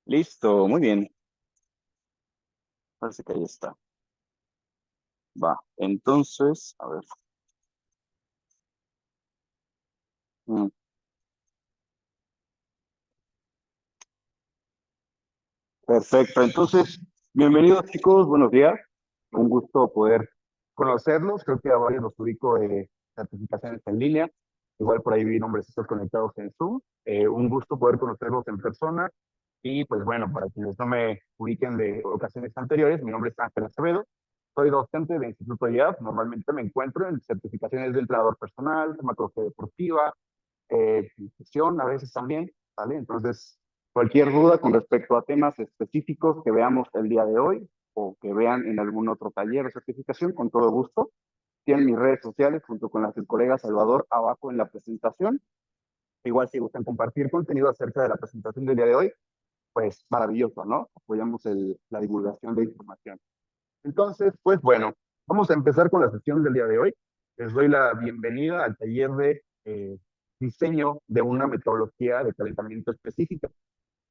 Listo, muy bien. Parece que ahí está. Va. Entonces, a ver. mm, Perfecto. Entonces, bienvenidos chicos, buenos días. Un gusto poder conocerlos. Creo que a varios los ubico de certificaciones en línea. Igual por ahí vi nombrecitos conectados en Zoom. Un gusto poder conocerlos en persona. Y pues bueno, para quienes no me ubiquen de ocasiones anteriores, mi nombre es Ángel Acevedo. Soy docente de Instituto IAF. Normalmente me encuentro en certificaciones de entrenador personal, macrofe deportiva, nutrición a veces también, ¿vale? Entonces, cualquier duda con respecto a temas específicos que veamos el día de hoy o que vean en algún otro taller o certificación, con todo gusto. Tienen mis redes sociales junto con las del colega Salvador abajo en la presentación. Igual si gustan compartir contenido acerca de la presentación del día de hoy, pues maravilloso, ¿no? Apoyamos la divulgación de información. Entonces, pues bueno, vamos a empezar con la sesión del día de hoy. Les doy la bienvenida al taller de diseño de una metodología de calentamiento específica,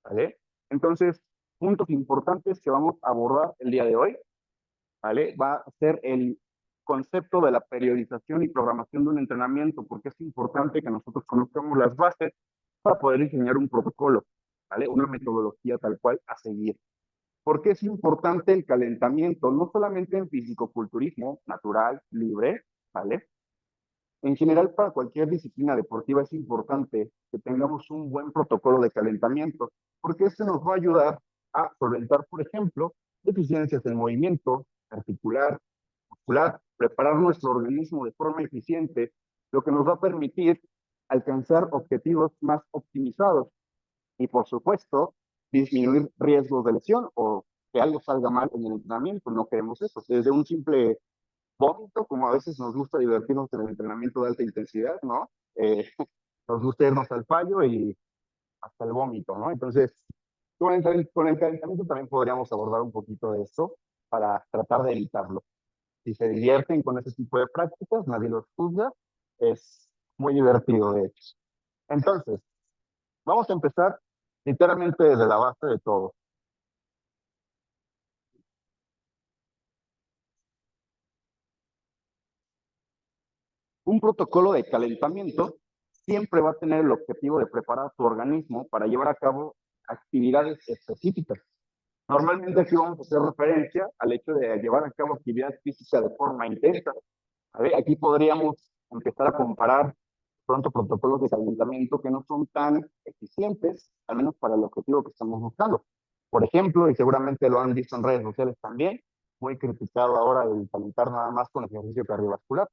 ¿vale? Entonces, puntos importantes que vamos a abordar el día de hoy, ¿vale? Va a ser el concepto de la periodización y programación de un entrenamiento, porque es importante que nosotros conozcamos las bases para poder diseñar un protocolo, ¿vale? Una metodología tal cual a seguir. ¿Por qué es importante el calentamiento? No solamente en fisicoculturismo natural, libre, ¿vale? En general, para cualquier disciplina deportiva es importante que tengamos un buen protocolo de calentamiento, porque esto nos va a ayudar a solventar, por ejemplo, deficiencias en movimiento articular, muscular, preparar nuestro organismo de forma eficiente, lo que nos va a permitir alcanzar objetivos más optimizados y, por supuesto, disminuir riesgos de lesión o que algo salga mal en el entrenamiento. No queremos eso. Desde un simple vómito, como a veces nos gusta divertirnos en el entrenamiento de alta intensidad, ¿no? Nos gusta irnos al fallo y hasta el vómito, ¿no? Entonces, con el calentamiento también podríamos abordar un poquito de esto para tratar de evitarlo. Si se divierten con ese tipo de prácticas, nadie los juzga, es muy divertido, de hecho. Entonces, vamos a empezar literalmente desde la base de todo. Un protocolo de calentamiento siempre va a tener el objetivo de preparar tu organismo para llevar a cabo actividades específicas. Normalmente aquí vamos a hacer referencia al hecho de llevar a cabo actividad física de forma intensa. A ver, aquí podríamos empezar a comparar pronto protocolos de calentamiento que no son tan eficientes, al menos para el objetivo que estamos buscando. Por ejemplo, y seguramente lo han visto en redes sociales también, muy criticado ahora el calentar nada más con ejercicio cardiovascular.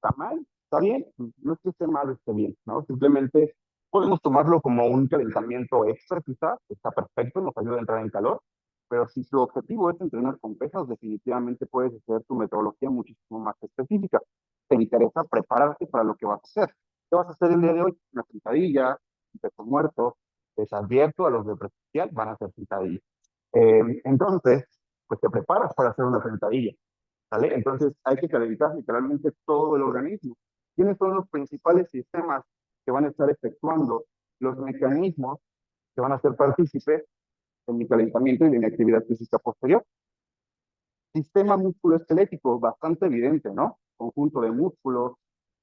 Está mal, está bien, no es que esté mal o esté bien, ¿no? Simplemente podemos tomarlo como un calentamiento extra, quizás, está perfecto, nos ayuda a entrar en calor, pero si tu objetivo es entrenar con pesas, definitivamente puedes hacer tu metodología muchísimo más específica. Te interesa prepararte para lo que vas a hacer. ¿Qué vas a hacer el día de hoy? Una sentadilla, un peso muerto. Les advierto a los de presencial, van a hacer sentadillas. Entonces, pues te preparas para hacer una sentadilla. ¿Vale? Entonces hay que calentar literalmente todo el organismo. ¿Quiénes son los principales sistemas que van a estar efectuando los mecanismos que van a ser partícipes en mi calentamiento y de mi actividad física posterior? Sistema músculo-esquelético, bastante evidente, ¿no? Conjunto de músculos,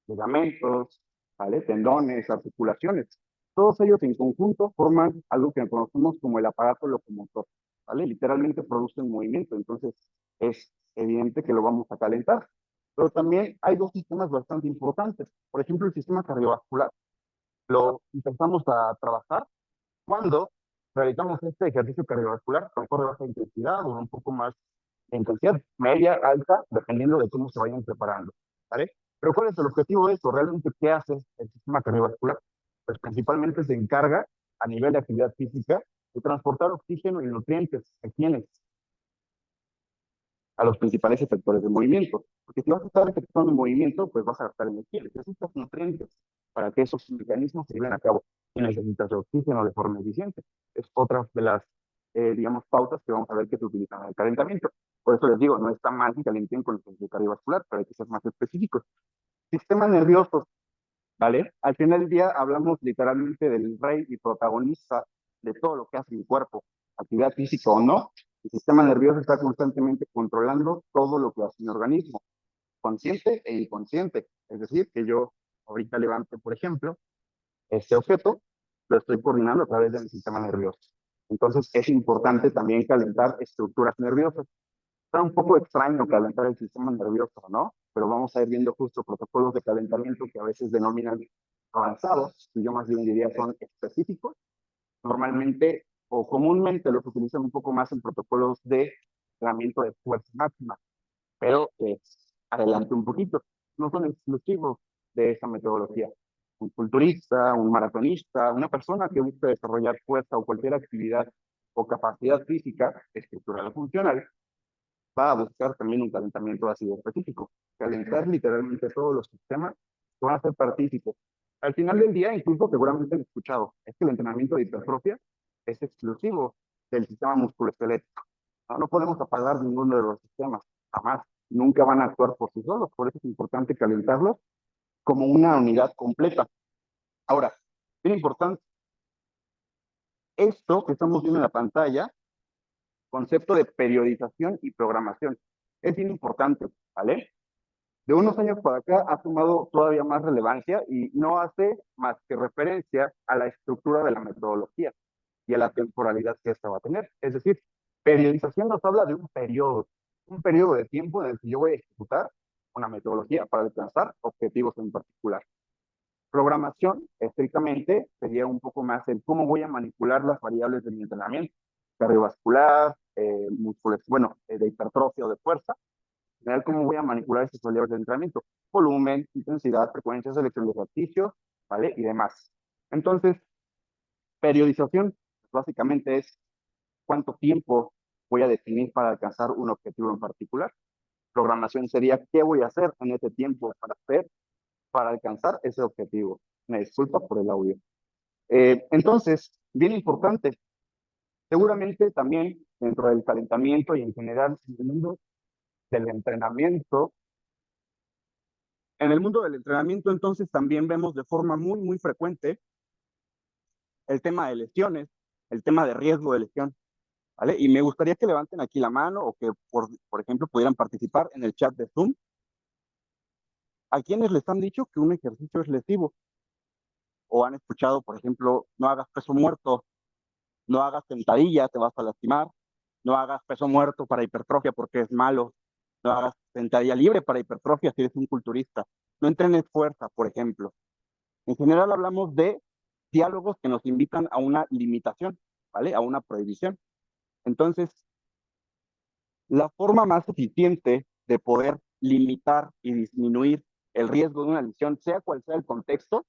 ligamentos, ¿vale? Tendones, articulaciones. Todos ellos en conjunto forman algo que conocemos como el aparato locomotor, ¿vale? Literalmente producen movimiento, entonces es evidente que lo vamos a calentar. Pero también hay dos sistemas bastante importantes. Por ejemplo, el sistema cardiovascular. Lo empezamos a trabajar cuando realizamos este ejercicio cardiovascular, a lo mejor de baja intensidad o un poco más de intensidad media, alta, dependiendo de cómo se vayan preparando, ¿vale? Pero ¿cuál es el objetivo de esto? ¿Realmente qué hace el sistema cardiovascular? Pues principalmente se encarga a nivel de actividad física de transportar oxígeno y nutrientes. ¿A quiénes? A los principales efectores del movimiento. Porque si vas a estar efectuando el movimiento, pues vas a gastar energía. Necesitas nutrientes para que esos mecanismos se lleven a cabo. Y necesitas oxígeno de forma eficiente. Es otra de las, digamos, pautas que vamos a ver que se utilizan en el calentamiento. Por eso les digo, no está mal que calienten con el ejercicio cardiovascular, pero hay que ser más específicos. Sistema nervioso, ¿vale? Al final del día hablamos literalmente del rey y protagonista de todo lo que hace mi cuerpo, actividad física o no, el sistema nervioso está constantemente controlando todo lo que hace mi organismo, consciente e inconsciente. Es decir, que yo ahorita levante, por ejemplo, este objeto, lo estoy coordinando a través de mi sistema nervioso. Entonces es importante también calentar estructuras nerviosas. Está un poco extraño calentar el sistema nervioso, ¿no? Pero vamos a ir viendo justo protocolos de calentamiento que a veces denominan avanzados, y yo más bien diría son específicos. Normalmente o comúnmente los utilizan un poco más en protocolos de entrenamiento de fuerza máxima, pero adelante un poquito. No son exclusivos de esa metodología. Un culturista, un maratonista, una persona que busca desarrollar fuerza o cualquier actividad o capacidad física, estructural o funcional, va a buscar también un calentamiento ácido específico. Calentar literalmente todos los sistemas que van a ser partícipes. Al final del día, incluso seguramente han escuchado, es que el entrenamiento de hipertrofia es exclusivo del sistema musculoesquelético. No podemos apagar ninguno de los sistemas, jamás. Nunca van a actuar por sí solos, por eso es importante calentarlos como una unidad completa. Ahora, bien importante, esto que estamos viendo en la pantalla, concepto de periodización y programación, es bien importante, ¿vale? De unos años para acá ha tomado todavía más relevancia y no hace más que referencia a la estructura de la metodología y a la temporalidad que esta va a tener. Es decir, periodización nos habla de un periodo de tiempo en el que yo voy a ejecutar una metodología para alcanzar objetivos en particular. Programación, estrictamente, sería un poco más el cómo voy a manipular las variables de mi entrenamiento, cardiovascular, músculos, bueno, de hipertrofia o de fuerza, en general cómo voy a manipular esas variables de entrenamiento, volumen, intensidad, frecuencia, selección de ejercicios, ¿vale? Y demás. Entonces, periodización básicamente es cuánto tiempo voy a definir para alcanzar un objetivo en particular. Programación sería qué voy a hacer en ese tiempo para alcanzar ese objetivo. Me disculpa por el audio. Entonces, bien importante, seguramente también dentro del calentamiento y en general en el mundo del entrenamiento, entonces también vemos de forma muy frecuente el tema de lesiones, el tema de riesgo de lesión, ¿vale? Y me gustaría que levanten aquí la mano o que, por ejemplo, pudieran participar en el chat de Zoom. ¿A quienes les han dicho que un ejercicio es lesivo? O han escuchado, por ejemplo, no hagas peso muerto, no hagas sentadilla, te vas a lastimar, no hagas peso muerto para hipertrofia porque es malo, no hagas sentadilla libre para hipertrofia si eres un culturista, no entrenes fuerza, por ejemplo. En general hablamos de diálogos que nos invitan a una limitación, ¿vale? A una prohibición. Entonces, la forma más eficiente de poder limitar y disminuir el riesgo de una lesión, sea cual sea el contexto,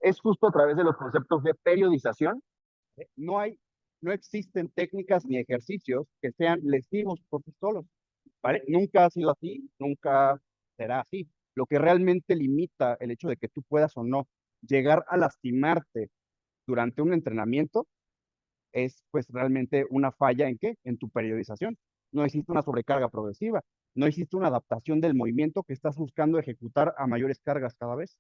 es justo a través de los conceptos de periodización. No hay, no existen técnicas ni ejercicios que sean lesivos por sí solos, ¿vale? Nunca ha sido así, nunca será así. Lo que realmente limita el hecho de que tú puedas o no llegar a lastimarte durante un entrenamiento es pues realmente una falla en qué? En tu periodización. No existe una sobrecarga progresiva, no existe una adaptación del movimiento que estás buscando ejecutar a mayores cargas cada vez,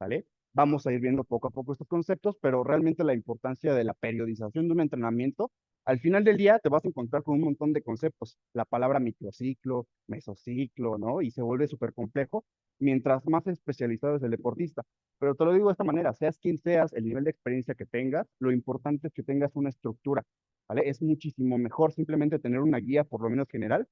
¿vale? Vamos a ir viendo poco a poco estos conceptos, pero realmente la importancia de la periodización de un entrenamiento, al final del día te vas a encontrar con un montón de conceptos, la palabra microciclo, mesociclo, ¿no? Y se vuelve súper complejo mientras más especializado es el deportista. Pero te lo digo de esta manera, seas quien seas, el nivel de experiencia que tengas, lo importante es que tengas una estructura, ¿vale? Es muchísimo mejor simplemente tener una guía, por lo menos general,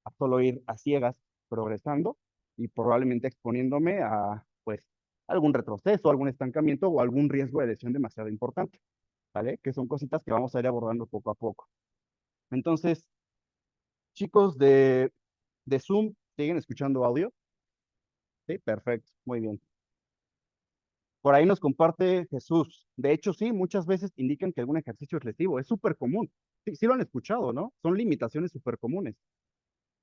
a solo ir a ciegas progresando y probablemente exponiéndome a, pues, algún retroceso, algún estancamiento o algún riesgo de lesión demasiado importante, ¿vale? Que son cositas que vamos a ir abordando poco a poco. Entonces, chicos de Zoom, ¿siguen escuchando audio? Sí, perfecto, muy bien. Por ahí nos comparte Jesús. De hecho, sí, muchas veces indican que algún ejercicio es lesivo. Es súper común. Sí, sí lo han escuchado, ¿no? Son limitaciones súper comunes.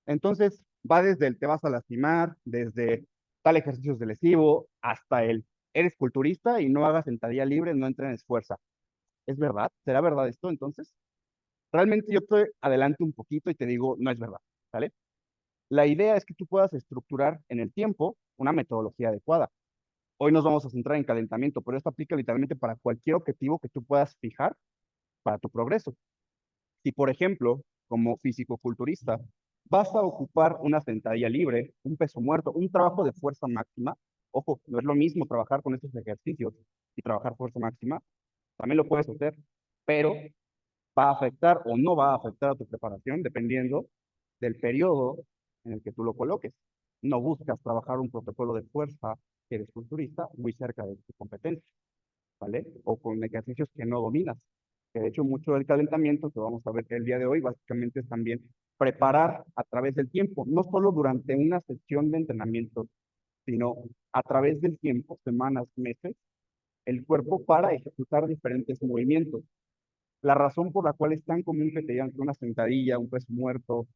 Entonces, va desde el te vas a lastimar, desde tal ejercicio es de lesivo, hasta el eres culturista y no hagas sentadilla libre, no entrenes fuerza. ¿Es verdad? ¿Será verdad esto entonces? Realmente yo te adelanto un poquito y te digo, no es verdad, ¿vale? La idea es que tú puedas estructurar en el tiempo una metodología adecuada. Hoy nos vamos a centrar en calentamiento, pero esto aplica literalmente para cualquier objetivo que tú puedas fijar para tu progreso. Si, por ejemplo, como fisicoculturista, vas a ocupar una sentadilla libre, un peso muerto, un trabajo de fuerza máxima, ojo, no es lo mismo trabajar con estos ejercicios y trabajar fuerza máxima, también lo puedes hacer, pero va a afectar o no va a afectar a tu preparación dependiendo del periodo en el que tú lo coloques. No buscas trabajar un protocolo de fuerza que eres culturista muy cerca de tu competencia, ¿vale? O con ejercicios que no dominas. Que de hecho, mucho del calentamiento que vamos a ver el día de hoy, básicamente es también preparar a través del tiempo, no solo durante una sesión de entrenamiento, sino a través del tiempo, semanas, meses, el cuerpo para ejecutar diferentes movimientos. La razón por la cual es tan común que te digan que una sentadilla, un peso muerto,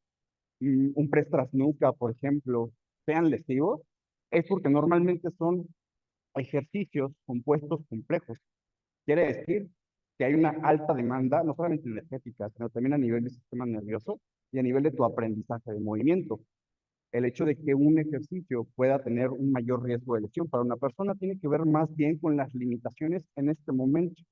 un press tras nuca, por ejemplo, sean lesivos, es porque normalmente son ejercicios compuestos complejos. Quiere decir que hay una alta demanda, no solamente energética, sino también a nivel del sistema nervioso y a nivel de tu aprendizaje de movimiento. El hecho de que un ejercicio pueda tener un mayor riesgo de lesión para una persona tiene que ver más bien con las limitaciones en este momento.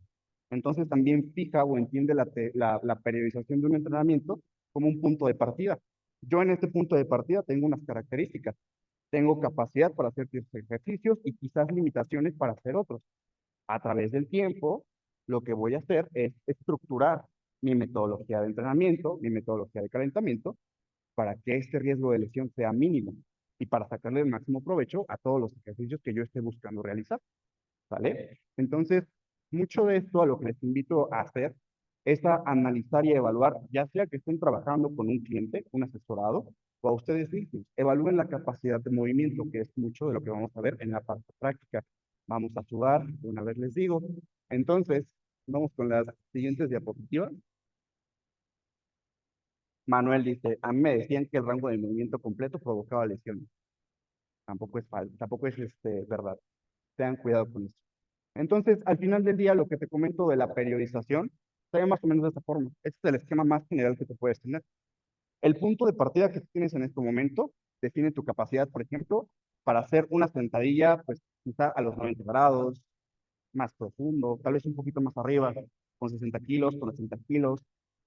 Entonces también fija o entiende la periodización de un entrenamiento como un punto de partida. Yo en este punto de partida tengo unas características. Tengo capacidad para hacer ciertos ejercicios y quizás limitaciones para hacer otros. A través del tiempo, lo que voy a hacer es estructurar mi metodología de entrenamiento, mi metodología de calentamiento, para que este riesgo de lesión sea mínimo y para sacarle el máximo provecho a todos los ejercicios que yo esté buscando realizar. ¿Vale? Entonces, mucho de esto a lo que les invito a hacer es a analizar y evaluar, ya sea que estén trabajando con un cliente, un asesorado, o a ustedes mismos. Evalúen la capacidad de movimiento, que es mucho de lo que vamos a ver en la parte práctica. Vamos a sudar, una vez les digo. Entonces, vamos con las siguientes diapositivas. Manuel dice, a mí me decían que el rango de movimiento completo provocaba lesiones. Tampoco es falso, tampoco es verdad. Tengan cuidado con eso. Entonces, al final del día, lo que te comento de la periodización, se ve más o menos de esta forma. Este es el esquema más general que te puedes tener. El punto de partida que tienes en este momento define tu capacidad, por ejemplo, para hacer una sentadilla, pues quizá a los 90 grados, más profundo, tal vez un poquito más arriba, con 60 kilos, con 80 kilos.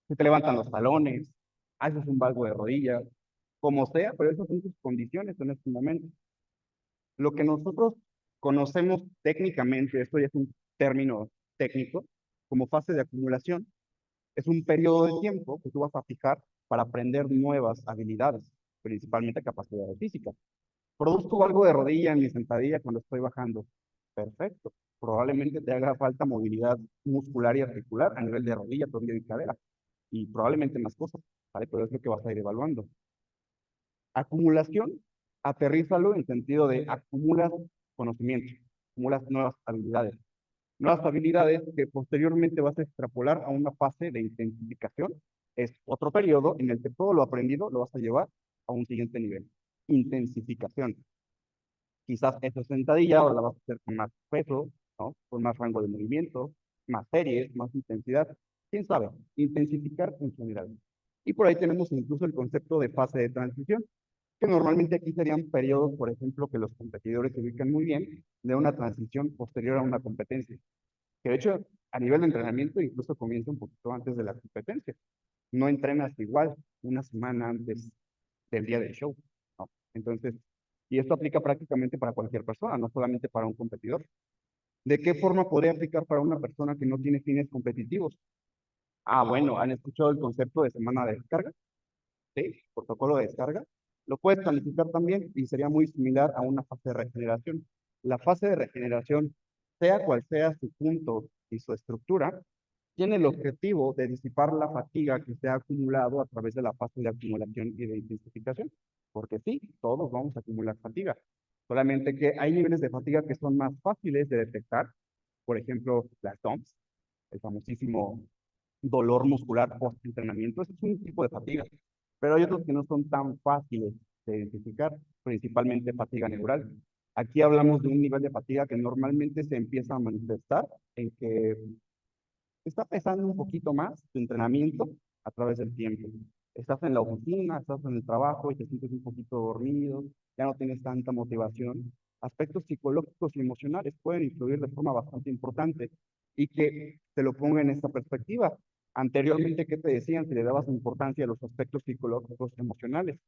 Se te levantan los talones, haces un valgo de rodilla, como sea, pero esas son tus condiciones en este momento. Lo que nosotros conocemos técnicamente, esto ya es un término técnico, como fase de acumulación, es un periodo de tiempo que tú vas a fijar para aprender nuevas habilidades, principalmente capacidades físicas. Produzco algo de rodilla en mi sentadilla cuando estoy bajando. Perfecto. Probablemente te haga falta movilidad muscular y articular a nivel de rodilla, tobillo y cadera. Y probablemente más cosas, ¿vale? Pero es lo que vas a ir evaluando. Acumulación, aterrízalo en sentido de acumulas conocimiento, acumulas nuevas habilidades que posteriormente vas a extrapolar a una fase de intensificación. Es otro periodo en el que todo lo aprendido lo vas a llevar a un siguiente nivel. Intensificación. Quizás esa sentadilla ahora la vas a hacer con más peso, ¿no? Con más rango de movimiento, más series, más intensidad. ¿Quién sabe? Intensificar en general. Y por ahí tenemos incluso el concepto de fase de transición, que normalmente aquí serían periodos, por ejemplo, que los competidores se ubican muy bien, de una transición posterior a una competencia. Que de hecho, a nivel de entrenamiento, incluso comienza un poquito antes de la competencia. No entrenas igual una semana antes del día del show, ¿no? Entonces, y esto aplica prácticamente para cualquier persona, no solamente para un competidor. ¿De qué forma podría aplicar para una persona que no tiene fines competitivos? Ah, bueno, ¿han escuchado el concepto de semana de descarga? ¿Sí? Protocolo de descarga. Lo puedes calificar también y sería muy similar a una fase de regeneración. La fase de regeneración, sea cual sea su punto y su estructura, tiene el objetivo de disipar la fatiga que se ha acumulado a través de la fase de acumulación y de intensificación. Porque sí, todos vamos a acumular fatiga. Solamente que hay niveles de fatiga que son más fáciles de detectar. Por ejemplo, las DOMS, el famosísimo dolor muscular post-entrenamiento. Ese es un tipo de fatiga. Pero hay otros que no son tan fáciles de identificar, principalmente fatiga neural. Aquí hablamos de un nivel de fatiga que normalmente se empieza a manifestar en que está pesando un poquito más tu entrenamiento a través del tiempo. Estás en la oficina, estás en el trabajo y te sientes un poquito dormido, ya no tienes tanta motivación. Aspectos psicológicos y emocionales pueden influir de forma bastante importante y que te lo ponga en esta perspectiva. Anteriormente, ¿qué te decían? Si le dabas importancia a los aspectos psicológicos emocionales.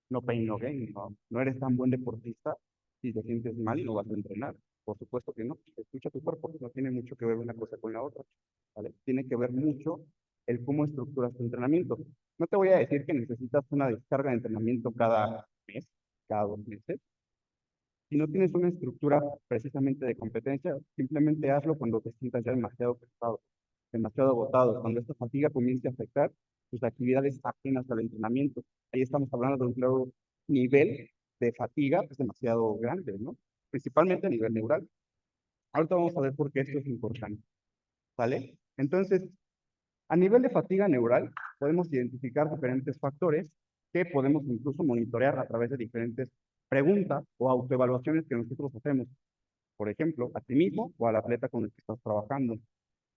No pain, no gain. No, no eres tan buen deportista si te sientes mal y no vas a entrenar. Por supuesto que no. Escucha tu cuerpo. No tiene mucho que ver una cosa con la otra. ¿Vale? Tiene que ver mucho el cómo estructuras tu entrenamiento. No te voy a decir que necesitas una descarga de entrenamiento cada mes, cada 2 meses. Si no tienes una estructura precisamente de competencia, simplemente hazlo cuando te sientas ya demasiado cansado, demasiado agotado, cuando esta fatiga comience a afectar tus actividades ajenas al entrenamiento. Ahí estamos hablando de un claro nivel de fatiga pues, demasiado grande, ¿no? Principalmente a nivel neural. Ahorita vamos a ver por qué esto es importante, ¿vale? Entonces, a nivel de fatiga neural, podemos identificar diferentes factores que podemos incluso monitorear a través de diferentes preguntas o autoevaluaciones que nosotros hacemos, por ejemplo, a ti mismo o al atleta con el que estás trabajando.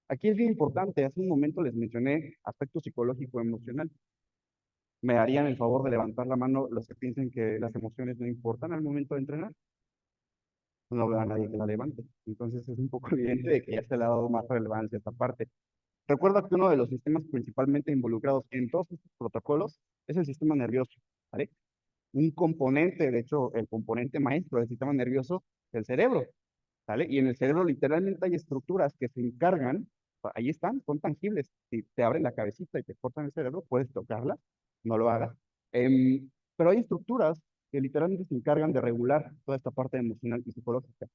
Aquí es bien importante, hace un momento les mencioné aspecto psicológico emocional. ¿Me harían el favor de levantar la mano los que piensen que las emociones no importan al momento de entrenar? No veo a nadie que la levante. Entonces es un poco evidente de que ya se le ha dado más relevancia a esta parte. Recuerda que uno de los sistemas principalmente involucrados en todos estos protocolos es el sistema nervioso, ¿vale? Un componente, de hecho, el componente maestro del sistema nervioso es el cerebro, ¿vale? Y en el cerebro literalmente hay estructuras que se encargan, ahí están, son tangibles. Si te abren la cabecita y te cortan el cerebro, puedes tocarla, no lo hagas. Pero hay estructuras que literalmente se encargan de regular toda esta parte emocional y psicológica.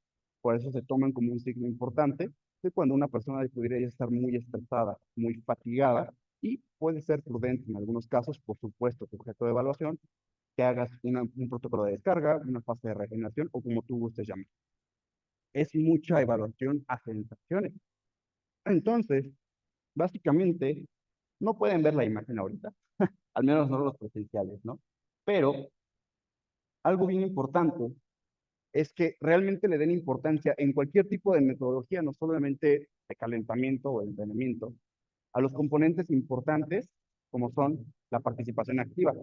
Por eso se toman como un signo importante de cuando una persona pudiera ya estar muy estresada, muy fatigada, y puede ser prudente en algunos casos, por supuesto, sujeto de evaluación, que hagas un protocolo de descarga, una fase de regeneración o como tú gustes llamar. Es mucha evaluación a sensaciones. Entonces, básicamente, no pueden ver la imagen ahorita, al menos no los presenciales, ¿no? Pero algo bien importante es que realmente le den importancia en cualquier tipo de metodología, no solamente de calentamiento o de entrenamiento, a los componentes importantes como son la participación activa.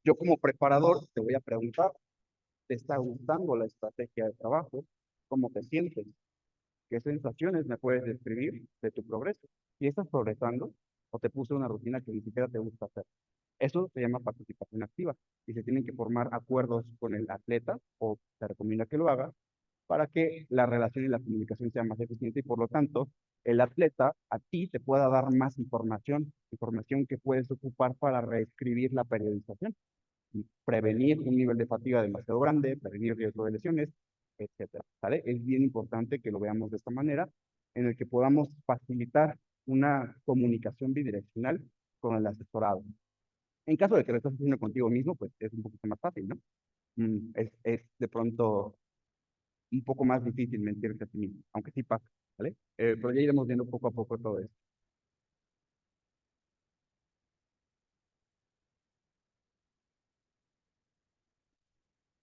Yo como preparador te voy a preguntar, ¿te está gustando la estrategia de trabajo? ¿Cómo te sientes? ¿Qué sensaciones me puedes describir de tu progreso? Si estás progresando o te puse una rutina que ni siquiera te gusta hacer. Eso se llama participación activa y se tienen que formar acuerdos con el atleta o se recomienda que lo haga para que la relación y la comunicación sea más eficiente y por lo tanto el atleta a ti te pueda dar más información, información que puedes ocupar para reescribir la periodización y prevenir un nivel de fatiga demasiado grande, prevenir riesgo de lesiones, etcétera. ¿Sale? Es bien importante que lo veamos de esta manera, en el que podamos facilitar una comunicación bidireccional con el asesorado. En caso de que lo estés haciendo contigo mismo, pues es un poquito más fácil, ¿no? Es de pronto un poco más difícil mentirte a ti mismo, aunque sí pasa, ¿vale? Pero ya iremos viendo poco a poco todo esto.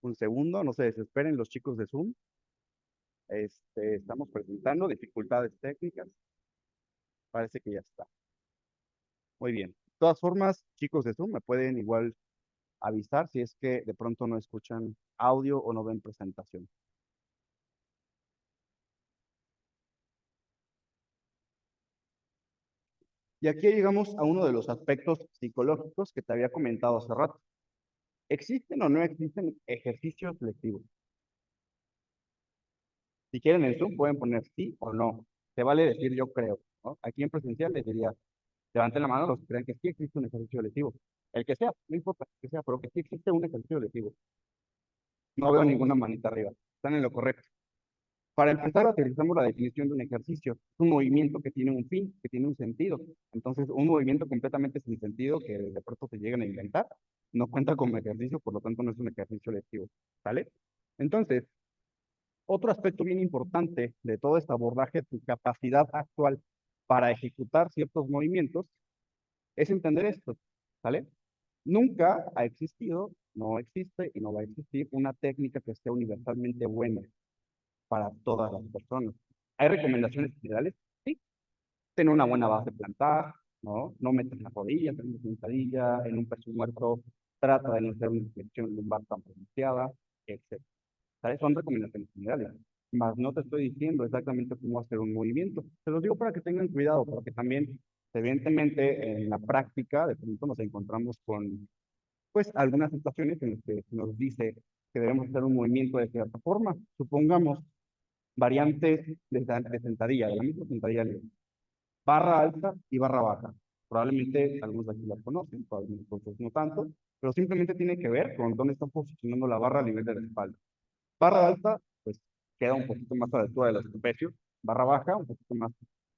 Un segundo, no se desesperen los chicos de Zoom. Estamos presentando dificultades técnicas. Parece que ya está. Muy bien. De todas formas, chicos de Zoom, me pueden igual avisar si es que de pronto no escuchan audio o no ven presentación. Y aquí llegamos a uno de los aspectos psicológicos que te había comentado hace rato. ¿Existen o no existen ejercicios lectivos? Si quieren en Zoom pueden poner sí o no. Se vale decir yo creo, ¿no? Aquí en presencial les diría, levanten la mano los que crean que sí existe un ejercicio lectivo. El que sea, no importa que sea, pero que sí existe un ejercicio lectivo. No veo ninguna manita arriba. Están en lo correcto. Para empezar, utilizamos la definición de un ejercicio. Es un movimiento que tiene un fin, que tiene un sentido. Entonces, un movimiento completamente sin sentido que de pronto se llegan a inventar, no cuenta como ejercicio, por lo tanto no es un ejercicio lectivo. ¿Sale? Entonces, otro aspecto bien importante de todo este abordaje, tu capacidad actual para ejecutar ciertos movimientos, es entender esto. ¿Sale? Nunca ha existido, no existe y no va a existir una técnica que esté universalmente buena para todas las personas. ¿Hay recomendaciones generales? Sí. Tener una buena base plantar, ¿no? No meter las rodillas en una sentadilla, en un peso muerto, trata de no hacer una flexión lumbar tan pronunciada, etc. ¿Sabes? Son recomendaciones generales. Más no te estoy diciendo exactamente cómo hacer un movimiento. Te los digo para que tengan cuidado, porque también Evidentemente, en la práctica, de pronto nos encontramos con, pues, algunas situaciones en las que nos dice que debemos hacer un movimiento de cierta forma. Supongamos variantes de sentadilla, de la misma sentadilla libre. Barra alta y barra baja. Probablemente algunos de aquí las conocen, probablemente otros no tanto, pero simplemente tiene que ver con dónde está posicionando la barra a nivel de la espalda. Barra alta, pues queda un poquito más a la altura de los trapecios. Barra baja, un poquito más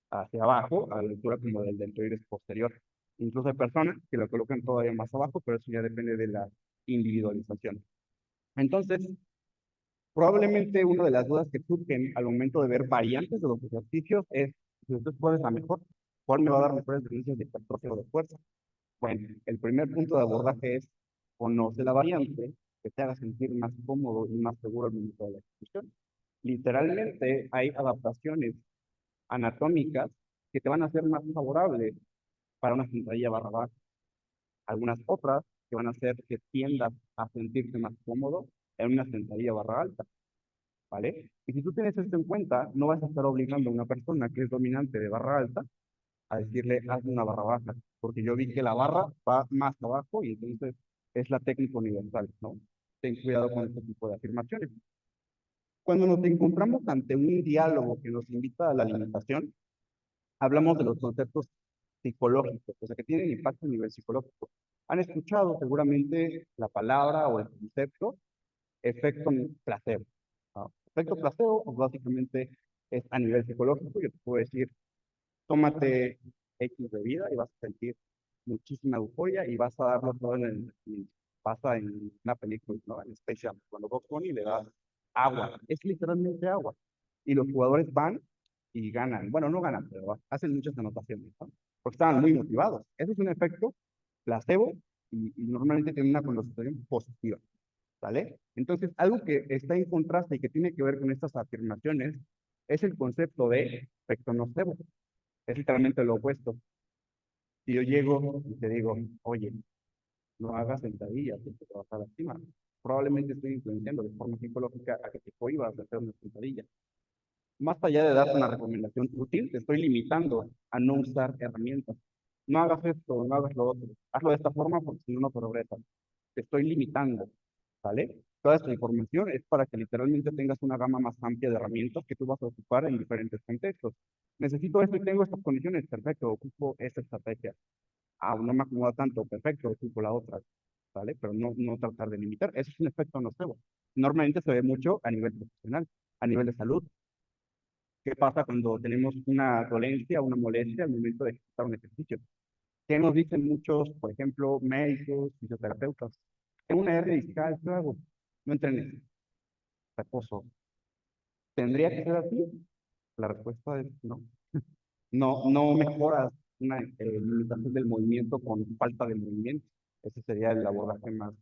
hacia abajo, a la altura como del deltoides posterior. Incluso hay personas que lo colocan todavía más abajo, pero eso ya depende de la individualización. Entonces, probablemente una de las dudas que surgen al momento de ver variantes de los ejercicios es, si usted cuál es la mejor, cuál me va a dar mejores evidencias de hipertrofia o de fuerza. Bueno, el primer punto de abordaje es conoce la variante que te haga sentir más cómodo y más seguro al momento de la ejecución. Literalmente hay adaptaciones anatómicas que te van a hacer más favorable para una sentadilla barra baja. Algunas otras que van a hacer que tiendas a sentirte más cómodo en una sentadilla barra alta, ¿vale? Y si tú tienes esto en cuenta, no vas a estar obligando a una persona que es dominante de barra alta a decirle, hazme una barra baja, porque yo vi que la barra va más abajo y entonces es la técnica universal, ¿no? Ten cuidado con este tipo de afirmaciones. Cuando nos encontramos ante un diálogo que nos invita a la alimentación, hablamos de los conceptos psicológicos, o sea, que tienen impacto a nivel psicológico. Han escuchado seguramente la palabra o el concepto efecto placebo. ¿No? Efecto placebo, pues básicamente es a nivel psicológico. Yo te puedo decir, tómate X bebida y vas a sentir muchísima euforia y vas a darlo todo pasa en una película, ¿no? En Space Jam, cuando Bob Bunny le da agua, es literalmente agua. Y los jugadores van y ganan. Bueno, no ganan, pero hacen muchas anotaciones, ¿no? Porque estaban muy motivados. Eso es un efecto placebo y normalmente tiene una connotación positiva, ¿vale? Entonces, algo que está en contraste y que tiene que ver con estas afirmaciones es el concepto de efecto nocebo. Es literalmente lo opuesto. Si yo llego y te digo, oye, no hagas sentadillas, porque te vas a lastimar, probablemente estoy influenciando de forma psicológica a que te cohibas de hacer una sentadilla. Más allá de darte una recomendación útil, te estoy limitando a no usar herramientas. No hagas esto, no hagas lo otro. Hazlo de esta forma porque si no, no progresas. Te estoy limitando, ¿vale? Toda esta información es para que literalmente tengas una gama más amplia de herramientas que tú vas a ocupar en diferentes contextos. Necesito esto y tengo estas condiciones, perfecto, ocupo esta estrategia. Ah, no me acomoda tanto, perfecto, ocupo la otra, ¿vale? Pero no tratar de limitar. Eso es un efecto nocebo. Normalmente se ve mucho a nivel profesional, a nivel de salud. ¿Qué pasa cuando tenemos una dolencia, una molestia al momento de ejecutar un ejercicio? ¿Qué nos dicen muchos, por ejemplo, médicos, fisioterapeutas? Tengo una hernia discal, ¿qué hago? No entrenes, reposo. ¿Tendría que ser así? La respuesta es no. No mejoras una limitación del movimiento con falta de movimiento. Ese sería el abordaje más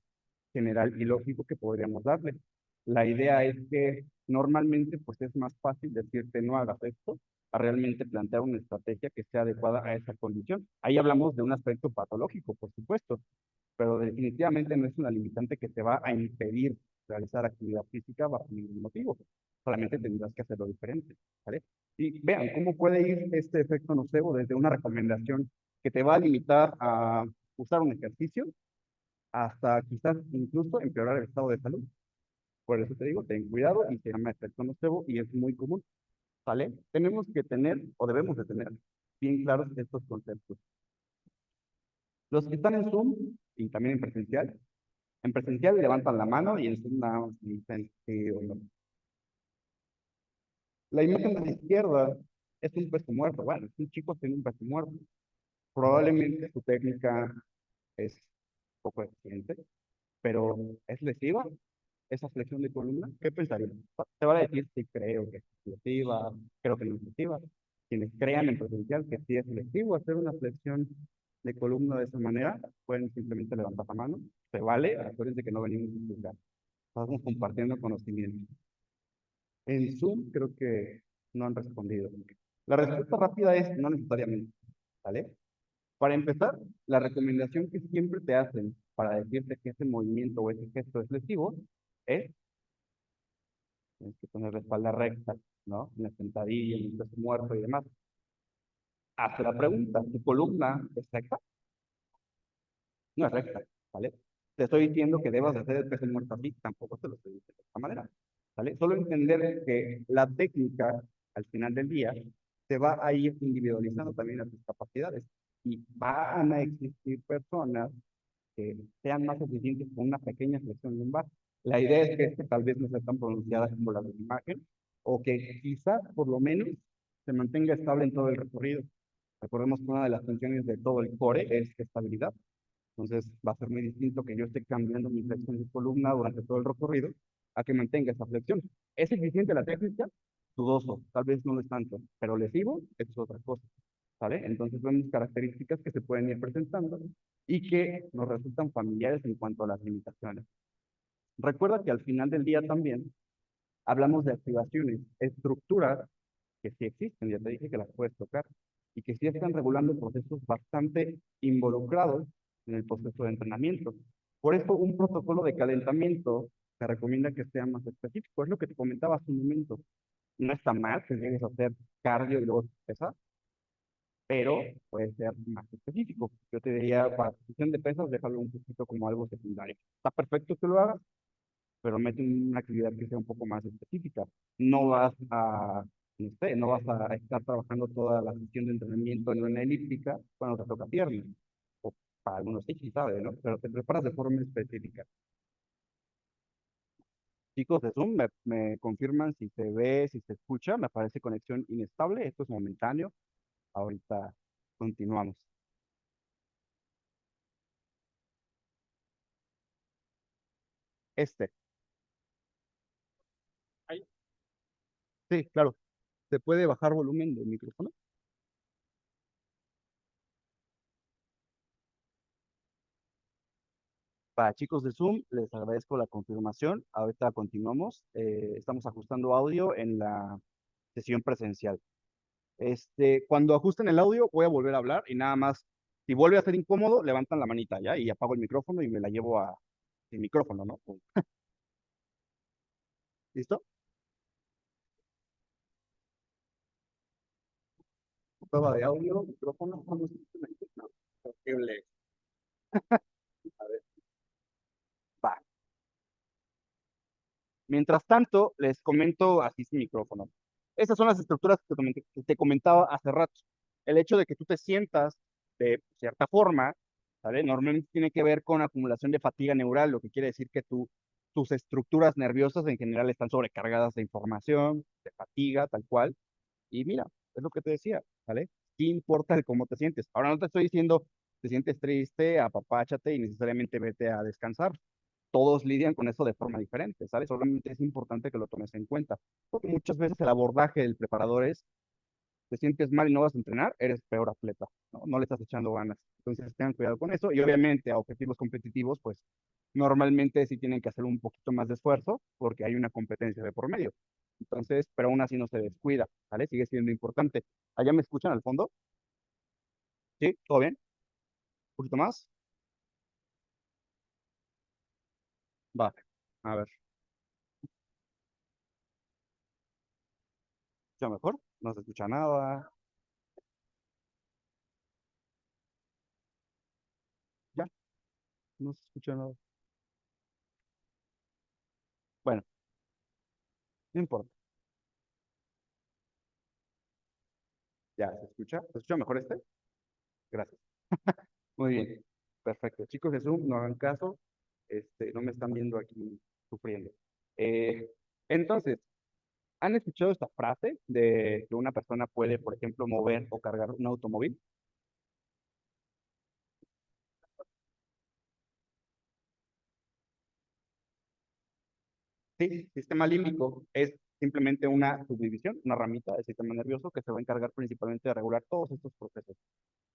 general y lógico que podríamos darle. La idea es que normalmente pues es más fácil decirte no hagas esto a realmente plantear una estrategia que sea adecuada a esa condición. Ahí hablamos de un aspecto patológico, por supuesto, pero definitivamente no es una limitante que te va a impedir realizar actividad física bajo ningún motivo. Solamente tendrás que hacerlo diferente, ¿vale? Y vean cómo puede ir este efecto nocebo desde una recomendación que te va a limitar a usar un ejercicio hasta quizás incluso empeorar el estado de salud. Por eso te digo, ten cuidado y se llama efecto nocebo y es muy común, ¿vale? Tenemos que tener o debemos de tener bien claros estos conceptos. Los que están en Zoom y también en presencial levantan la mano y en Zoom nada más dicen sí o no. La imagen de la izquierda es un peso muerto. Bueno, es un chico tiene un peso muerto. Probablemente su técnica es poco eficiente, pero ¿es lesiva esa flexión de columna? ¿Qué pensarías? Te va a decir si creo que es lesiva, creo que no es lesiva. Quienes crean en presencial que sí es lesivo hacer una flexión de columna de esa manera, pueden simplemente levantar la mano. Se vale, acuérdense que no venimos a juzgar. Estamos compartiendo conocimiento. En Zoom creo que no han respondido. La respuesta rápida es no necesariamente, ¿vale? Para empezar, la recomendación que siempre te hacen para decirte que ese movimiento o ese gesto es lesivo es tienes que tener la espalda recta, ¿no? En la sentadilla, en el peso muerto y demás. Hazte la pregunta, ¿tu columna es recta? No es recta, ¿vale? Te estoy diciendo que debas de hacer el peso muerto así, tampoco te lo estoy diciendo de esta manera, ¿vale? Solo entender que la técnica, al final del día, te va a ir individualizando también a tus capacidades y van a existir personas que sean más eficientes con una pequeña flexión lumbar. La idea es que tal vez no sea tan pronunciada como la de la imagen, o que quizás por lo menos se mantenga estable en todo el recorrido. Recordemos que una de las funciones de todo el core es estabilidad. Entonces va a ser muy distinto que yo esté cambiando mi flexión de columna durante todo el recorrido a que mantenga esa flexión. ¿Es eficiente la técnica? Dudoso, tal vez no lo es tanto, pero lesivo es otra cosa, ¿vale? Entonces vemos características que se pueden ir presentando y que nos resultan familiares en cuanto a las limitaciones. Recuerda que al final del día también hablamos de activaciones, estructuras que sí existen, ya te dije que las puedes tocar, y que sí están regulando procesos bastante involucrados en el proceso de entrenamiento. Por eso un protocolo de calentamiento se recomienda que sea más específico. Es lo que te comentaba hace un momento. No está mal que llegues a hacer cardio y luego pesas, pero puede ser más específico. Yo te diría, para posición de pesas, déjalo un poquito como algo secundario. Está perfecto que lo hagas, pero mete una actividad que sea un poco más específica. No vas a, no sé, no vas a estar trabajando toda la sesión de entrenamiento en una elíptica cuando te toca pierna. O para algunos sí, sí sabe, ¿no? Pero te preparas de forma específica. Chicos de Zoom, me confirman si se ve, si se escucha. Me parece conexión inestable. Esto es momentáneo. Ahorita continuamos. Este. Ahí. Sí, claro. ¿Se puede bajar volumen del micrófono? Para chicos de Zoom, les agradezco la confirmación. Ahorita continuamos. Estamos ajustando audio en la sesión presencial. Cuando ajusten el audio, voy a volver a hablar y nada más, si vuelve a ser incómodo, levantan la manita ya y apago el micrófono y me la llevo a sin micrófono, ¿no? Pum. ¿Listo? Prueba de audio, micrófono. ¿Cómo se dice? No, horrible. A ver, va. Mientras tanto, les comento así sin micrófono. Esas son las estructuras que te comentaba hace rato. El hecho de que tú te sientas de cierta forma, ¿vale? Normalmente tiene que ver con acumulación de fatiga neural, lo que quiere decir que tus estructuras nerviosas en general están sobrecargadas de información, de fatiga, tal cual. Y mira, es lo que te decía, ¿vale? ¿Qué importa el cómo te sientes? Ahora no te estoy diciendo, te sientes triste, apapáchate y necesariamente vete a descansar. Todos lidian con eso de forma diferente, ¿sabes? Solamente es importante que lo tomes en cuenta. Porque muchas veces el abordaje del preparador es, te sientes mal y no vas a entrenar, eres peor atleta, ¿no? No le estás echando ganas. Entonces tengan cuidado con eso y obviamente a objetivos competitivos, pues normalmente sí tienen que hacer un poquito más de esfuerzo porque hay una competencia de por medio. Entonces, pero aún así no se descuida, ¿vale? Sigue siendo importante. ¿Allá me escuchan al fondo? ¿Sí? ¿Todo bien? ¿Un poquito más? Va. A ver, ¿ya mejor? No se escucha nada. Ya, no se escucha nada. Bueno, no importa. Ya, ¿se escucha? ¿Se escucha mejor este? Gracias. Muy bien. Perfecto. Chicos de Zoom, no hagan caso. No me están viendo aquí sufriendo. Eh, entonces, ¿han escuchado esta frase de que una persona puede, por ejemplo, mover o cargar un automóvil? Sí, sistema límbico es simplemente una subdivisión, una ramita del sistema nervioso que se va a encargar principalmente de regular todos estos procesos,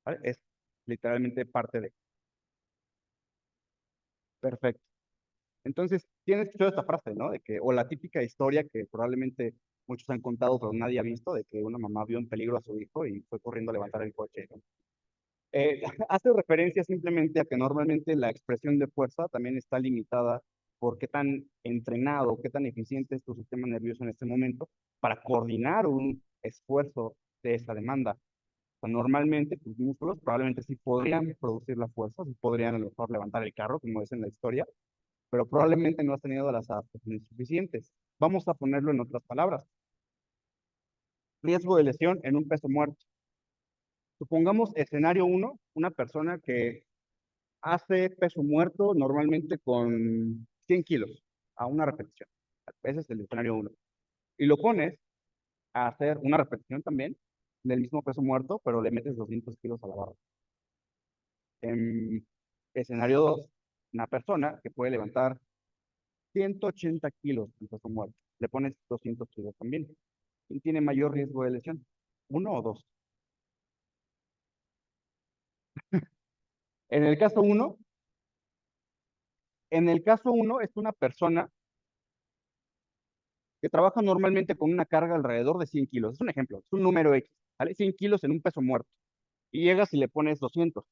¿vale? Es literalmente parte de. Perfecto. Entonces, tienes escuchado esta frase, ¿no? De que, o la típica historia que probablemente muchos han contado, pero nadie ha visto, de que una mamá vio en peligro a su hijo y fue corriendo a levantar el coche, ¿no? Hace referencia simplemente a que normalmente la expresión de fuerza también está limitada por qué tan entrenado, qué tan eficiente es tu sistema nervioso en este momento para coordinar un esfuerzo de esa demanda. O sea, normalmente tus músculos probablemente sí podrían producir la fuerza, sí podrían a lo mejor levantar el carro, como es en la historia, pero probablemente no has tenido las adaptaciones suficientes. Vamos a ponerlo en otras palabras. Riesgo de lesión en un peso muerto. Supongamos escenario uno, una persona que hace peso muerto normalmente con 100 kilos a una repetición. Ese es el escenario uno. Y lo pones a hacer una repetición también del mismo peso muerto, pero le metes 200 kilos a la barra. En escenario 2, una persona que puede levantar 180 kilos en peso muerto. Le pones 200 kilos también. ¿Quién tiene mayor riesgo de lesión? ¿Uno o dos? En el caso uno, en el caso uno es una persona que trabaja normalmente con una carga alrededor de 100 kilos. Es un ejemplo, es un número X, ¿vale? 100 kilos en un peso muerto. Y llegas y le pones 200.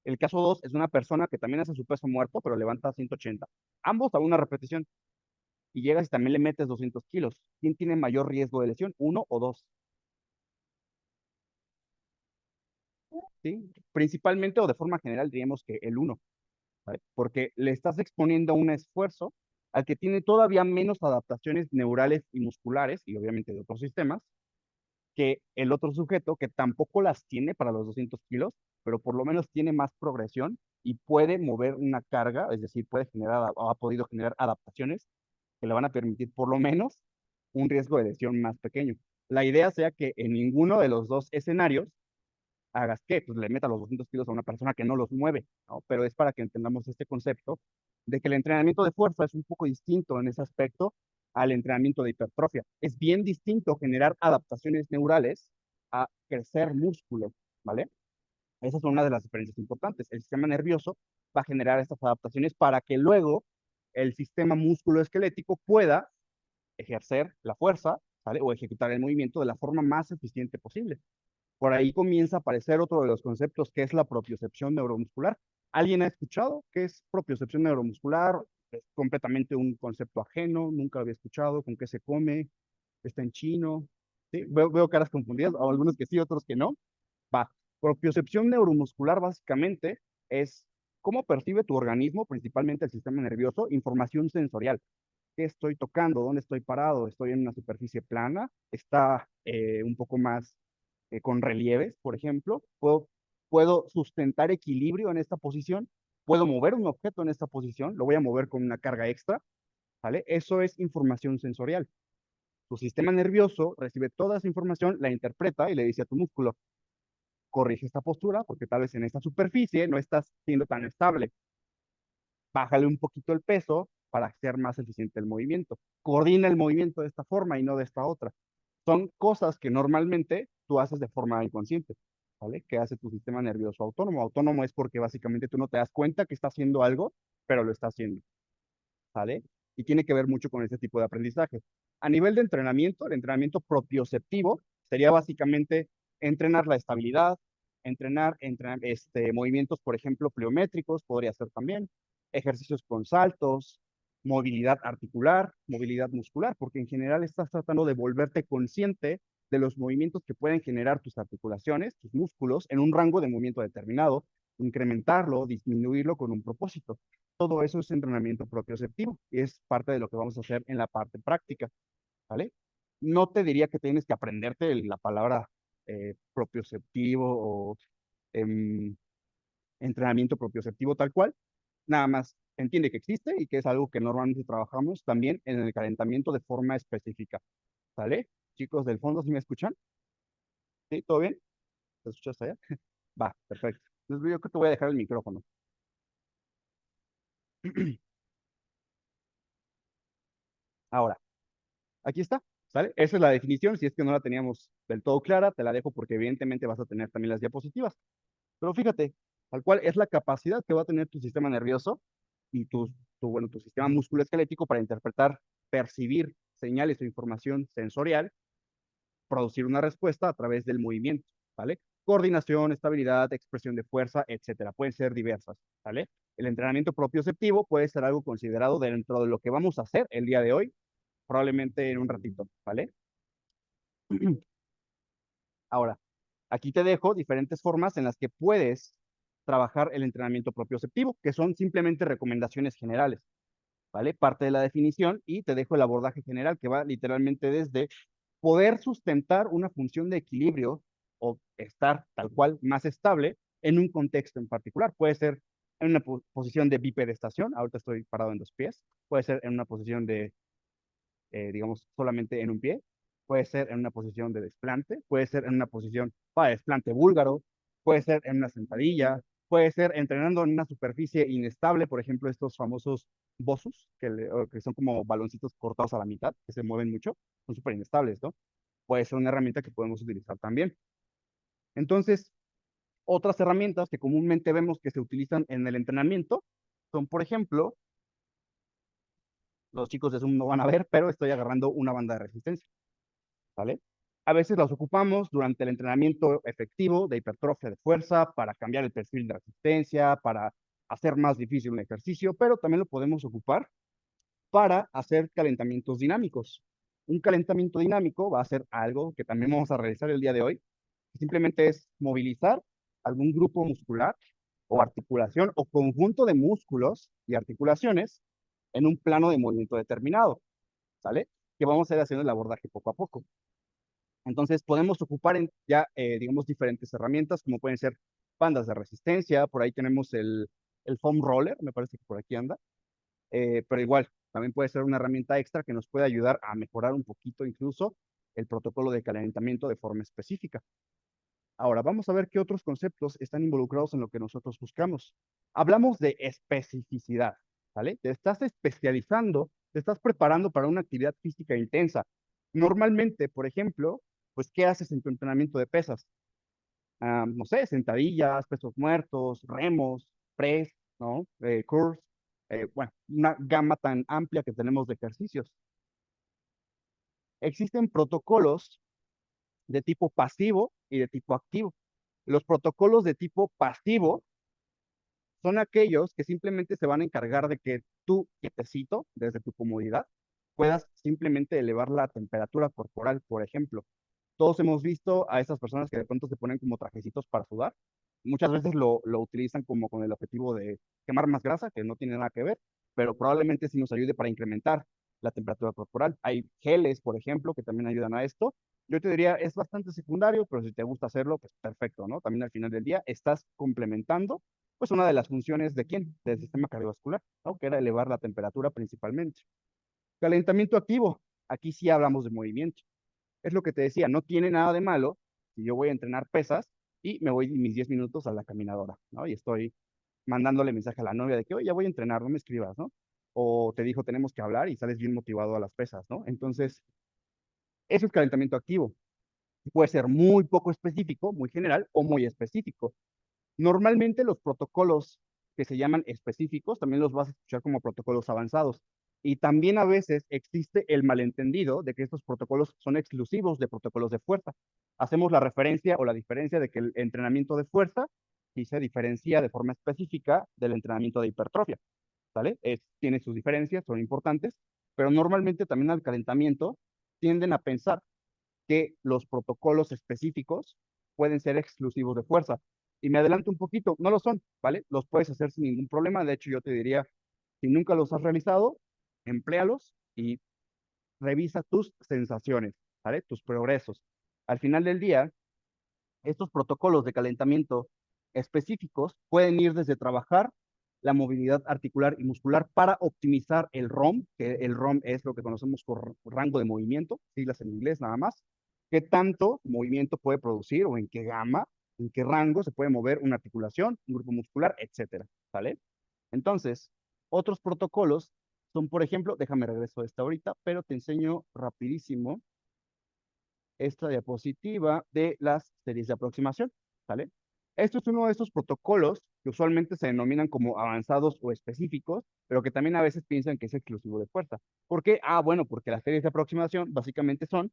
El caso 2 es una persona que también hace su peso muerto, pero levanta 180. Ambos a una repetición. Y llegas y también le metes 200 kilos. ¿Quién tiene mayor riesgo de lesión? ¿Uno o dos? ¿Sí? Principalmente o de forma general diríamos que el uno, ¿vale? Porque le estás exponiendo a un esfuerzo al que tiene todavía menos adaptaciones neurales y musculares, y obviamente de otros sistemas, que el otro sujeto que tampoco las tiene para los 200 kilos, pero por lo menos tiene más progresión y puede mover una carga, es decir, puede generar o ha podido generar adaptaciones que le van a permitir por lo menos un riesgo de lesión más pequeño. La idea sea que en ninguno de los dos escenarios hagas que pues le meta los 200 kilos a una persona que no los mueve, ¿no? Pero es para que entendamos este concepto de que el entrenamiento de fuerza es un poco distinto en ese aspecto al entrenamiento de hipertrofia. Es bien distinto generar adaptaciones neurales a crecer músculo, ¿vale? Esa es una de las diferencias importantes. El sistema nervioso va a generar estas adaptaciones para que luego el sistema músculo-esquelético pueda ejercer la fuerza, ¿vale? O ejecutar el movimiento de la forma más eficiente posible. Por ahí comienza a aparecer otro de los conceptos que es la propiocepción neuromuscular. ¿Alguien ha escuchado qué es propiocepción neuromuscular? Es completamente un concepto ajeno, nunca lo había escuchado, con qué se come, está en chino. ¿Sí? Veo caras confundidas, o algunos que sí, otros que no. Va. Propiocepción neuromuscular básicamente es cómo percibe tu organismo, principalmente el sistema nervioso, información sensorial. ¿Qué estoy tocando? ¿Dónde estoy parado? ¿Estoy en una superficie plana? ¿Está un poco más con relieves, por ejemplo? ¿Puedo sustentar equilibrio en esta posición? ¿Puedo mover un objeto en esta posición? ¿Lo voy a mover con una carga extra? ¿Vale? Eso es información sensorial. Tu sistema nervioso recibe toda esa información, la interpreta y le dice a tu músculo, corrige esta postura porque tal vez en esta superficie no estás siendo tan estable. Bájale un poquito el peso para hacer más eficiente el movimiento. Coordina el movimiento de esta forma y no de esta otra. Son cosas que normalmente tú haces de forma inconsciente, ¿vale? Que hace tu sistema nervioso autónomo. Autónomo es porque básicamente tú no te das cuenta que está haciendo algo, pero lo está haciendo, ¿vale? Y tiene que ver mucho con ese tipo de aprendizaje. A nivel de entrenamiento, el entrenamiento propioceptivo sería básicamente entrenar la estabilidad, entrenar movimientos, por ejemplo, pliométricos, podría ser también, ejercicios con saltos, movilidad articular, movilidad muscular, porque en general estás tratando de volverte consciente de los movimientos que pueden generar tus articulaciones, tus músculos, en un rango de movimiento determinado, incrementarlo, disminuirlo con un propósito. Todo eso es entrenamiento propioceptivo y es parte de lo que vamos a hacer en la parte práctica, ¿vale? No te diría que tienes que aprenderte la palabra propioceptivo o em, entrenamiento propioceptivo tal cual, nada más entiende que existe y que es algo que normalmente trabajamos también en el calentamiento de forma específica, ¿vale? Chicos del fondo, ¿sí me escuchan? ¿Sí? ¿Todo bien? ¿Te escuchas allá? Va, perfecto. Entonces yo creo que te voy a dejar el micrófono. Ahora, aquí está, ¿sale? Esa es la definición. Si es que no la teníamos del todo clara, te la dejo porque evidentemente vas a tener también las diapositivas. Pero fíjate, tal cual es la capacidad que va a tener tu sistema nervioso y tu sistema musculoesquelético para interpretar, percibir señales o información sensorial, producir una respuesta a través del movimiento, ¿vale? Coordinación, estabilidad, expresión de fuerza, etcétera. Pueden ser diversas, ¿vale? El entrenamiento propioceptivo puede ser algo considerado dentro de lo que vamos a hacer el día de hoy, probablemente en un ratito, ¿vale? Ahora, Aquí te dejo diferentes formas en las que puedes trabajar el entrenamiento propioceptivo, que son simplemente recomendaciones generales, ¿vale? Parte de la definición y te dejo el abordaje general que va literalmente desde poder sustentar una función de equilibrio o estar tal cual más estable en un contexto en particular. Puede ser en una posición de bipedestación, ahorita estoy parado en dos pies, puede ser en una posición de, digamos, solamente en un pie, puede ser en una posición de desplante, puede ser en una posición para desplante búlgaro, puede ser en una sentadilla, puede ser entrenando en una superficie inestable, por ejemplo, estos famosos bosus, que son como baloncitos cortados a la mitad, que se mueven mucho, son súper inestables, ¿no? Puede ser una herramienta que podemos utilizar también. Entonces, otras herramientas que comúnmente vemos que se utilizan en el entrenamiento son, por ejemplo, los chicos de Zoom no van a ver, pero estoy agarrando una banda de resistencia, ¿vale? A veces las ocupamos durante el entrenamiento efectivo de hipertrofia de fuerza para cambiar el perfil de resistencia, para hacer más difícil un ejercicio, pero también lo podemos ocupar para hacer calentamientos dinámicos. Un calentamiento dinámico va a ser algo que también vamos a realizar el día de hoy. Simplemente es movilizar algún grupo muscular o articulación o conjunto de músculos y articulaciones en un plano de movimiento determinado, ¿sale? Que vamos a ir haciendo el abordaje poco a poco. Entonces podemos ocupar ya, digamos, diferentes herramientas como pueden ser bandas de resistencia, por ahí tenemos el foam roller, me parece que por aquí anda, pero igual, también puede ser una herramienta extra que nos puede ayudar a mejorar un poquito incluso el protocolo de calentamiento de forma específica. Ahora, vamos a ver qué otros conceptos están involucrados en lo que nosotros buscamos. Hablamos de especificidad, ¿vale? Te estás especializando, te estás preparando para una actividad física intensa. Normalmente, por ejemplo, pues, ¿qué haces en tu entrenamiento de pesas? No sé, sentadillas, pesos muertos, remos, press, ¿no? Curls, bueno, una gama tan amplia que tenemos de ejercicios. Existen protocolos de tipo pasivo y de tipo activo. Los protocolos de tipo pasivo son aquellos que simplemente se van a encargar de que tú, quietecito, desde tu comodidad, puedas simplemente elevar la temperatura corporal, por ejemplo. Todos hemos visto a esas personas que de pronto se ponen como trajecitos para sudar. Muchas veces lo utilizan como con el objetivo de quemar más grasa, que no tiene nada que ver, pero probablemente sí nos ayude para incrementar la temperatura corporal. Hay geles, por ejemplo, que también ayudan a esto. Yo te diría, es bastante secundario, pero si te gusta hacerlo, pues perfecto, ¿no? También al final del día estás complementando, pues una de las funciones de quién, del sistema cardiovascular, ¿no? Que era elevar la temperatura principalmente. Calentamiento activo. Aquí sí hablamos de movimiento. Es lo que te decía, no tiene nada de malo si yo voy a entrenar pesas y me voy mis 10 minutos a la caminadora, ¿no? Y estoy mandándole mensaje a la novia de que, oye, ya voy a entrenar, no me escribas, ¿no? O te dijo, tenemos que hablar y sales bien motivado a las pesas, ¿no? Entonces, eso es calentamiento activo. Puede ser muy poco específico, muy general o muy específico. Normalmente los protocolos que se llaman específicos también los vas a escuchar como protocolos avanzados. Y también a veces existe el malentendido de que estos protocolos son exclusivos de protocolos de fuerza. Hacemos la referencia o la diferencia de que el entrenamiento de fuerza sí se diferencia de forma específica del entrenamiento de hipertrofia, ¿vale? Tiene sus diferencias, son importantes, pero normalmente también al calentamiento tienden a pensar que los protocolos específicos pueden ser exclusivos de fuerza. Y me adelanto un poquito, no lo son, ¿vale? Los puedes hacer sin ningún problema. De hecho, yo te diría, si nunca los has realizado, empléalos y revisa tus sensaciones, ¿vale? Tus progresos. Al final del día, estos protocolos de calentamiento específicos pueden ir desde trabajar la movilidad articular y muscular para optimizar el ROM, que el ROM es lo que conocemos por rango de movimiento, siglas en inglés nada más, qué tanto movimiento puede producir o en qué gama, en qué rango se puede mover una articulación, un grupo muscular, etcétera, ¿vale? Entonces, otros protocolos son, por ejemplo, déjame regreso a esta ahorita, pero te enseño rapidísimo esta diapositiva de las series de aproximación, ¿sale? Esto es uno de estos protocolos que usualmente se denominan como avanzados o específicos, pero que también a veces piensan que es exclusivo de fuerza. ¿Por qué? Ah, bueno, porque las series de aproximación básicamente son,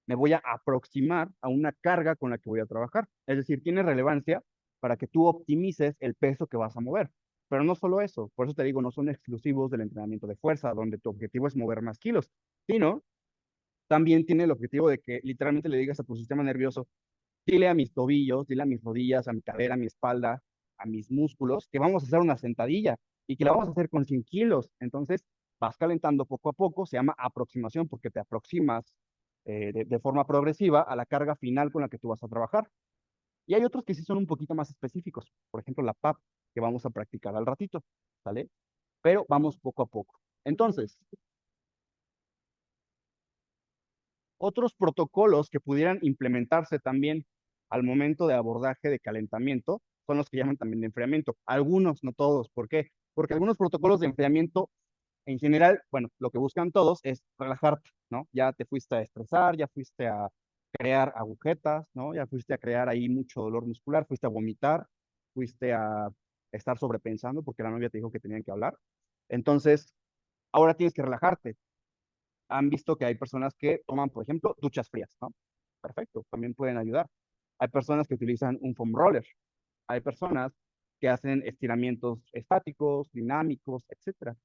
me voy a aproximar a una carga con la que voy a trabajar. Es decir, tiene relevancia para que tú optimices el peso que vas a mover. Pero no solo eso, por eso te digo, no son exclusivos del entrenamiento de fuerza, donde tu objetivo es mover más kilos, sino también tiene el objetivo de que literalmente le digas a tu sistema nervioso, dile a mis tobillos, dile a mis rodillas, a mi cadera, a mi espalda, a mis músculos, que vamos a hacer una sentadilla y que la vamos a hacer con 100 kilos. Entonces, vas calentando poco a poco, se llama aproximación porque te aproximas de forma progresiva a la carga final con la que tú vas a trabajar. Y hay otros que sí son un poquito más específicos, por ejemplo, la PAP, que vamos a practicar al ratito, ¿sale? Pero vamos poco a poco. Entonces, otros protocolos que pudieran implementarse también al momento de abordaje de calentamiento son los que llaman también de enfriamiento. Algunos, no todos. ¿Por qué? Porque algunos protocolos de enfriamiento, en general, bueno, lo que buscan todos es relajarte, ¿no? Ya te fuiste a estresar, ya fuiste a crear agujetas, ¿no? Ya fuiste a crear ahí mucho dolor muscular, fuiste a vomitar, fuiste a estar sobrepensando porque la novia te dijo que tenían que hablar. Entonces, ahora tienes que relajarte. Han visto que hay personas que toman, por ejemplo, duchas frías, ¿no? Perfecto, también pueden ayudar. Hay personas que utilizan un foam roller. Hay personas que hacen estiramientos estáticos, dinámicos, etcétera.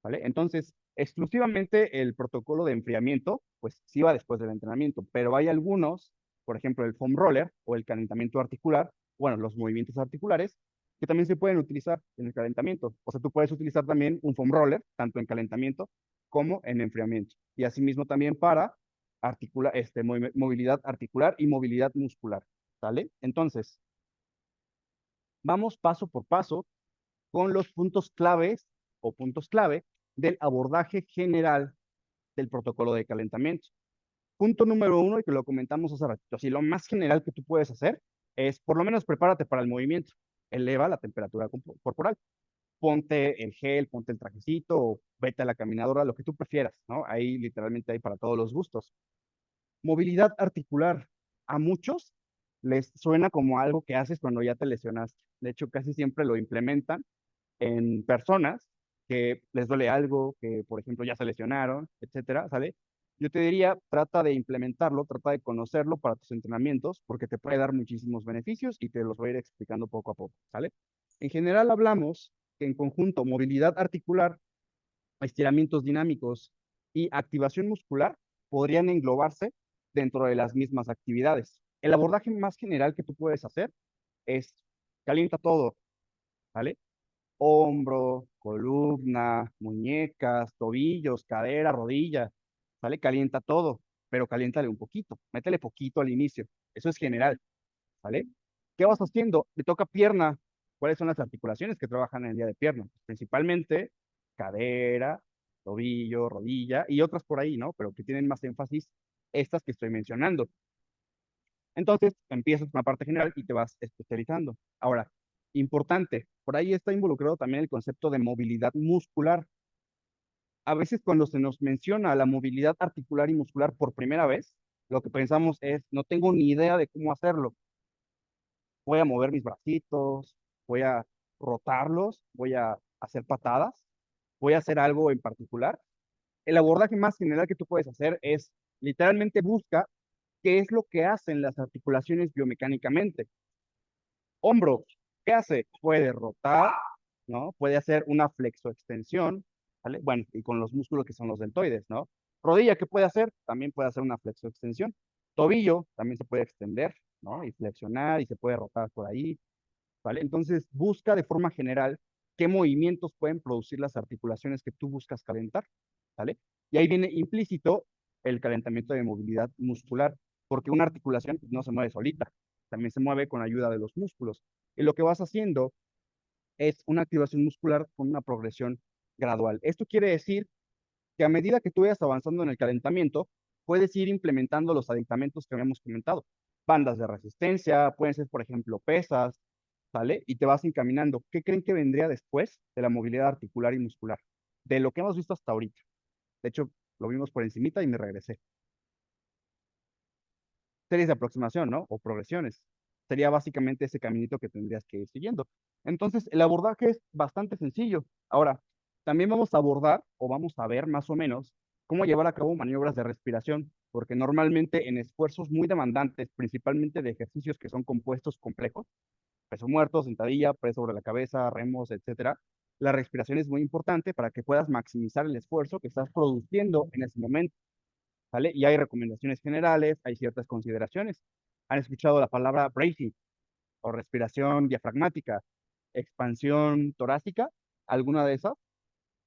¿Vale? Entonces, exclusivamente el protocolo de enfriamiento, pues sí va después del entrenamiento, pero hay algunos, por ejemplo, el foam roller o el calentamiento articular, bueno, los movimientos articulares, que también se pueden utilizar en el calentamiento. O sea, tú puedes utilizar también un foam roller, tanto en calentamiento como en enfriamiento. Y asimismo también para movilidad articular y movilidad muscular. ¿Sale? Entonces, vamos paso por paso con los puntos claves o puntos clave del abordaje general del protocolo de calentamiento. Punto número uno, y que lo comentamos hace ratito, así lo más general que tú puedes hacer es, por lo menos prepárate para el movimiento, eleva la temperatura corporal, ponte el gel, ponte el trajecito, o vete a la caminadora, lo que tú prefieras, ¿no? Ahí literalmente hay para todos los gustos. Movilidad articular, a muchos les suena como algo que haces cuando ya te lesionaste. De hecho, casi siempre lo implementan en personas que les duele algo, que por ejemplo ya se lesionaron, etcétera, ¿sale? Yo te diría, trata de implementarlo, trata de conocerlo para tus entrenamientos, porque te puede dar muchísimos beneficios y te los voy a ir explicando poco a poco, ¿sale? En general hablamos que en conjunto movilidad articular, estiramientos dinámicos y activación muscular podrían englobarse dentro de las mismas actividades. El abordaje más general que tú puedes hacer es calienta todo, ¿vale? Hombro, columna, muñecas, tobillos, cadera, rodilla, ¿vale? Calienta todo, pero caliéntale un poquito, métele poquito al inicio, eso es general, ¿vale? ¿Qué vas haciendo? Le toca pierna. ¿Cuáles son las articulaciones que trabajan en el día de pierna? Principalmente cadera, tobillo, rodilla y otras por ahí, ¿no? Pero que tienen más énfasis estas que estoy mencionando. Entonces, empiezas con la parte general y te vas especializando. Ahora, importante, por ahí está involucrado también el concepto de movilidad muscular. A veces cuando se nos menciona la movilidad articular y muscular por primera vez, lo que pensamos es, no tengo ni idea de cómo hacerlo. Voy a mover mis bracitos, voy a rotarlos, voy a hacer patadas, voy a hacer algo en particular. El abordaje más general que tú puedes hacer es literalmente busca qué es lo que hacen las articulaciones biomecánicamente. Hombro, ¿qué hace? Puede rotar, ¿no? Puede hacer una flexoextensión, ¿vale? Bueno, y con los músculos que son los deltoides, ¿no? Rodilla, ¿qué puede hacer? También puede hacer una flexoextensión. Tobillo, también se puede extender, ¿no? Y flexionar y se puede rotar por ahí, ¿vale? Entonces, busca de forma general qué movimientos pueden producir las articulaciones que tú buscas calentar, ¿vale? Y ahí viene implícito el calentamiento de movilidad muscular, porque una articulación pues, no se mueve solita, también se mueve con ayuda de los músculos. Y lo que vas haciendo es una activación muscular con una progresión gradual. Esto quiere decir que a medida que tú vayas avanzando en el calentamiento, puedes ir implementando los aditamentos que habíamos comentado. Bandas de resistencia, pueden ser, por ejemplo, pesas, ¿sale? Y te vas encaminando. ¿Qué creen que vendría después de la movilidad articular y muscular? De lo que hemos visto hasta ahorita. De hecho, lo vimos por encimita y me regresé. Series de aproximación, ¿no? O progresiones. Sería básicamente ese caminito que tendrías que ir siguiendo. Entonces, el abordaje es bastante sencillo. Ahora, también vamos a abordar o vamos a ver más o menos cómo llevar a cabo maniobras de respiración, porque normalmente en esfuerzos muy demandantes, principalmente de ejercicios que son compuestos complejos, peso muerto, sentadilla, press sobre la cabeza, remos, etcétera, la respiración es muy importante para que puedas maximizar el esfuerzo que estás produciendo en ese momento. ¿Vale? Y hay recomendaciones generales, hay ciertas consideraciones. ¿Han escuchado la palabra bracing o respiración diafragmática, expansión torácica? ¿Alguna de esas?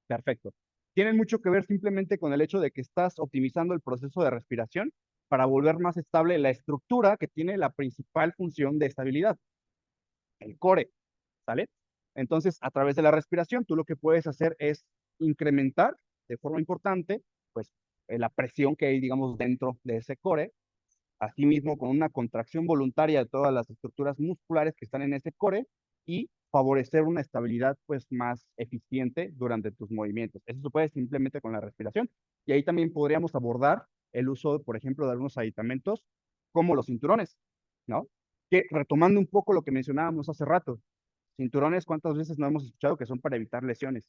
Perfecto. Tienen mucho que ver simplemente con el hecho de que estás optimizando el proceso de respiración para volver más estable la estructura que tiene la principal función de estabilidad, el core, ¿sale? Entonces, a través de la respiración, tú lo que puedes hacer es incrementar de forma importante, pues, la presión que hay, digamos, dentro de ese core, asimismo con una contracción voluntaria de todas las estructuras musculares que están en ese core y favorecer una estabilidad pues más eficiente durante tus movimientos. Eso se puede simplemente con la respiración. Y ahí también podríamos abordar el uso, por ejemplo, de algunos aditamentos como los cinturones, ¿no? Que retomando un poco lo que mencionábamos hace rato, cinturones, ¿cuántas veces no hemos escuchado que son para evitar lesiones?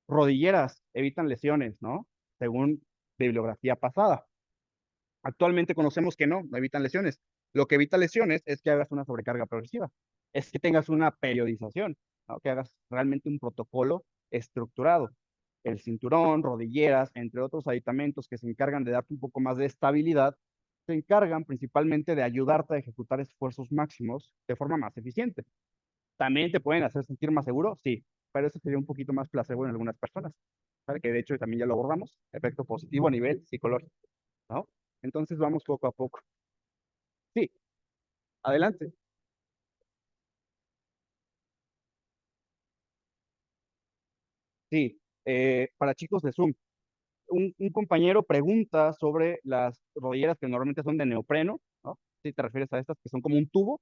Rodilleras evitan lesiones, ¿no? Según bibliografía pasada. Actualmente conocemos que no evitan lesiones. Lo que evita lesiones es que hagas una sobrecarga progresiva, es que tengas una periodización, ¿no? Que hagas realmente un protocolo estructurado. El cinturón, rodilleras, entre otros aditamentos que se encargan de darte un poco más de estabilidad, se encargan principalmente de ayudarte a ejecutar esfuerzos máximos de forma más eficiente. ¿También te pueden hacer sentir más seguro? Sí, pero eso sería un poquito más placebo en algunas personas, ¿sabe? Que de hecho también ya lo abordamos, efecto positivo a nivel psicológico, ¿no? Entonces vamos poco a poco. Sí, adelante. Sí, para chicos de Zoom, un compañero pregunta sobre las rodilleras que normalmente son de neopreno, ¿no? Si te refieres a estas que son como un tubo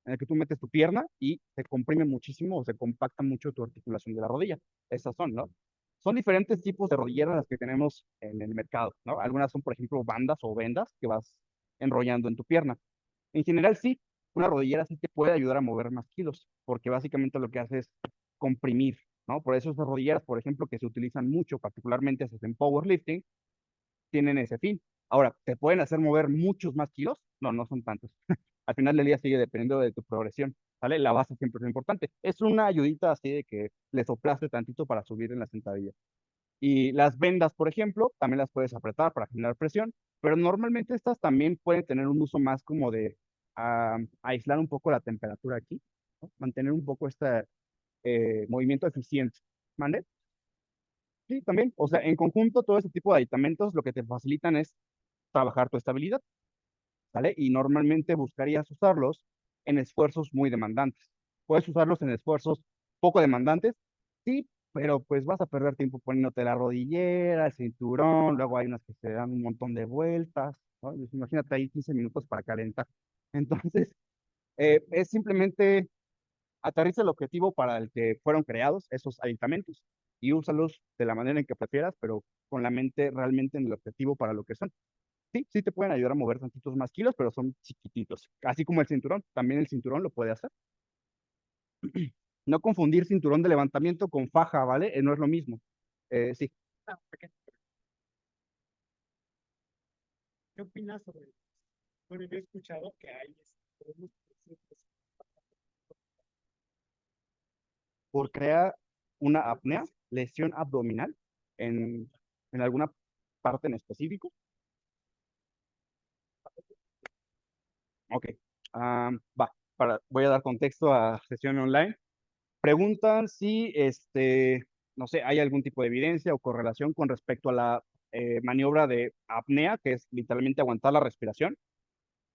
en el que tú metes tu pierna y se comprime muchísimo o se compacta mucho tu articulación de la rodilla. Esas son, ¿no? Son diferentes tipos de rodilleras las que tenemos en el mercado, ¿no? Algunas son, por ejemplo, bandas o vendas que vas enrollando en tu pierna. En general, sí, una rodillera sí te puede ayudar a mover más kilos, porque básicamente lo que hace es comprimir, ¿no? Por eso esas rodilleras, por ejemplo, que se utilizan mucho, particularmente esas en powerlifting, tienen ese fin. Ahora, ¿te pueden hacer mover muchos más kilos? No, no son tantos. Al final del día sigue dependiendo de tu progresión, ¿vale? La base siempre es importante. Es una ayudita así de que le soplaste tantito para subir en la sentadilla. Y las vendas, por ejemplo, también las puedes apretar para generar presión, pero normalmente estas también pueden tener un uso más como de aislar un poco la temperatura aquí, ¿no? Mantener un poco este movimiento eficiente. ¿Vale? Sí, también. O sea, en conjunto, todo ese tipo de aditamentos lo que te facilitan es trabajar tu estabilidad, ¿vale? Y normalmente buscarías usarlos en esfuerzos muy demandantes. Puedes usarlos en esfuerzos poco demandantes, sí, pero pues vas a perder tiempo poniéndote la rodillera, el cinturón, luego hay unas que se dan un montón de vueltas, ¿no? Pues imagínate ahí 15 minutos para calentar. Entonces, es simplemente aterriza el objetivo para el que fueron creados esos aditamentos y úsalos de la manera en que prefieras, pero con la mente realmente en el objetivo para lo que son. Sí, sí te pueden ayudar a mover tantitos más kilos, pero son chiquititos. Así como el cinturón, también el cinturón lo puede hacer. No confundir cinturón de levantamiento con faja, ¿vale? No es lo mismo. Sí. Ah, ok. ¿Qué opinas sobre eso? Bueno, yo he escuchado que hay unos principios. Por crear una apnea, lesión abdominal en, en alguna parte en específico. Ok. Voy a dar contexto a sesión online. Preguntan si, no sé, hay algún tipo de evidencia o correlación con respecto a la maniobra de apnea, que es literalmente aguantar la respiración,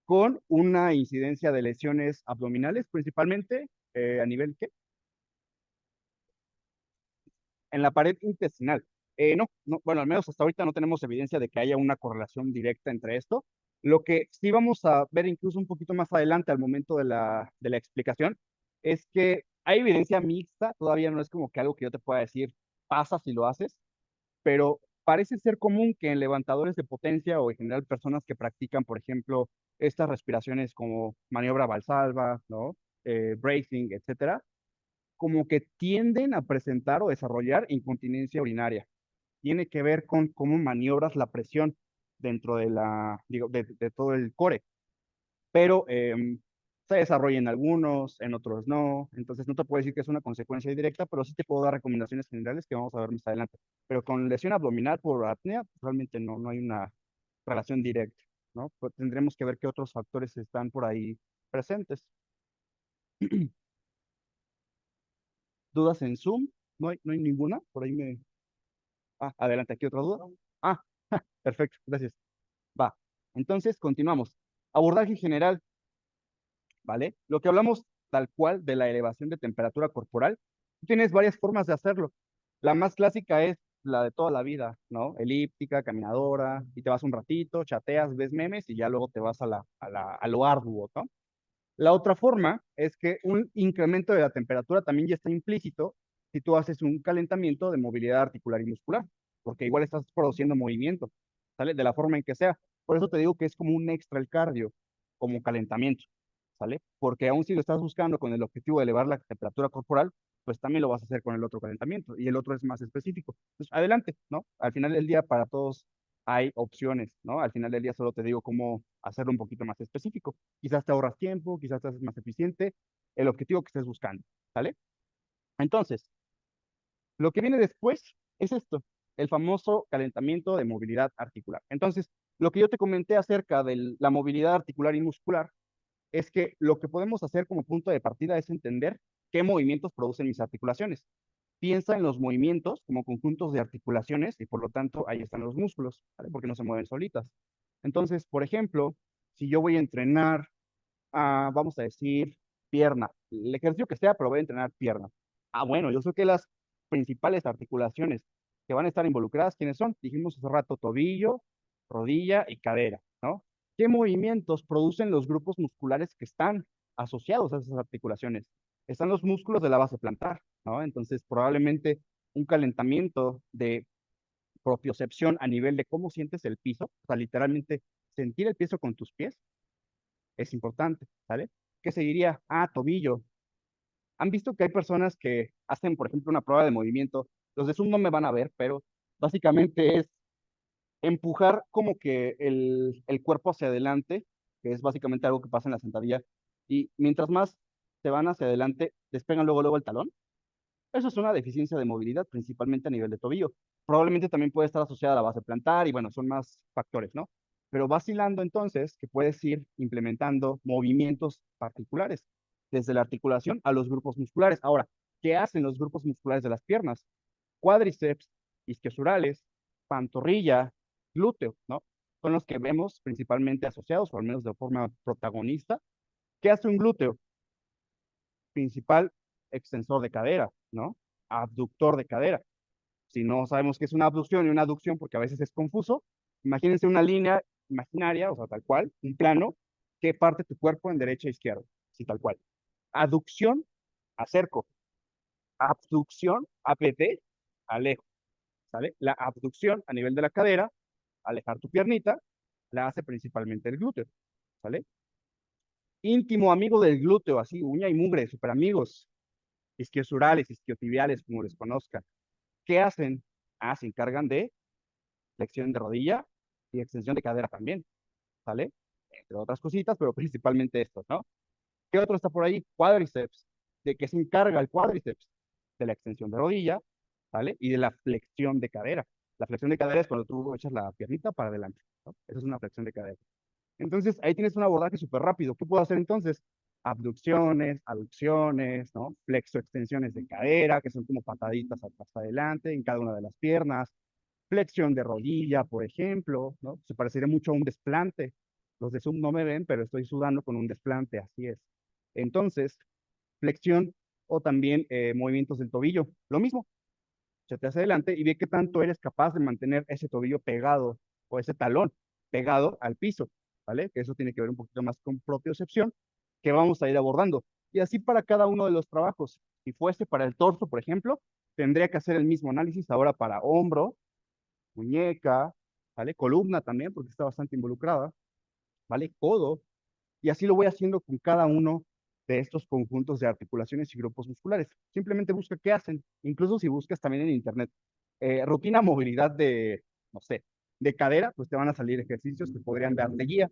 con una incidencia de lesiones abdominales, principalmente a nivel, ¿qué? En la pared intestinal. No, no, bueno, al menos hasta ahorita no tenemos evidencia de que haya una correlación directa entre esto. Lo que sí vamos a ver incluso un poquito más adelante al momento de la explicación es que hay evidencia mixta, todavía no es como que algo que yo te pueda decir pasa si lo haces, pero parece ser común que en levantadores de potencia o en general personas que practican, por ejemplo, estas respiraciones como maniobra valsalva, ¿no? Bracing, etcétera, como que tienden a presentar o desarrollar incontinencia urinaria. Tiene que ver con cómo maniobras la presión dentro de digo, de todo el core, pero se desarrolla en algunos, en otros no, entonces no te puedo decir que es una consecuencia directa, pero sí te puedo dar recomendaciones generales que vamos a ver más adelante. Pero con lesión abdominal por apnea, realmente no hay una relación directa. ¿no? Pues tendremos que ver qué otros factores están por ahí presentes. ¿Dudas en Zoom? No hay ninguna. Por ahí me... Ah, adelante, ¿aquí otra duda? Ah, perfecto, gracias. Va. Entonces, continuamos. Abordaje general, ¿vale? Lo que hablamos tal cual de la elevación de temperatura corporal, tienes varias formas de hacerlo. La más clásica es la de toda la vida, ¿no? Elíptica, caminadora, y te vas un ratito, chateas, ves memes y ya luego te vas a lo arduo, ¿no? La otra forma es que un incremento de la temperatura también ya está implícito si tú haces un calentamiento de movilidad articular y muscular, porque igual estás produciendo movimiento, ¿sale? De la forma en que sea. Por eso te digo que es como un extra el cardio, como calentamiento, ¿sale? Porque aún si lo estás buscando con el objetivo de elevar la temperatura corporal, pues también lo vas a hacer con el otro calentamiento y el otro es más específico. Pues adelante, ¿no? Al final del día para todos hay opciones, ¿no? Al final del día solo te digo cómo hacerlo un poquito más específico. Quizás te ahorras tiempo, quizás te haces más eficiente, el objetivo que estés buscando, ¿sale? Entonces, lo que viene después es esto, el famoso calentamiento de movilidad articular. Entonces, lo que yo te comenté acerca de la movilidad articular y muscular es que lo que podemos hacer como punto de partida es entender qué movimientos producen mis articulaciones. Piensa en los movimientos como conjuntos de articulaciones y por lo tanto ahí están los músculos, ¿vale? Porque no se mueven solitas. Entonces, por ejemplo, si yo voy a entrenar, vamos a decir, pierna, el ejercicio que sea, pero voy a entrenar pierna. Bueno, yo sé que las principales articulaciones que van a estar involucradas, ¿quiénes son? Dijimos hace rato, tobillo, rodilla y cadera, ¿no? ¿Qué movimientos producen los grupos musculares que están asociados a esas articulaciones? Están los músculos de la base plantar, ¿no? Entonces, probablemente un calentamiento de propiocepción a nivel de cómo sientes el piso, o sea, literalmente sentir el piso con tus pies, es importante, ¿sale? ¿Qué seguiría? Tobillo. ¿Han visto que hay personas que hacen, por ejemplo, una prueba de movimiento? Los de Zoom no me van a ver, pero básicamente es empujar como que el cuerpo hacia adelante, que es básicamente algo que pasa en la sentadilla, y mientras más se van hacia adelante, despegan luego el talón. Eso es una deficiencia de movilidad, principalmente a nivel de tobillo. Probablemente también puede estar asociada a la base plantar y bueno, son más factores, ¿no? Pero vacilando entonces que puedes ir implementando movimientos particulares, desde la articulación a los grupos musculares. Ahora, ¿qué hacen los grupos musculares de las piernas? Cuádriceps, isquiosurales, pantorrilla, glúteo, ¿no? Son los que vemos principalmente asociados, o al menos de forma protagonista. ¿Qué hace un glúteo? Principal extensor de cadera, ¿no? Abductor de cadera. Si no sabemos qué es una abducción y una aducción, porque a veces es confuso, imagínense una línea imaginaria, o sea, tal cual, un plano, que parte tu cuerpo en derecha e izquierda, sí, tal cual. Aducción, acerco. Abducción, APT, alejo, ¿sale? La abducción a nivel de la cadera, alejar tu piernita, la hace principalmente el glúteo, ¿sale? Íntimo amigo del glúteo, así, uña y mugre, super amigos, isquiosurales, isquiotibiales, como les conozcan. ¿Qué hacen? Se encargan de flexión de rodilla y extensión de cadera también, ¿sale? Entre otras cositas, pero principalmente esto, ¿no? ¿Qué otro está por ahí? Cuádriceps. ¿De qué se encarga el cuádriceps? De la extensión de rodilla, ¿vale? Y de la flexión de cadera. La flexión de cadera es cuando tú echas la piernita para adelante, ¿no? Esa es una flexión de cadera. Entonces, ahí tienes un abordaje súper rápido. ¿Qué puedo hacer entonces? Abducciones, aducciones, ¿no? Flexoextensiones de cadera, que son como pataditas hasta adelante en cada una de las piernas. Flexión de rodilla, por ejemplo, ¿no? Se parecería mucho a un desplante. Los de Zoom no me ven, pero estoy sudando con un desplante, así es. Entonces, flexión o también movimientos del tobillo. Lo mismo, se te hace adelante y ve qué tanto eres capaz de mantener ese tobillo pegado o ese talón pegado al piso, ¿vale? Que eso tiene que ver un poquito más con propiocepción que vamos a ir abordando. Y así para cada uno de los trabajos. Si fuese para el torso, por ejemplo, tendría que hacer el mismo análisis ahora para hombro, muñeca, ¿vale? Columna también, porque está bastante involucrada, ¿vale? Codo, y así lo voy haciendo con cada uno de estos conjuntos de articulaciones y grupos musculares. Simplemente busca qué hacen, incluso si buscas también en internet. Rutina movilidad de, no sé, de cadera, pues te van a salir ejercicios que podrían darte guía.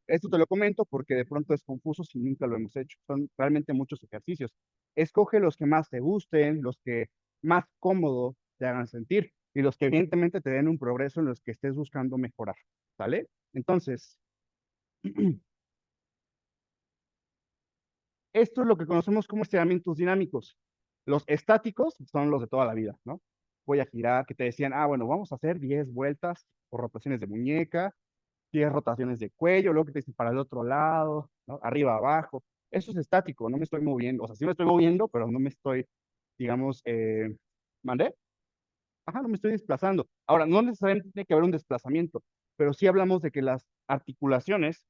Esto te lo comento porque de pronto es confuso si nunca lo hemos hecho. Son realmente muchos ejercicios. Escoge los que más te gusten, los que más cómodo te hagan sentir y los que evidentemente te den un progreso en los que estés buscando mejorar. ¿Sale? Entonces, Esto es lo que conocemos como estiramientos dinámicos. Los estáticos son los de toda la vida, ¿no? Voy a girar, que te decían, bueno, vamos a hacer 10 vueltas o rotaciones de muñeca, 10 rotaciones de cuello, luego que te dicen para el otro lado, ¿no? Arriba, abajo. Eso es estático, no me estoy moviendo. O sea, sí me estoy moviendo, pero no me estoy, digamos, ¿mandé? Ajá, no me estoy desplazando. Ahora, no necesariamente tiene que haber un desplazamiento, pero sí hablamos de que las articulaciones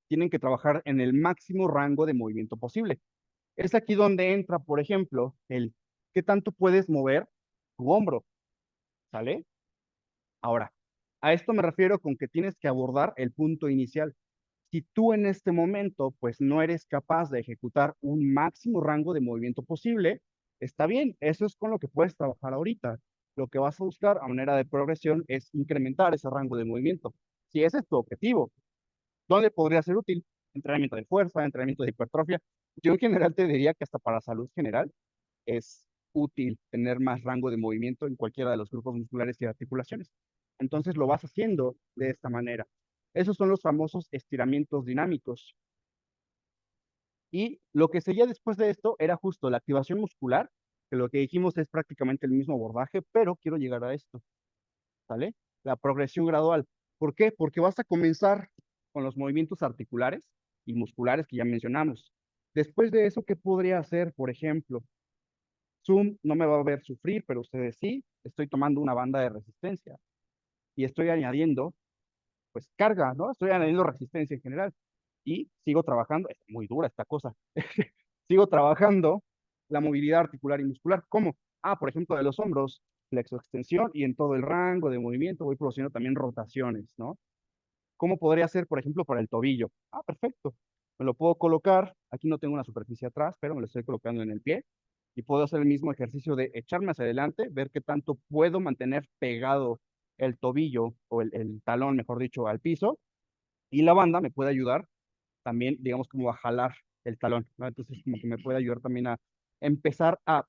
tienen que trabajar en el máximo rango de movimiento posible. Es aquí donde entra, por ejemplo, el qué tanto puedes mover tu hombro, ¿sale? Ahora, a esto me refiero con que tienes que abordar el punto inicial. Si tú en este momento, pues no eres capaz de ejecutar un máximo rango de movimiento posible, está bien, eso es con lo que puedes trabajar ahorita. Lo que vas a buscar a manera de progresión es incrementar ese rango de movimiento. Si ese es tu objetivo, ¿dónde podría ser útil? Entrenamiento de fuerza, entrenamiento de hipertrofia. Yo en general te diría que hasta para salud general es útil tener más rango de movimiento en cualquiera de los grupos musculares y articulaciones. Entonces lo vas haciendo de esta manera. Esos son los famosos estiramientos dinámicos. Y lo que seguía después de esto era justo la activación muscular, que lo que dijimos es prácticamente el mismo abordaje, pero quiero llegar a esto, ¿sale? La progresión gradual. ¿Por qué? Porque vas a comenzar con los movimientos articulares y musculares que ya mencionamos. Después de eso, ¿qué podría hacer? Por ejemplo, Zoom no me va a ver sufrir, pero ustedes sí. Estoy tomando una banda de resistencia y estoy añadiendo, pues, carga, ¿no? Estoy añadiendo resistencia en general y sigo trabajando. Es muy dura esta cosa. Sigo trabajando la movilidad articular y muscular. ¿Cómo? Por ejemplo, de los hombros, flexoextensión y en todo el rango de movimiento voy produciendo también rotaciones, ¿no? ¿Cómo podría ser, por ejemplo, para el tobillo? Perfecto. Me lo puedo colocar, aquí no tengo una superficie atrás, pero me lo estoy colocando en el pie y puedo hacer el mismo ejercicio de echarme hacia adelante, ver qué tanto puedo mantener pegado el tobillo o el talón, mejor dicho, al piso, y la banda me puede ayudar también, digamos, como a jalar el talón, ¿no? Entonces, como que me puede ayudar también a empezar a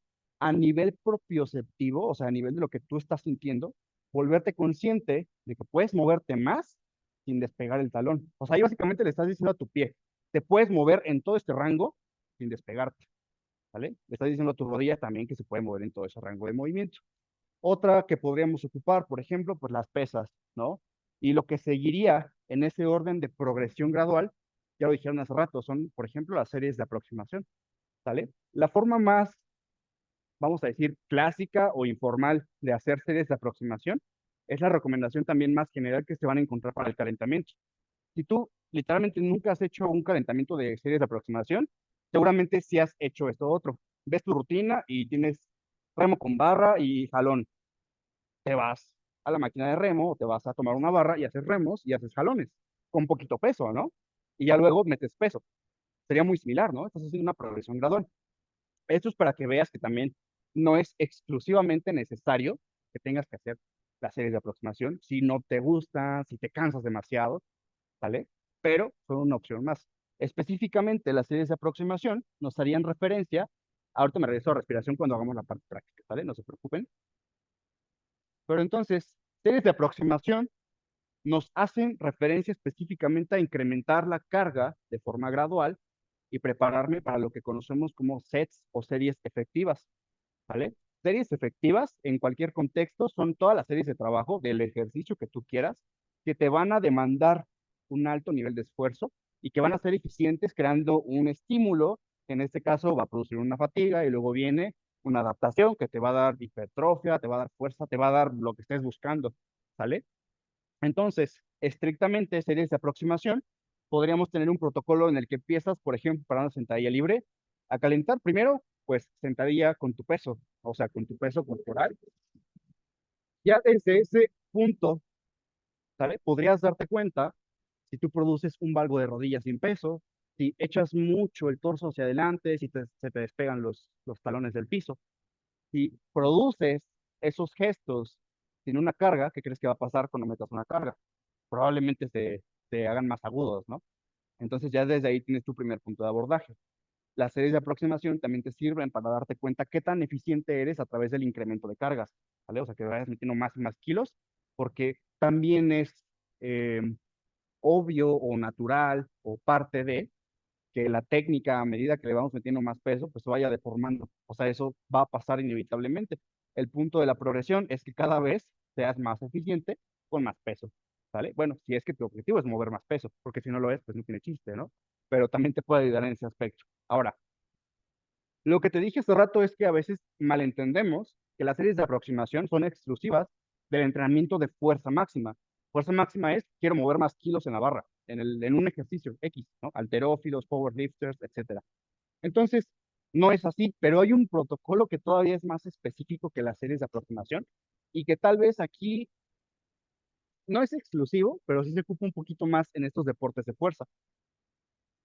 nivel propioceptivo, o sea, a nivel de lo que tú estás sintiendo, volverte consciente de que puedes moverte más sin despegar el talón. O sea, ahí básicamente le estás diciendo a tu pie, te puedes mover en todo este rango sin despegarte, ¿vale? Le estás diciendo a tu rodilla también que se puede mover en todo ese rango de movimiento. Otra que podríamos ocupar, por ejemplo, pues las pesas, ¿no? Y lo que seguiría en ese orden de progresión gradual, ya lo dijeron hace rato, son, por ejemplo, las series de aproximación, ¿sale? La forma más, vamos a decir, clásica o informal de hacer series de aproximación es la recomendación también más general que se van a encontrar para el calentamiento. Si tú literalmente nunca has hecho un calentamiento de series de aproximación, seguramente sí has hecho esto otro. Ves tu rutina y tienes remo con barra y jalón, te vas a la máquina de remo, o te vas a tomar una barra y haces remos y haces jalones con poquito peso, ¿no? Y ya luego metes peso. Sería muy similar, ¿no? Estás haciendo una progresión gradual. Esto es para que veas que también no es exclusivamente necesario que tengas que hacer las series de aproximación si no te gustan, si te cansas demasiado, ¿vale? Pero son una opción más. Específicamente las series de aproximación nos harían referencia, ahorita me regreso a respiración cuando hagamos la parte práctica, ¿vale? No se preocupen. Pero entonces, series de aproximación nos hacen referencia específicamente a incrementar la carga de forma gradual y prepararme para lo que conocemos como sets o series efectivas, ¿vale? Series efectivas en cualquier contexto son todas las series de trabajo del ejercicio que tú quieras, que te van a demandar un alto nivel de esfuerzo y que van a ser eficientes creando un estímulo, que en este caso va a producir una fatiga y luego viene una adaptación que te va a dar hipertrofia, te va a dar fuerza, te va a dar lo que estés buscando, ¿sale? Entonces, estrictamente series de aproximación, podríamos tener un protocolo en el que empiezas, por ejemplo, para una sentadilla libre, a calentar primero, pues sentadilla con tu peso, o sea, con tu peso corporal. Ya desde ese punto, ¿sale? Podrías darte cuenta si tú produces un valgo de rodillas sin peso, si echas mucho el torso hacia adelante, si se te despegan los talones del piso. Si produces esos gestos sin una carga, ¿qué crees que va a pasar cuando metas una carga? Probablemente se hagan más agudos, ¿no? Entonces ya desde ahí tienes tu primer punto de abordaje. Las series de aproximación también te sirven para darte cuenta qué tan eficiente eres a través del incremento de cargas, ¿vale? O sea, que vayas metiendo más y más kilos, porque también es obvio o natural o parte de que la técnica, a medida que le vamos metiendo más peso, pues se vaya deformando. O sea, eso va a pasar inevitablemente. El punto de la progresión es que cada vez seas más eficiente con más peso, ¿sale? Bueno, si es que tu objetivo es mover más peso, porque si no lo es, pues no tiene chiste, ¿no? Pero también te puede ayudar en ese aspecto. Ahora, lo que te dije hace rato es que a veces malentendemos que las series de aproximación son exclusivas del entrenamiento de fuerza máxima. Fuerza máxima es, quiero mover más kilos en la barra, en un ejercicio X, ¿no? Halterófilos, powerlifters, etcétera. Entonces, no es así, pero hay un protocolo que todavía es más específico que las series de aproximación y que tal vez aquí no es exclusivo, pero sí se ocupa un poquito más en estos deportes de fuerza.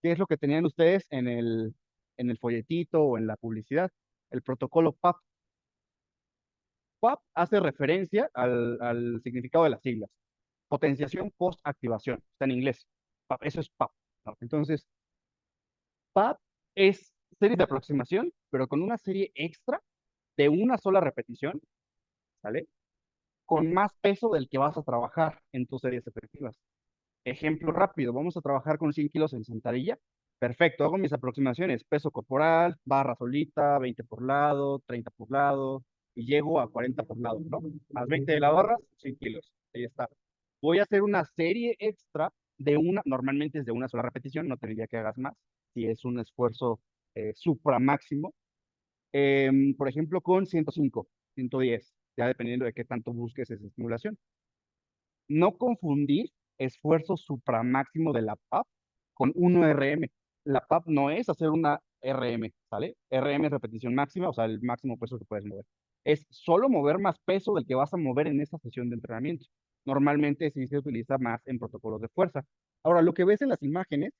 ¿Qué es lo que tenían ustedes en el folletito o en la publicidad? El protocolo PAP. PAP hace referencia al significado de las siglas. Potenciación post-activación. Está en inglés. PAP, eso es PAP, ¿no? Entonces, PAP es serie de aproximación, pero con una serie extra de una sola repetición, ¿sale? Con más peso del que vas a trabajar en tus series efectivas. Ejemplo rápido, vamos a trabajar con 100 kilos en sentadilla. Perfecto, hago mis aproximaciones, peso corporal, barra solita, 20 por lado, 30 por lado, y llego a 40 por lado, ¿no? Más 20 de la barra, 100 kilos. Ahí está. Voy a hacer una serie extra de una, normalmente es de una sola repetición, no te diría que hagas más, si es un esfuerzo supra máximo. Por ejemplo, con 105, 110, ya dependiendo de qué tanto busques esa estimulación. No confundir esfuerzo supramáximo de la PAP con 1 RM. La PAP no es hacer una RM, ¿sale? RM es repetición máxima, o sea, el máximo peso que puedes mover. Es solo mover más peso del que vas a mover en esa sesión de entrenamiento. Normalmente sí se utiliza más en protocolos de fuerza. Ahora, lo que ves en las imágenes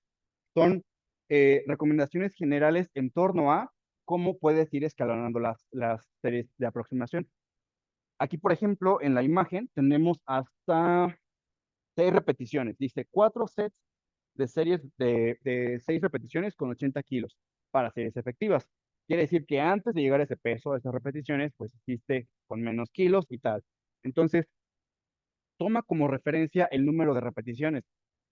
son recomendaciones generales en torno a cómo puedes ir escalonando las series de aproximación. Aquí, por ejemplo, en la imagen tenemos hasta 6 repeticiones. Dice 4 sets de series de 6 repeticiones con 80 kilos para series efectivas. Quiere decir que antes de llegar a ese peso, a esas repeticiones, pues hiciste con menos kilos y tal. Entonces, toma como referencia el número de repeticiones,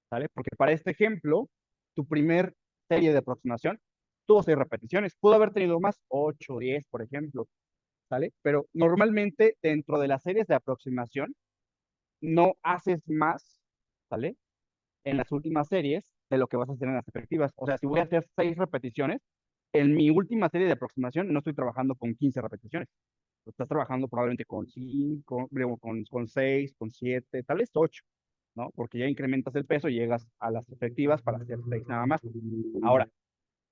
¿sale? Porque para este ejemplo, tu primer serie de aproximación tuvo 6 repeticiones. Pudo haber tenido más, 8, 10, por ejemplo, ¿sale? Pero normalmente dentro de las series de aproximación no haces más, ¿sale? En las últimas series de lo que vas a hacer en las efectivas. O sea, si voy a hacer 6 repeticiones, en mi última serie de aproximación no estoy trabajando con 15 repeticiones. Estás trabajando probablemente con 5, con 6, con 7, tal vez 8, ¿no? Porque ya incrementas el peso y llegas a las efectivas para hacer 6 nada más. Ahora,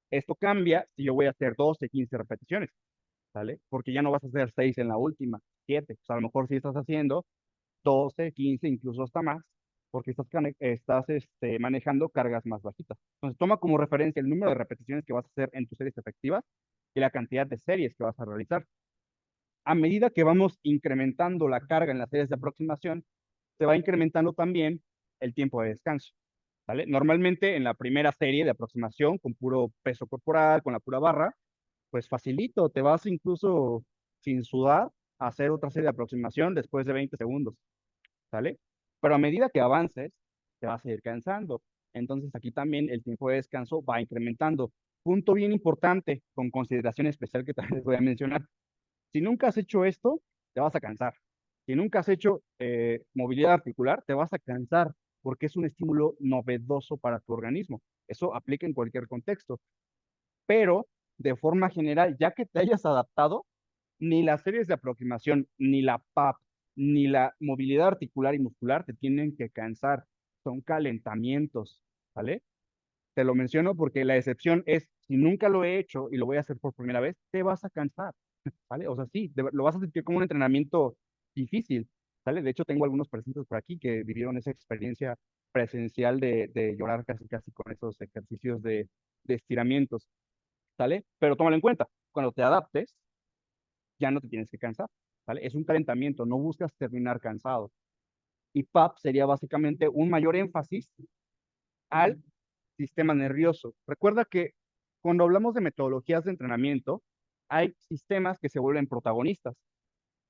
esto cambia si yo voy a hacer 12, 15 repeticiones, ¿sale? Porque ya no vas a hacer 6 en la última, 7. O sea, a lo mejor si estás haciendo 12, 15, incluso hasta más, porque estás manejando cargas más bajitas. Entonces, toma como referencia el número de repeticiones que vas a hacer en tus series efectivas y la cantidad de series que vas a realizar. A medida que vamos incrementando la carga en las series de aproximación, se va incrementando también el tiempo de descanso, ¿vale? Normalmente en la primera serie de aproximación, con puro peso corporal, con la pura barra, pues facilito, te vas incluso sin sudar a hacer otra serie de aproximación después de 20 segundos. ¿Sale? Pero a medida que avances, te vas a ir cansando. Entonces aquí también el tiempo de descanso va incrementando. Punto bien importante, con consideración especial que también les voy a mencionar. Si nunca has hecho esto, te vas a cansar. Si nunca has hecho movilidad articular, te vas a cansar porque es un estímulo novedoso para tu organismo. Eso aplica en cualquier contexto. Pero de forma general, ya que te hayas adaptado, ni las series de aproximación, ni la PAP, ni la movilidad articular y muscular te tienen que cansar. Son calentamientos, ¿vale? Te lo menciono porque la excepción es, si nunca lo he hecho y lo voy a hacer por primera vez, te vas a cansar, ¿vale? O sea, sí, lo vas a sentir como un entrenamiento difícil, ¿vale? De hecho, tengo algunos presentes por aquí que vivieron esa experiencia presencial de llorar casi, casi con esos ejercicios de estiramientos, ¿sale? Pero tómalo en cuenta, cuando te adaptes, ya no te tienes que cansar, ¿vale? Es un calentamiento, no buscas terminar cansado. Y PAP sería básicamente un mayor énfasis al sistema nervioso. Recuerda que cuando hablamos de metodologías de entrenamiento, hay sistemas que se vuelven protagonistas.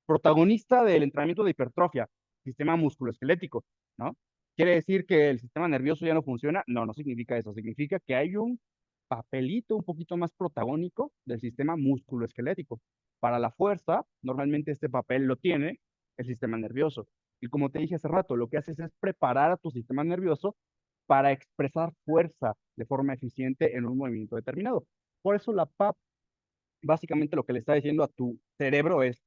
Protagonista del entrenamiento de hipertrofia, sistema musculoesquelético, ¿no? ¿Quiere decir que el sistema nervioso ya no funciona? No, no significa eso. Significa que hay un papelito un poquito más protagónico del sistema musculoesquelético. Para la fuerza, normalmente este papel lo tiene el sistema nervioso. Y como te dije hace rato, lo que haces es preparar a tu sistema nervioso para expresar fuerza de forma eficiente en un movimiento determinado. Por eso la PAP, básicamente lo que le está diciendo a tu cerebro es,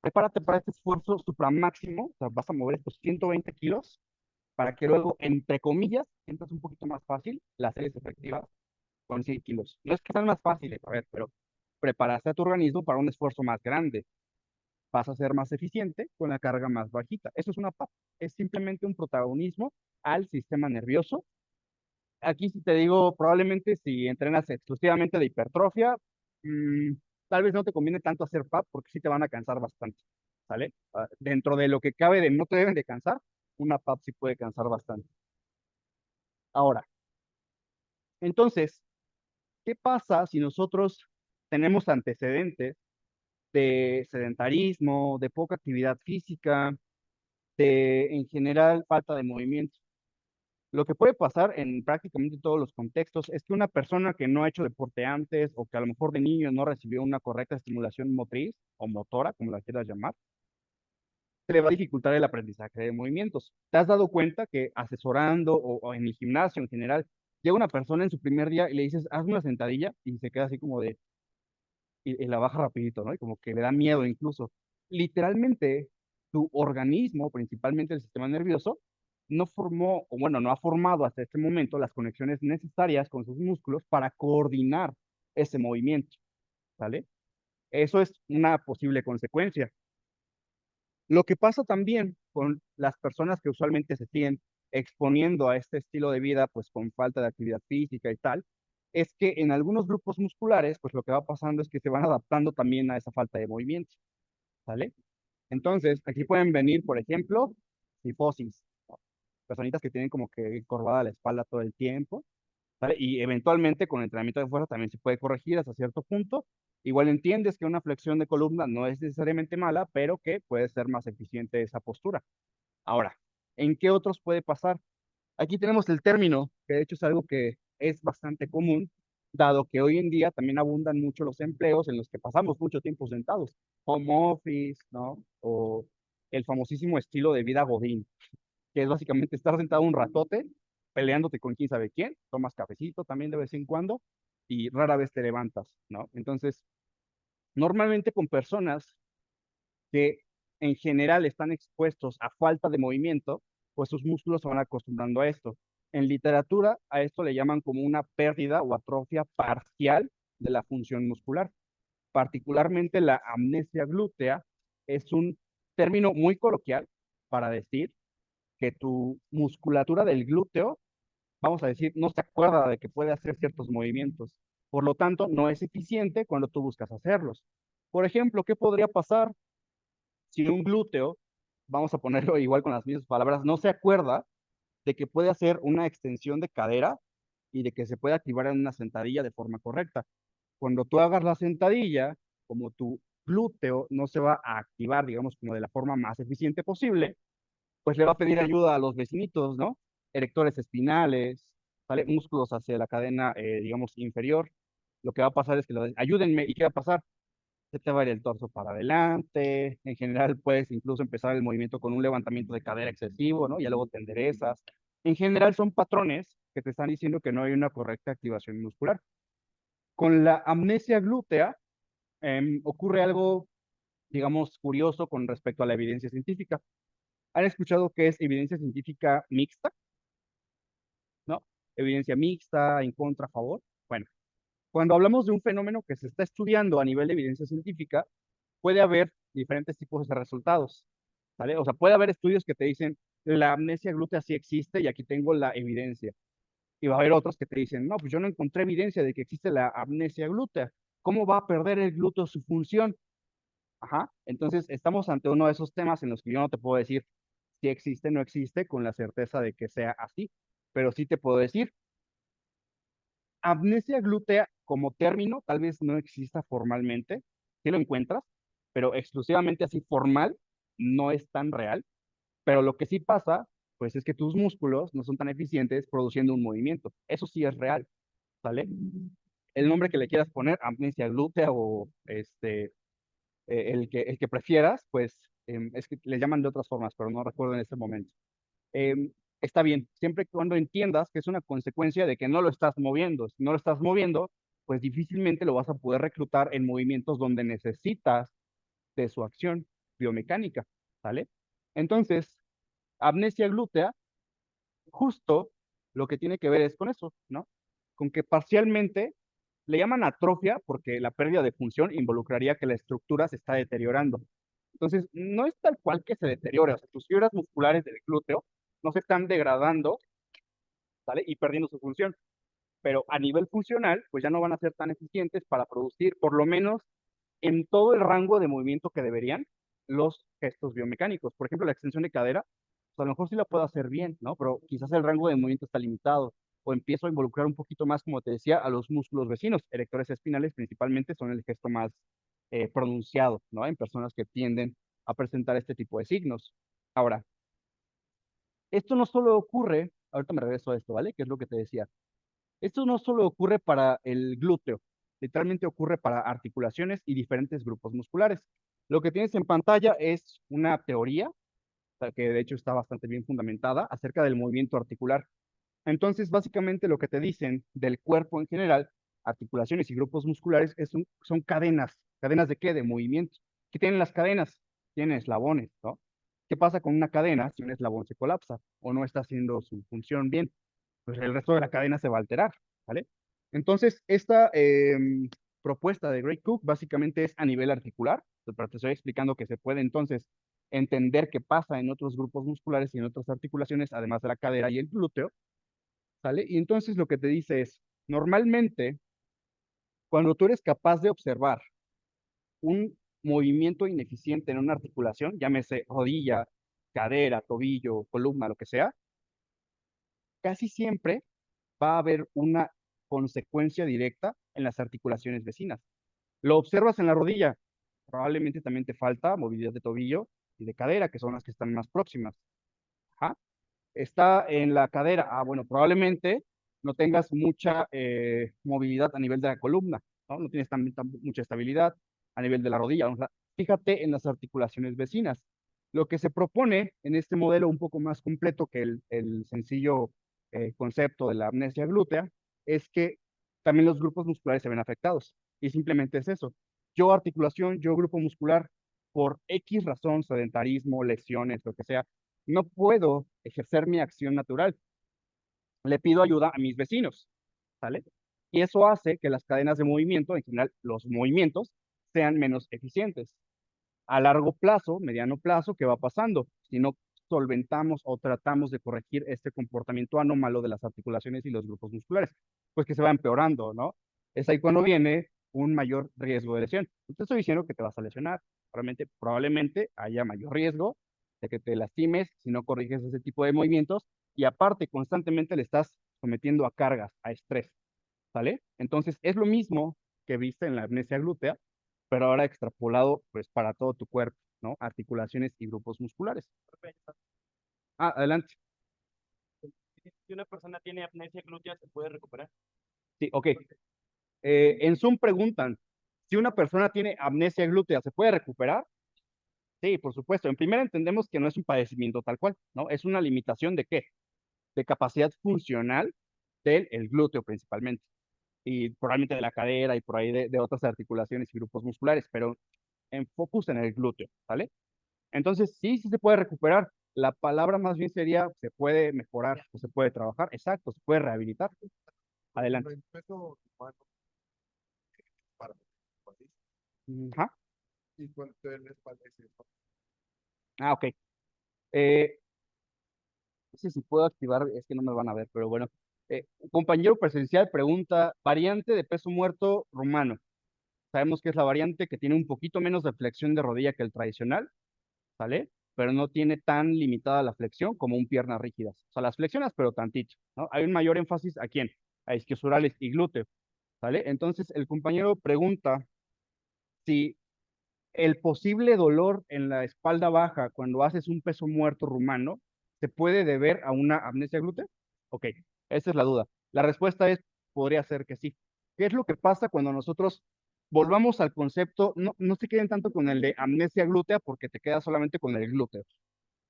prepárate para este esfuerzo supramáximo, o sea, vas a mover estos 120 kilos para que luego, entre comillas, sientas un poquito más fácil las series efectivas con 100 kilos. No es que sean más fáciles, a ver, pero preparaste a tu organismo para un esfuerzo más grande. Vas a ser más eficiente con la carga más bajita. Eso es una PAP. Es simplemente un protagonismo al sistema nervioso. Aquí si te digo, probablemente si entrenas exclusivamente de hipertrofia, mm, tal vez no te conviene tanto hacer PAP porque sí te van a cansar bastante, ¿sale? Dentro de lo que cabe de no te deben de cansar, una PAP sí puede cansar bastante. Ahora, entonces, ¿qué pasa si nosotros tenemos antecedentes de sedentarismo, de poca actividad física, de en general falta de movimiento? Lo que puede pasar en prácticamente todos los contextos es que una persona que no ha hecho deporte antes o que a lo mejor de niño no recibió una correcta estimulación motriz o motora, como la quieras llamar, se le va a dificultar el aprendizaje de movimientos. ¿Te has dado cuenta que asesorando o en el gimnasio en general, llega una persona en su primer día y le dices, haz una sentadilla y se queda así como de, y la baja rapidito, ¿no? Y como que le da miedo incluso. Literalmente, tu organismo, principalmente el sistema nervioso, no formó, o bueno, no ha formado hasta este momento las conexiones necesarias con sus músculos para coordinar ese movimiento, ¿vale? Eso es una posible consecuencia. Lo que pasa también con las personas que usualmente se siguen exponiendo a este estilo de vida, pues con falta de actividad física y tal, es que en algunos grupos musculares, pues lo que va pasando es que se van adaptando también a esa falta de movimiento, ¿vale? Entonces, aquí pueden venir, por ejemplo, cifosis, ¿no? Personitas que tienen como que encorvada la espalda todo el tiempo, ¿vale? Y eventualmente con entrenamiento de fuerza también se puede corregir hasta cierto punto. Igual entiendes que una flexión de columna no es necesariamente mala, pero que puede ser más eficiente esa postura. Ahora, ¿en qué otros puede pasar? Aquí tenemos el término, que de hecho es algo que es bastante común, dado que hoy en día también abundan mucho los empleos en los que pasamos mucho tiempo sentados. Home office, ¿no? O el famosísimo estilo de vida Godín, que es básicamente estar sentado un ratote, peleándote con quién sabe quién, tomas cafecito también de vez en cuando y rara vez te levantas, ¿no? Entonces, normalmente con personas que en general están expuestos a falta de movimiento, pues sus músculos se van acostumbrando a esto. En literatura, a esto le llaman como una pérdida o atrofia parcial de la función muscular. Particularmente la amnesia glútea es un término muy coloquial para decir que tu musculatura del glúteo, vamos a decir, no se acuerda de que puede hacer ciertos movimientos. Por lo tanto, no es eficiente cuando tú buscas hacerlos. Por ejemplo, ¿qué podría pasar si un glúteo, vamos a ponerlo igual con las mismas palabras, no se acuerda de que puede hacer una extensión de cadera y de que se puede activar en una sentadilla de forma correcta? Cuando tú hagas la sentadilla, como tu glúteo no se va a activar, digamos, como de la forma más eficiente posible, pues le va a pedir ayuda a los vecinitos, ¿no? Erectores espinales, ¿vale? Músculos hacia la cadena, digamos, inferior. Lo que va a pasar es que ayúdenme, ¿y qué va a pasar? Se te va a ir el torso para adelante. En general, puedes incluso empezar el movimiento con un levantamiento de cadera excesivo, ¿no? Y luego te enderezas. En general, son patrones que te están diciendo que no hay una correcta activación muscular. Con la amnesia glútea, ocurre algo, digamos, curioso con respecto a la evidencia científica. ¿Han escuchado qué es evidencia científica mixta? ¿No? Evidencia mixta, en contra, a favor. Bueno, cuando hablamos de un fenómeno que se está estudiando a nivel de evidencia científica, puede haber diferentes tipos de resultados, ¿vale? O sea, puede haber estudios que te dicen, la amnesia glútea sí existe y aquí tengo la evidencia. Y va a haber otros que te dicen, no, pues yo no encontré evidencia de que existe la amnesia glútea. ¿Cómo va a perder el glúteo su función? Ajá. Entonces, estamos ante uno de esos temas en los que yo no te puedo decir si existe o no existe con la certeza de que sea así, pero sí te puedo decir, amnesia glútea como término tal vez no exista formalmente, sí lo encuentras, pero exclusivamente así formal no es tan real, pero lo que sí pasa pues es que tus músculos no son tan eficientes produciendo un movimiento. Eso sí es real, ¿sale? El nombre que le quieras poner, amnesia glútea o el que prefieras, pues es que le llaman de otras formas, pero no recuerdo en este momento. Está bien, siempre y cuando entiendas que es una consecuencia de que no lo estás moviendo. Si no lo estás moviendo, pues difícilmente lo vas a poder reclutar en movimientos donde necesitas de su acción biomecánica, ¿sale? Entonces, amnesia glútea, justo lo que tiene que ver es con eso, ¿no? Con que parcialmente le llaman atrofia porque la pérdida de función involucraría que la estructura se está deteriorando. Entonces, no es tal cual que se deteriore, o sea, tus fibras musculares del glúteo no se están degradando, ¿sale? Y perdiendo su función, pero a nivel funcional, pues ya no van a ser tan eficientes para producir, por lo menos en todo el rango de movimiento que deberían los gestos biomecánicos. Por ejemplo, la extensión de cadera, pues a lo mejor sí la puedo hacer bien, ¿no? Pero quizás el rango de movimiento está limitado. O empiezo a involucrar un poquito más, como te decía, a los músculos vecinos. Erectores espinales principalmente son el gesto más pronunciado, ¿no? En personas que tienden a presentar este tipo de signos. Ahora, esto no solo ocurre, ahorita me regreso a esto, ¿vale? Que es lo que te decía. Esto no solo ocurre para el glúteo, literalmente ocurre para articulaciones y diferentes grupos musculares. Lo que tienes en pantalla es una teoría, o sea, que de hecho está bastante bien fundamentada, acerca del movimiento articular. Entonces, básicamente lo que te dicen del cuerpo en general, articulaciones y grupos musculares, son cadenas. ¿Cadenas de qué? De movimiento. ¿Qué tienen las cadenas? Tienen eslabones, ¿no? ¿Qué pasa con una cadena si un eslabón se colapsa o no está haciendo su función bien? Pues el resto de la cadena se va a alterar, ¿vale? Entonces, esta propuesta de Gray Cook básicamente es a nivel articular, pero te estoy explicando que se puede entonces entender qué pasa en otros grupos musculares y en otras articulaciones, además de la cadera y el glúteo, ¿sale? Y entonces lo que te dice es, normalmente, cuando tú eres capaz de observar un movimiento ineficiente en una articulación, llámese rodilla, cadera, tobillo, columna, lo que sea, casi siempre va a haber una consecuencia directa en las articulaciones vecinas. Lo observas en la rodilla, probablemente también te falta movilidad de tobillo y de cadera, que son las que están más próximas. Ajá. Está en la cadera, bueno, probablemente no tengas mucha movilidad a nivel de la columna, ¿no? No tienes mucha estabilidad a nivel de la rodilla. O sea, fíjate en las articulaciones vecinas. Lo que se propone en este modelo un poco más completo que el sencillo concepto de la amnesia glútea es que también los grupos musculares se ven afectados. Y simplemente es eso. Yo articulación, yo grupo muscular, por X razón, sedentarismo, lesiones, lo que sea, no puedo ejercer mi acción natural. Le pido ayuda a mis vecinos, ¿sale? Y eso hace que las cadenas de movimiento, en general los movimientos, sean menos eficientes. A largo plazo, mediano plazo, ¿qué va pasando? Si no solventamos o tratamos de corregir este comportamiento anómalo de las articulaciones y los grupos musculares, pues que se va empeorando, ¿no? Es ahí cuando viene un mayor riesgo de lesión. No te estoy diciendo que te vas a lesionar, probablemente haya mayor riesgo de que te lastimes si no corriges ese tipo de movimientos y aparte constantemente le estás sometiendo a cargas, a estrés, ¿sale? Entonces es lo mismo que viste en la amnesia glútea, pero ahora extrapolado pues para todo tu cuerpo, ¿no? Articulaciones y grupos musculares. Adelante. Si una persona tiene apnesia glútea, ¿se puede recuperar? Sí, ok. En Zoom preguntan, si una persona tiene amnesia glútea, ¿se puede recuperar? Sí, por supuesto. En primera entendemos que no es un padecimiento tal cual, ¿no? Es una limitación de qué? De capacidad funcional del el glúteo principalmente. Y probablemente de la cadera y por ahí de otras articulaciones y grupos musculares, pero en focus en el glúteo, ¿vale? Entonces, sí, sí se puede recuperar. La palabra más bien sería, se puede mejorar o se puede trabajar. Exacto, se puede rehabilitar. Adelante. El peso humano para Ajá. y cuando les parece, ¿no? Ok. Eh, no sé si puedo activar, es que no me van a ver, pero bueno. Un compañero presencial pregunta, variante de peso muerto rumano. Sabemos que es la variante que tiene un poquito menos de flexión de rodilla que el tradicional, ¿sale? Pero no tiene tan limitada la flexión como un piernas rígidas. O sea, las flexionas, pero tantito, ¿no? Hay un mayor énfasis ¿a quién? A isquiosurales y glúteo, ¿sale? Entonces, el compañero pregunta si el posible dolor en la espalda baja cuando haces un peso muerto rumano ¿Se puede deber a una amnesia glútea? Ok, esa es la duda. La respuesta es, podría ser que sí. ¿Qué es lo que pasa cuando nosotros volvamos al concepto? No se queden tanto con el de amnesia glútea porque te quedas solamente con el glúteo.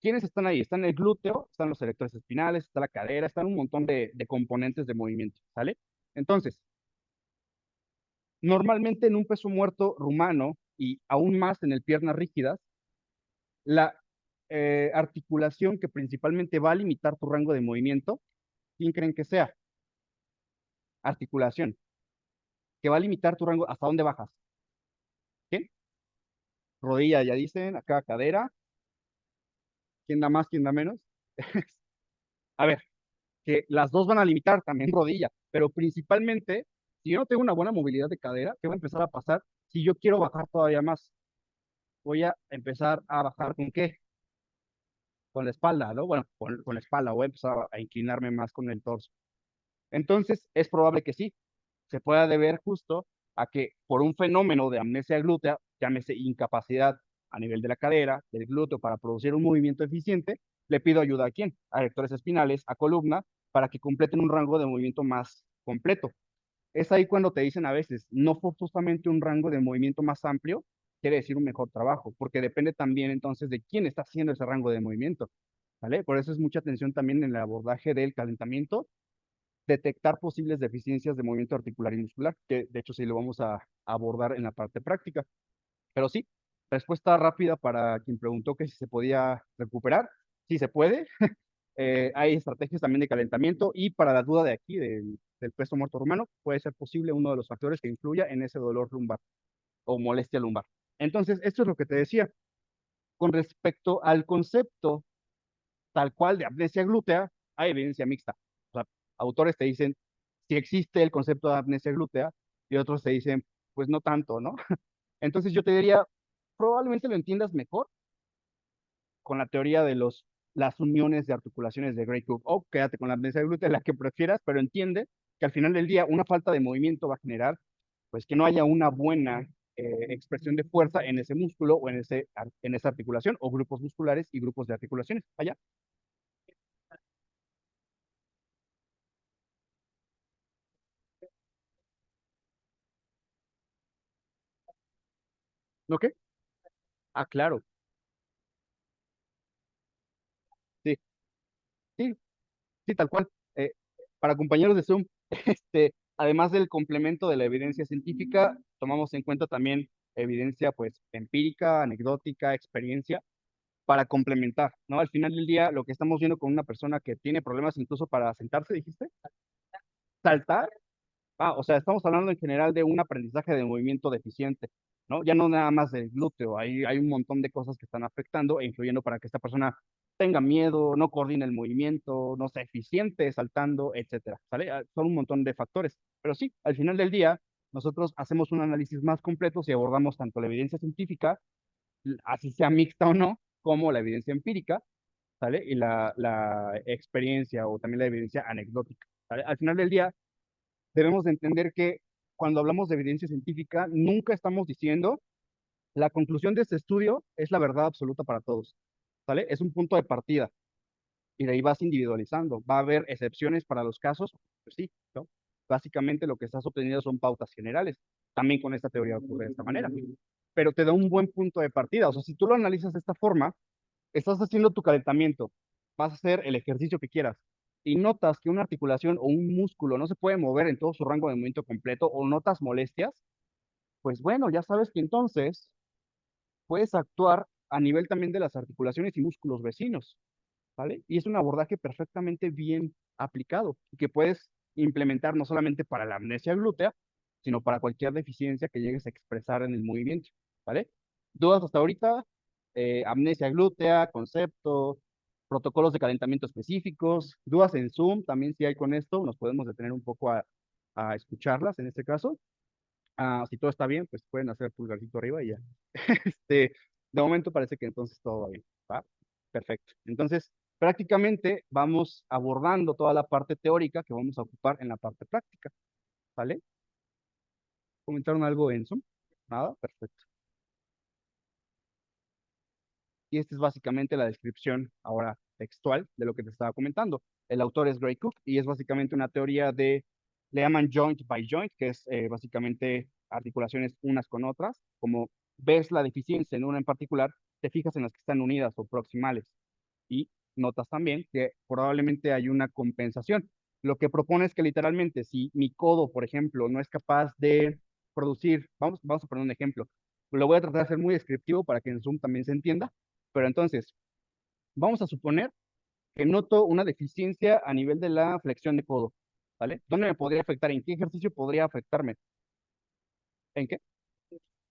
¿Quiénes están ahí? Están el glúteo, están los erectores espinales, está la cadera, están un montón de componentes de movimiento, ¿sale? Entonces, normalmente en un peso muerto rumano y aún más en el piernas rígidas, la articulación que principalmente va a limitar tu rango de movimiento, ¿quién creen que sea? Articulación, que va a limitar tu rango, ¿hasta dónde bajas? ¿Quién? Rodilla, ya dicen, acá cadera, ¿quién da más, quién da menos? A ver, que las dos van a limitar también rodilla, pero principalmente, si yo no tengo una buena movilidad de cadera, ¿qué va a empezar a pasar? Si yo quiero bajar todavía más, voy a empezar a bajar ¿con qué? Con la espalda, ¿no? Bueno, con la espalda, voy a empezar a inclinarme más con el torso. Entonces, es probable que sí, se pueda deber justo a que por un fenómeno de amnesia glútea, llámese incapacidad a nivel de la cadera, del glúteo para producir un movimiento eficiente, le pido ayuda a quién? A erectores espinales, a columna, para que completen un rango de movimiento más completo. Es ahí cuando te dicen a veces, no forzosamente un rango de movimiento más amplio, quiere decir un mejor trabajo, porque depende también entonces de quién está haciendo ese rango de movimiento, ¿vale? Por eso es mucha atención también en el abordaje del calentamiento, detectar posibles deficiencias de movimiento articular y muscular, que de hecho sí lo vamos a abordar en la parte práctica. Pero sí, respuesta rápida para quien preguntó que si se podía recuperar, sí se puede. Hay estrategias también de calentamiento y para la duda de aquí, del peso muerto rumano, puede ser posible uno de los factores que influya en ese dolor lumbar o molestia lumbar. Entonces, esto es lo que te decía. Con respecto al concepto tal cual de amnesia glútea, hay evidencia mixta. O sea, autores te dicen si existe el concepto de amnesia glútea y otros te dicen, pues no tanto, ¿no? Entonces yo te diría, probablemente lo entiendas mejor con la teoría de las uniones de articulaciones de Gray Cook o quédate con la amnesia glútea, la que prefieras, pero entiende que al final del día una falta de movimiento va a generar pues que no haya una buena expresión de fuerza en ese músculo o en esa articulación o grupos musculares y grupos de articulaciones. Allá. ¿Ok? Ah, claro. Sí, sí, sí, tal cual. Eh, para compañeros de Zoom, además del complemento de la evidencia científica, tomamos en cuenta también evidencia pues empírica, anecdótica, experiencia, para complementar, ¿no? Al final del día, lo que estamos viendo con una persona que tiene problemas incluso para sentarse, dijiste, saltar. O sea, estamos hablando en general de un aprendizaje de movimiento deficiente, ¿no? Ya no nada más del glúteo, hay un montón de cosas que están afectando e influyendo para que esta persona tenga miedo, no coordine el movimiento, no sea eficiente saltando, etcétera, ¿sale? Son un montón de factores, pero sí, al final del día, nosotros hacemos un análisis más completo si abordamos tanto la evidencia científica, así sea mixta o no, como la evidencia empírica, ¿sale? Y la experiencia o también la evidencia anecdótica, ¿sale? Al final del día, debemos de entender que cuando hablamos de evidencia científica, nunca estamos diciendo la conclusión de este estudio es la verdad absoluta para todos, ¿vale? Es un punto de partida y de ahí vas individualizando. Va a haber excepciones para los casos, pues sí, ¿no? Básicamente lo que estás obteniendo son pautas generales. También con esta teoría ocurre de esta manera, pero te da un buen punto de partida. O sea, si tú lo analizas de esta forma, estás haciendo tu calentamiento, vas a hacer el ejercicio que quieras y notas que una articulación o un músculo no se puede mover en todo su rango de movimiento completo o notas molestias, pues bueno, ya sabes que entonces puedes actuar a nivel también de las articulaciones y músculos vecinos, ¿vale? Y es un abordaje perfectamente bien aplicado y que puedes implementar no solamente para la amnesia glútea, sino para cualquier deficiencia que llegues a expresar en el movimiento, ¿vale? ¿Dudas hasta ahorita? Amnesia glútea, concepto, protocolos de calentamiento específicos, dudas en Zoom, también si hay con esto, nos podemos detener un poco a escucharlas en este caso. Si todo está bien, pues pueden hacer pulgarcito arriba y ya. Este, de momento parece que entonces todo va bien, ¿va? Perfecto. Entonces, prácticamente vamos abordando toda la parte teórica que vamos a ocupar en la parte práctica, ¿vale? ¿Comentaron algo en Zoom? Nada, perfecto. Y esta es básicamente la descripción ahora textual de lo que te estaba comentando. El autor es Gray Cook y es básicamente una teoría le llaman joint by joint, que es básicamente articulaciones unas con otras. Como ves la deficiencia en una en particular, te fijas en las que están unidas o proximales y notas también que probablemente hay una compensación. Lo que propone es que literalmente si mi codo, por ejemplo, no es capaz de producir, vamos a poner un ejemplo, lo voy a tratar de ser muy descriptivo para que en Zoom también se entienda, pero entonces, vamos a suponer que noto una deficiencia a nivel de la flexión de codo, ¿vale? ¿Dónde me podría afectar? ¿En qué ejercicio podría afectarme? ¿En qué?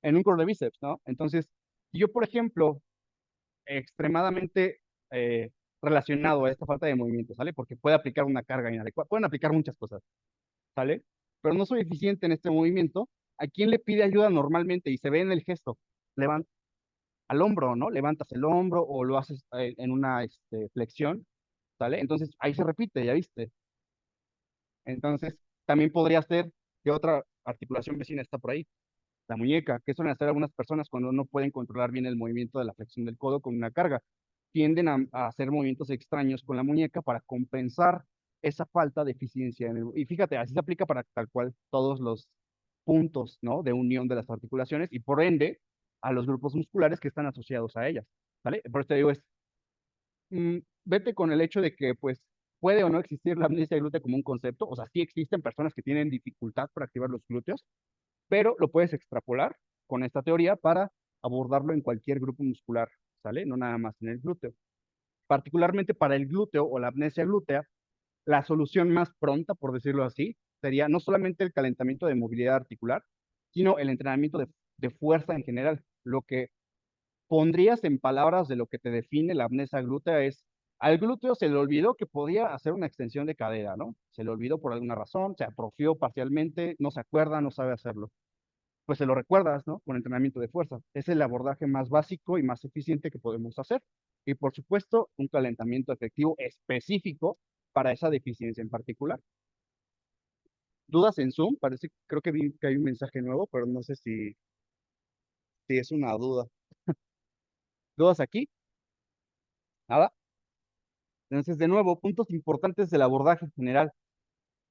En un curl de bíceps, ¿no? Entonces, yo, por ejemplo, extremadamente relacionado a esta falta de movimiento, ¿sale? Porque puede aplicar una carga inadecuada, pueden aplicar muchas cosas, ¿sale? Pero no soy eficiente en este movimiento. ¿A quién le pide ayuda normalmente? Y se ve en el gesto. Levanta al hombro, ¿no? Levantas el hombro o lo haces en una flexión, ¿sale? Entonces ahí se repite, ¿ya viste? Entonces también podría ser que otra articulación vecina está por ahí, la muñeca, que suelen hacer algunas personas cuando no pueden controlar bien el movimiento de la flexión del codo con una carga. Tienden a hacer movimientos extraños con la muñeca para compensar esa falta de eficiencia. Y fíjate, así se aplica para tal cual todos los puntos, ¿no? De unión de las articulaciones y por ende a los grupos musculares que están asociados a ellas, ¿vale? Por eso te digo, vete con el hecho de que, pues, puede o no existir la amnesia glútea como un concepto, o sea, sí existen personas que tienen dificultad para activar los glúteos, pero lo puedes extrapolar con esta teoría para abordarlo en cualquier grupo muscular, ¿sale? No nada más en el glúteo. Particularmente para el glúteo o la amnesia glútea, la solución más pronta, por decirlo así, sería no solamente el calentamiento de movilidad articular, sino el entrenamiento de fuerza en general. Lo que pondrías en palabras de lo que te define la amnesia glútea es, al glúteo se le olvidó que podía hacer una extensión de cadera, ¿no? Se le olvidó por alguna razón, se atrofió parcialmente, no se acuerda, no sabe hacerlo. Pues se lo recuerdas, ¿no? Con entrenamiento de fuerza. Es el abordaje más básico y más eficiente que podemos hacer. Y por supuesto, un calentamiento efectivo específico para esa deficiencia en particular. ¿Dudas en Zoom? Creo que vi que hay un mensaje nuevo, pero no sé si es una duda. ¿Dudas aquí? Nada. Entonces, de nuevo, puntos importantes del abordaje general.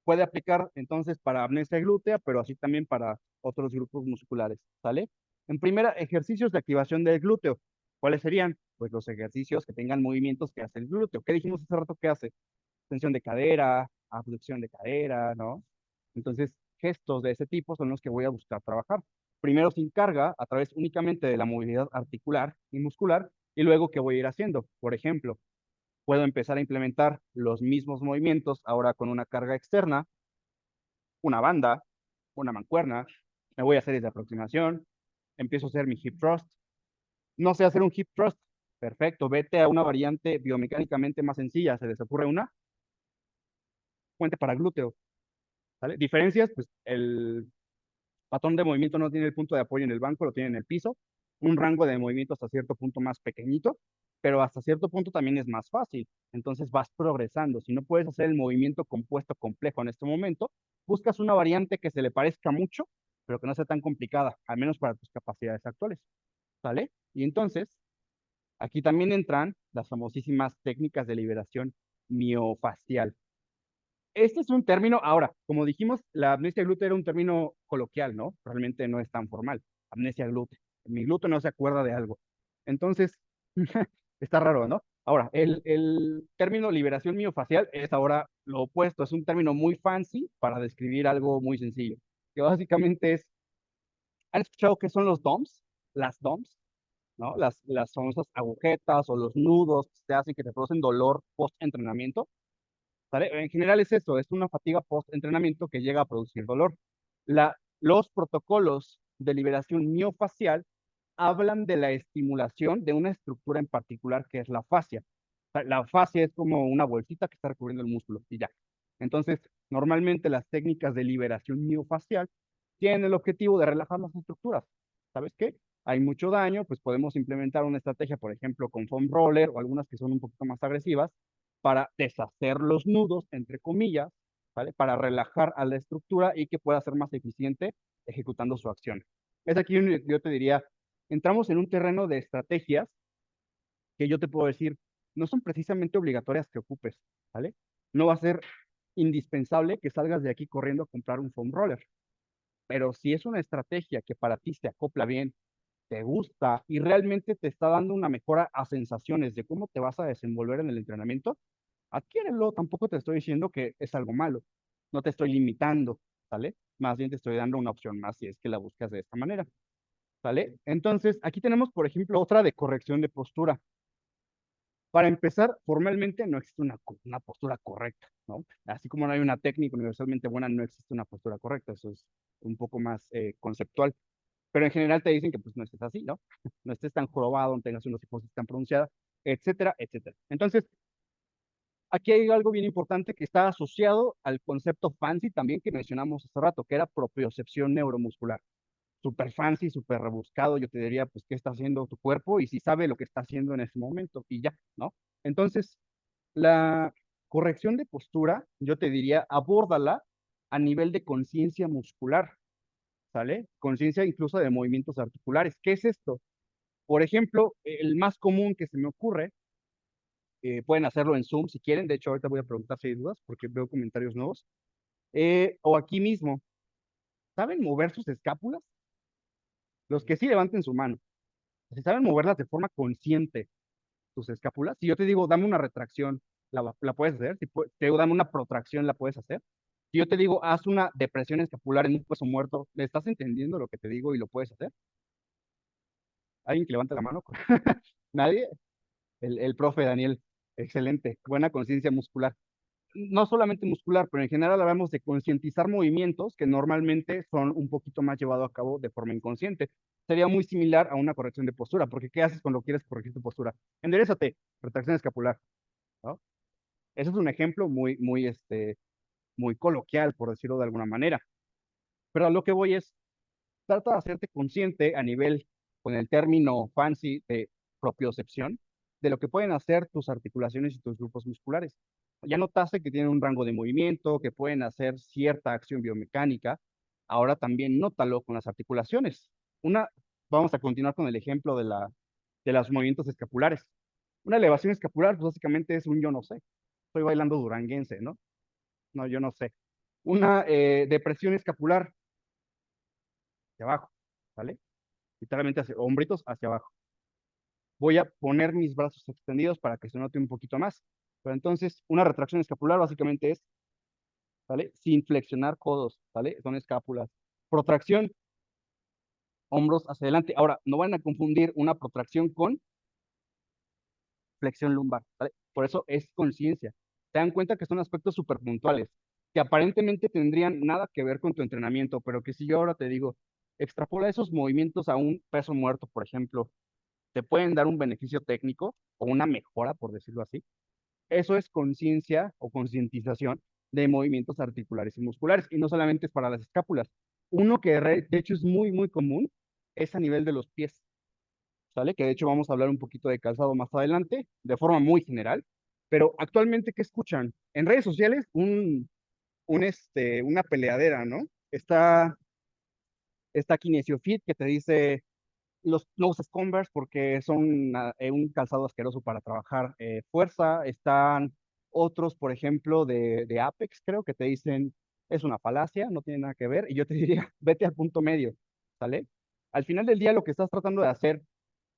Puede aplicar entonces para amnesia glútea, pero así también para otros grupos musculares, ¿sale? En primera, ejercicios de activación del glúteo. ¿Cuáles serían? Pues los ejercicios que tengan movimientos que hace el glúteo. ¿Qué dijimos hace rato que hace? Extensión de cadera, abducción de cadera, ¿no? Entonces, gestos de ese tipo son los que voy a buscar trabajar. Primero sin carga, a través únicamente de la movilidad articular y muscular, y luego, ¿qué voy a ir haciendo? Por ejemplo, puedo empezar a implementar los mismos movimientos ahora con una carga externa, una banda, una mancuerna, me voy a hacer esa aproximación, empiezo a hacer mi hip thrust. No sé hacer un hip thrust, perfecto, vete a una variante biomecánicamente más sencilla, ¿se les ocurre una? Puente para glúteo, ¿vale? Diferencias, pues el patrón de movimiento no tiene el punto de apoyo en el banco, lo tiene en el piso, un rango de movimiento hasta cierto punto más pequeñito, pero hasta cierto punto también es más fácil. Entonces vas progresando. Si no puedes hacer el movimiento compuesto complejo en este momento, buscas una variante que se le parezca mucho, pero que no sea tan complicada, al menos para tus capacidades actuales. ¿Sale? Y entonces, aquí también entran las famosísimas técnicas de liberación miofacial. Este es un término, ahora, como dijimos, la amnesia glútea era un término coloquial, ¿no? Realmente no es tan formal. Amnesia glútea. Mi glúteo no se acuerda de algo. Entonces, está raro, ¿no? Ahora, el término liberación miofacial es ahora lo opuesto, es un término muy fancy para describir algo muy sencillo, que básicamente es, ¿han escuchado qué son los DOMS? Las DOMS, ¿no? Las famosas agujetas o los nudos que te hacen que te producen dolor post-entrenamiento. ¿Sale? En general es eso, es una fatiga post-entrenamiento que llega a producir dolor. Los protocolos de liberación miofacial hablan de la estimulación de una estructura en particular que es la fascia. O sea, la fascia es como una bolsita que está recubriendo el músculo y ya. Entonces, normalmente las técnicas de liberación miofacial tienen el objetivo de relajar las estructuras. ¿Sabes qué? Hay mucho daño, pues podemos implementar una estrategia, por ejemplo, con foam roller o algunas que son un poquito más agresivas, para deshacer los nudos, entre comillas, ¿vale? Para relajar a la estructura y que pueda ser más eficiente ejecutando su acción. Es aquí donde yo te diría, entramos en un terreno de estrategias que yo te puedo decir, no son precisamente obligatorias que ocupes, ¿vale? No va a ser indispensable que salgas de aquí corriendo a comprar un foam roller, pero si es una estrategia que para ti se acopla bien, te gusta y realmente te está dando una mejora a sensaciones de cómo te vas a desenvolver en el entrenamiento, adquiérelo. Tampoco te estoy diciendo que es algo malo, no te estoy limitando, ¿sale? Más bien te estoy dando una opción más si es que la buscas de esta manera, ¿sale? Entonces, aquí tenemos, por ejemplo, otra de corrección de postura. Para empezar, formalmente no existe una postura correcta, ¿no? Así como no hay una técnica universalmente buena, no existe una postura correcta. Eso es un poco más conceptual. Pero en general te dicen que pues no estés así, ¿no? No estés tan jorobado, no tengas una hiposis tan pronunciada, etcétera, etcétera. Entonces, aquí hay algo bien importante que está asociado al concepto fancy también que mencionamos hace rato, que era propiocepción neuromuscular. Súper fancy, súper rebuscado, yo te diría, pues, qué está haciendo tu cuerpo y si sabe lo que está haciendo en ese momento y ya, ¿no? Entonces, la corrección de postura, yo te diría, abórdala a nivel de conciencia muscular, ¿sale? Conciencia incluso de movimientos articulares. ¿Qué es esto? Por ejemplo, el más común que se me ocurre, pueden hacerlo en Zoom si quieren, de hecho ahorita voy a preguntar si hay dudas porque veo comentarios nuevos, o aquí mismo, ¿saben mover sus escápulas? Los que sí levanten su mano. Si saben moverlas de forma consciente, tus escápulas, si yo te digo, dame una retracción, la puedes hacer. Si te digo, dame una protracción, la puedes hacer. Si yo te digo, haz una depresión escapular en un peso muerto, ¿le estás entendiendo lo que te digo y lo puedes hacer? ¿Alguien que levante la mano? ¿Nadie? El profe Daniel, excelente, buena conciencia muscular. No solamente muscular, pero en general hablamos de concientizar movimientos que normalmente son un poquito más llevados a cabo de forma inconsciente. Sería muy similar a una corrección de postura, porque ¿qué haces cuando quieres corregir tu postura? Enderezate, retracción escapular, ¿no? Ese es un ejemplo muy coloquial, por decirlo de alguna manera. Pero a lo que voy es, trata de hacerte consciente a nivel, con el término fancy de propiocepción, de lo que pueden hacer tus articulaciones y tus grupos musculares. Ya notaste que tienen un rango de movimiento, que pueden hacer cierta acción biomecánica. Ahora también nótalo con las articulaciones. Vamos a continuar con el ejemplo de los movimientos escapulares. Una elevación escapular, pues básicamente es un yo no sé. Estoy bailando duranguense, ¿no? No, yo no sé. Una depresión escapular hacia abajo, ¿vale? Literalmente hacia hombritos hacia abajo. Voy a poner mis brazos extendidos para que se note un poquito más. Pero entonces, una retracción escapular básicamente es, ¿vale? Sin flexionar codos, ¿vale? Son escápulas. Protracción, hombros hacia adelante. Ahora, no van a confundir una protracción con flexión lumbar, ¿vale? Por eso es conciencia. Se dan cuenta que son aspectos súper puntuales, que aparentemente tendrían nada que ver con tu entrenamiento, pero que si yo ahora te digo, extrapola esos movimientos a un peso muerto, por ejemplo, te pueden dar un beneficio técnico o una mejora, por decirlo así. Eso es conciencia o concientización de movimientos articulares y musculares, y no solamente es para las escápulas. Uno que de hecho es muy común es a nivel de los pies, ¿sale? Que de hecho vamos a hablar un poquito de calzado más adelante, de forma muy general, pero actualmente, ¿qué escuchan? En redes sociales, una peleadera, ¿no? Está Kinesio Fit que te dice los Converse porque son un calzado asqueroso para trabajar fuerza. Están otros, por ejemplo, de Apex, creo que te dicen es una falacia, no tiene nada que ver. Y yo te diría, vete al punto medio, ¿sale? Al final del día, lo que estás tratando de hacer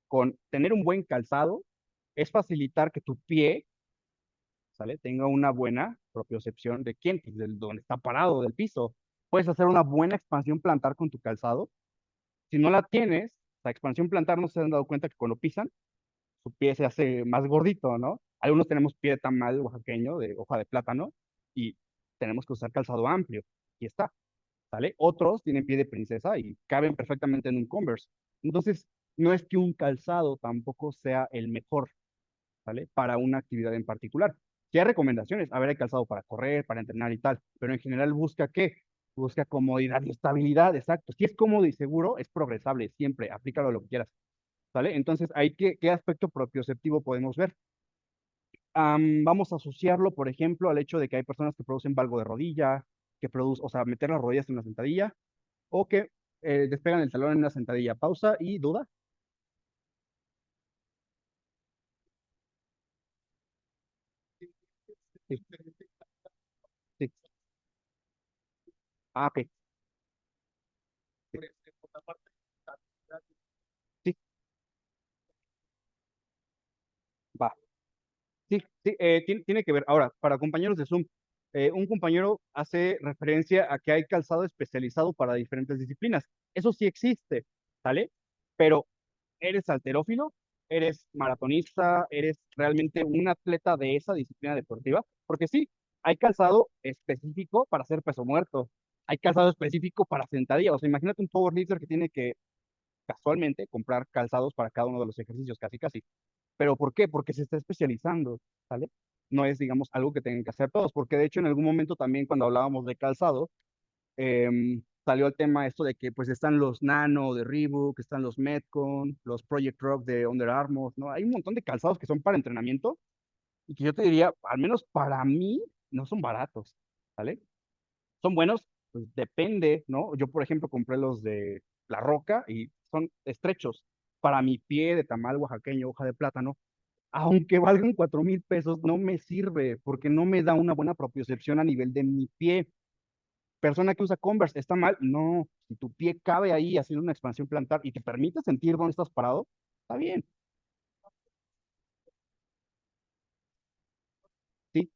con tener un buen calzado es facilitar que tu pie, ¿sale? Tenga una buena propiocepción de quién, pues del donde está parado, del piso. Puedes hacer una buena expansión plantar con tu calzado. Si no la tienes, la expansión plantar, no se han dado cuenta que cuando pisan, su pie se hace más gordito, ¿no? Algunos tenemos pie de tamal oaxaqueño, de hoja de plátano, y tenemos que usar calzado amplio. Y está, ¿sale? Otros tienen pie de princesa y caben perfectamente en un Converse. Entonces, no es que un calzado tampoco sea el mejor, ¿vale? Para una actividad en particular. Si hay recomendaciones, a ver, hay calzado para correr, para entrenar y tal, pero en general busca qué? Busca comodidad y estabilidad, exacto. Si es cómodo y seguro, es progresable, siempre, aplícalo a lo que quieras, ¿vale? Entonces, ahí, ¿qué aspecto propioceptivo podemos ver? Vamos a asociarlo, por ejemplo, al hecho de que hay personas que producen valgo de rodilla, que producen, o sea, meter las rodillas en una sentadilla, o que despegan el talón en una sentadilla. Pausa y duda. Sí, sí. Ah, ok. Sí, Por la parte sí, va. Sí, sí, tiene que ver. Ahora, para compañeros de Zoom, un compañero hace referencia a que hay calzado especializado para diferentes disciplinas. Eso sí existe, ¿sale? Pero, ¿eres halterófilo? ¿Eres maratonista? ¿Eres realmente un atleta de esa disciplina deportiva? Porque sí, hay calzado específico para hacer peso muerto. Hay calzado específico para sentadilla. O sea, imagínate un powerlifter que tiene que casualmente comprar calzados para cada uno de los ejercicios, casi, casi. ¿Pero por qué? Porque se está especializando, ¿sale? No es, digamos, algo que tengan que hacer todos, porque de hecho en algún momento también cuando hablábamos de calzado, salió el tema esto de que pues están los Nano de Reebok, están los Metcon, los Project Rock de Under Armour, ¿no? Hay un montón de calzados que son para entrenamiento y que yo te diría, al menos para mí, no son baratos, ¿sale? Son buenos, pues depende, ¿no? Yo, por ejemplo, compré los de La Roca y son estrechos. Para mi pie de tamal oaxaqueño, hoja de plátano, aunque valgan 4,000 pesos, no me sirve porque no me da una buena propiocepción a nivel de mi pie. Persona que usa Converse, ¿está mal? No. Si tu pie cabe ahí haciendo una expansión plantar y te permite sentir dónde estás parado, está bien. Sí,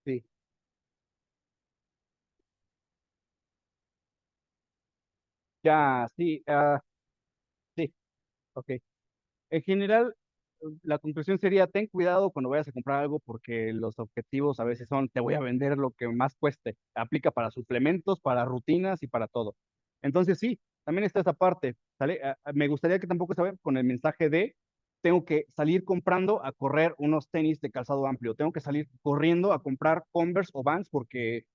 sí. Ya, sí, sí, ok. En general, la conclusión sería, ten cuidado cuando vayas a comprar algo porque los objetivos a veces son, te voy a vender lo que más cueste. Aplica para suplementos, para rutinas y para todo. Entonces sí, también está esa parte, ¿sale? Me gustaría que tampoco se vaya con el mensaje de, tengo que salir comprando a correr unos tenis de calzado amplio, tengo que salir corriendo a comprar Converse o Vans porque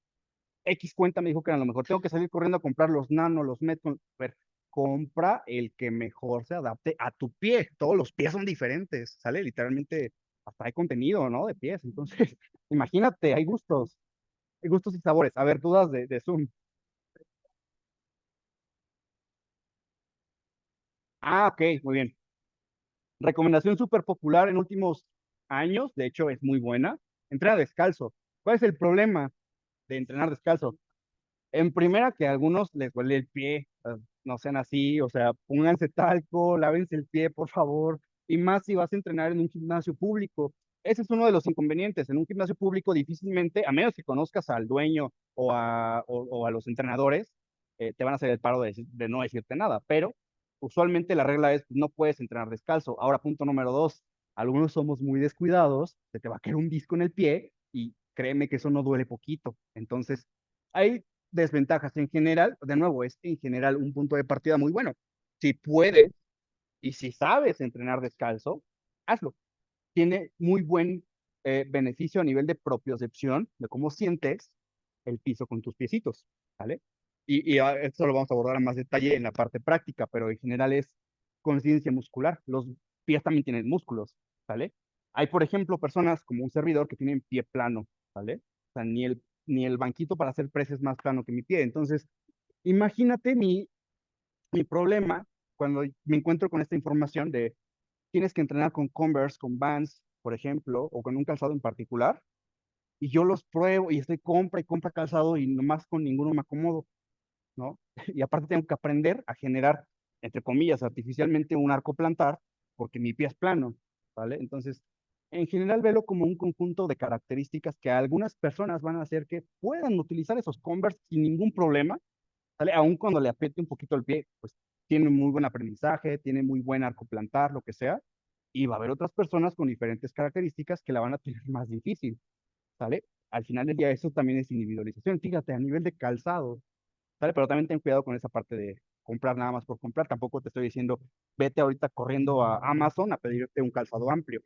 X cuenta me dijo que a lo mejor tengo que salir corriendo a comprar los Nano, los Metcon. A ver, compra el que mejor se adapte a tu pie. Todos los pies son diferentes, ¿sale? Literalmente, hasta hay contenido, ¿no? De pies. Entonces, imagínate, hay gustos y sabores. A ver, dudas de Zoom. Ah, ok, muy bien. Recomendación súper popular en últimos años, de hecho es muy buena. Entrena descalzo. ¿Cuál es el problema de entrenar descalzo? En primera, que a algunos les duele el pie, no sean así, o sea, pónganse talco, lávense el pie, por favor, y más si vas a entrenar en un gimnasio público. Ese es uno de los inconvenientes. En un gimnasio público difícilmente, a menos que conozcas al dueño o a los entrenadores, te van a hacer el paro de no decirte nada, pero usualmente la regla es no puedes entrenar descalzo. Ahora, punto número dos, algunos somos muy descuidados, se te va a caer un disco en el pie y créeme que eso no duele poquito. Entonces, hay desventajas en general, de nuevo, es en general un punto de partida muy bueno. Si puedes y si sabes entrenar descalzo, hazlo. Tiene muy buen beneficio a nivel de propiocepción, de cómo sientes el piso con tus piecitos, ¿vale? Y esto lo vamos a abordar a más detalle en la parte práctica, pero en general es conciencia muscular. Los pies también tienen músculos, ¿vale? Hay, por ejemplo, personas como un servidor que tienen pie plano, ¿vale? O sea, ni el banquito para hacer press es más plano que mi pie. Entonces, imagínate mi problema cuando me encuentro con esta información de tienes que entrenar con Converse, con Vans, por ejemplo, o con un calzado en particular, y yo los pruebo y estoy compra y compra calzado y nomás con ninguno me acomodo, ¿no? Y aparte tengo que aprender a generar, entre comillas, artificialmente un arco plantar, porque mi pie es plano, ¿vale? Entonces, en general, velo como un conjunto de características que algunas personas van a hacer que puedan utilizar esos Converse sin ningún problema, ¿sale? Aun cuando le apriete un poquito el pie, pues tiene muy buen aprendizaje, tiene muy buen arco plantar, lo que sea, y va a haber otras personas con diferentes características que la van a tener más difícil, ¿sale? Al final del día eso también es individualización, fíjate, a nivel de calzado, ¿sale? Pero también ten cuidado con esa parte de comprar nada más por comprar, tampoco te estoy diciendo, vete ahorita corriendo a Amazon a pedirte un calzado amplio,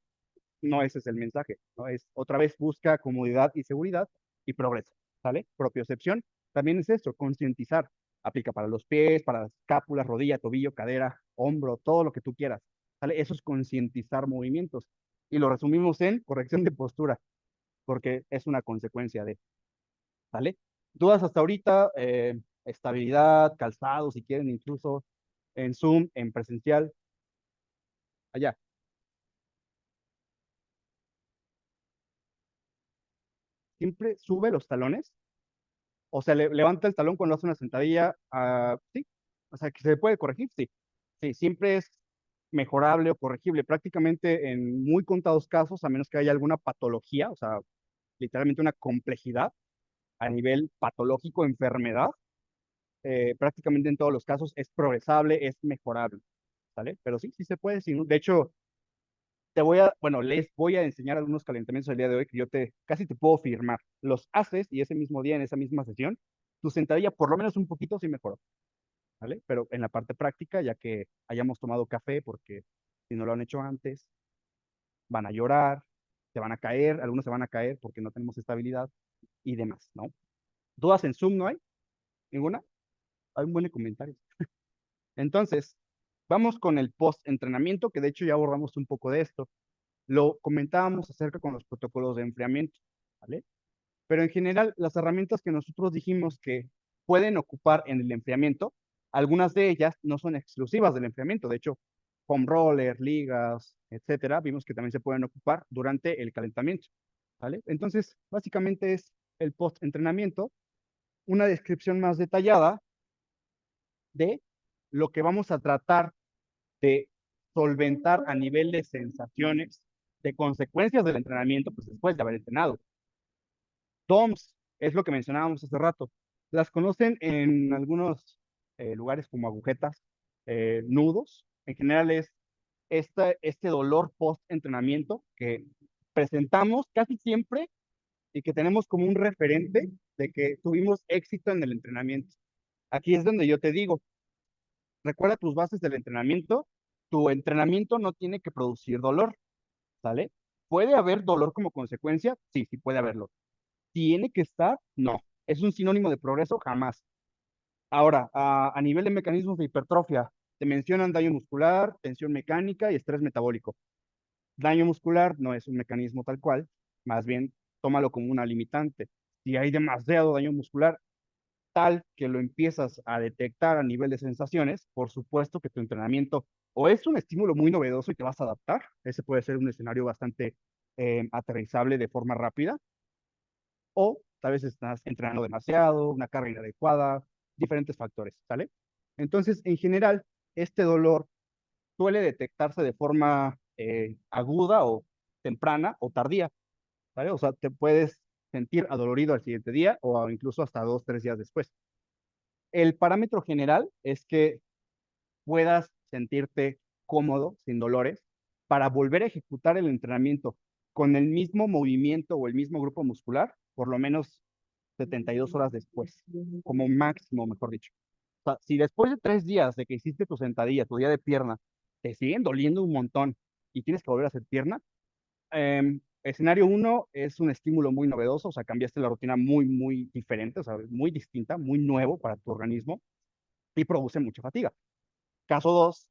no ese es el mensaje, ¿no? Es otra vez busca comodidad y seguridad y progreso, ¿sale? Propiocepción también es esto, concientizar, aplica para los pies, para las escápulas, rodilla, tobillo, cadera, hombro, todo lo que tú quieras, ¿sale? Eso es concientizar movimientos y lo resumimos en corrección de postura, porque es una consecuencia de, ¿sale? ¿Dudas hasta ahorita? estabilidad, calzado, si quieren, incluso en Zoom, en presencial, allá. Siempre sube los talones, o sea, levanta el talón cuando hace una sentadilla, sí, o sea, que se puede corregir, sí. Sí, siempre es mejorable o corregible, prácticamente en muy contados casos, a menos que haya alguna patología, o sea, literalmente una complejidad a nivel patológico, enfermedad, prácticamente en todos los casos es progresable, es mejorable, ¿sale? Pero sí, sí se puede. Sí, de hecho, bueno, les voy a enseñar algunos calentamientos el día de hoy que casi te puedo firmar. Los haces y ese mismo día, en esa misma sesión, tu sentadilla por lo menos un poquito sí mejoró, ¿vale? Pero en la parte práctica, ya que hayamos tomado café, porque si no lo han hecho antes, van a llorar, se van a caer, algunos se van a caer porque no tenemos estabilidad y demás, ¿no? ¿Dudas en Zoom no hay? ¿Ninguna? Hay un buen comentario. Entonces, vamos con el post-entrenamiento, que de hecho ya abordamos un poco de esto. Lo comentábamos acerca con los protocolos de enfriamiento, ¿vale? Pero en general, las herramientas que nosotros dijimos que pueden ocupar en el enfriamiento, algunas de ellas no son exclusivas del enfriamiento. De hecho, foam roller, ligas, etcétera, vimos que también se pueden ocupar durante el calentamiento, ¿vale? Entonces, básicamente es el post-entrenamiento, una descripción más detallada de lo que vamos a tratar de solventar a nivel de sensaciones, de consecuencias del entrenamiento, pues después de haber entrenado. DOMS es lo que mencionábamos hace rato. Las conocen en algunos lugares como agujetas, nudos. En general es este dolor post-entrenamiento que presentamos casi siempre y que tenemos como un referente de que tuvimos éxito en el entrenamiento. Aquí es donde yo te digo, recuerda tus bases del entrenamiento. Tu entrenamiento no tiene que producir dolor, ¿sale? ¿Puede haber dolor como consecuencia? Sí, sí puede haberlo. ¿Tiene que estar? No. ¿Es un sinónimo de progreso? Jamás. Ahora, a nivel de mecanismos de hipertrofia, te mencionan daño muscular, tensión mecánica y estrés metabólico. Daño muscular no es un mecanismo tal cual, más bien tómalo como una limitante. Si hay demasiado daño muscular, tal que lo empiezas a detectar a nivel de sensaciones, por supuesto que tu entrenamiento o es un estímulo muy novedoso y te vas a adaptar, ese puede ser un escenario bastante aterrizable de forma rápida, o tal vez estás entrenando demasiado, una carga inadecuada, diferentes factores, ¿sale? Entonces, en general, este dolor suele detectarse de forma aguda o temprana o tardía, ¿vale? O sea, te puedes sentir adolorido al siguiente día o incluso hasta 2, 3 días después. El parámetro general es que puedas sentirte cómodo, sin dolores, para volver a ejecutar el entrenamiento con el mismo movimiento o el mismo grupo muscular, por lo menos 72 horas después, como máximo, mejor dicho. O sea, si después de 3 días de que hiciste tu sentadilla, tu día de pierna, te siguen doliendo un montón y tienes que volver a hacer pierna, escenario 1 es un estímulo muy novedoso, o sea, cambiaste la rutina muy, muy diferente, o sea, muy distinta, muy nuevo para tu organismo y produce mucha fatiga. Caso 2,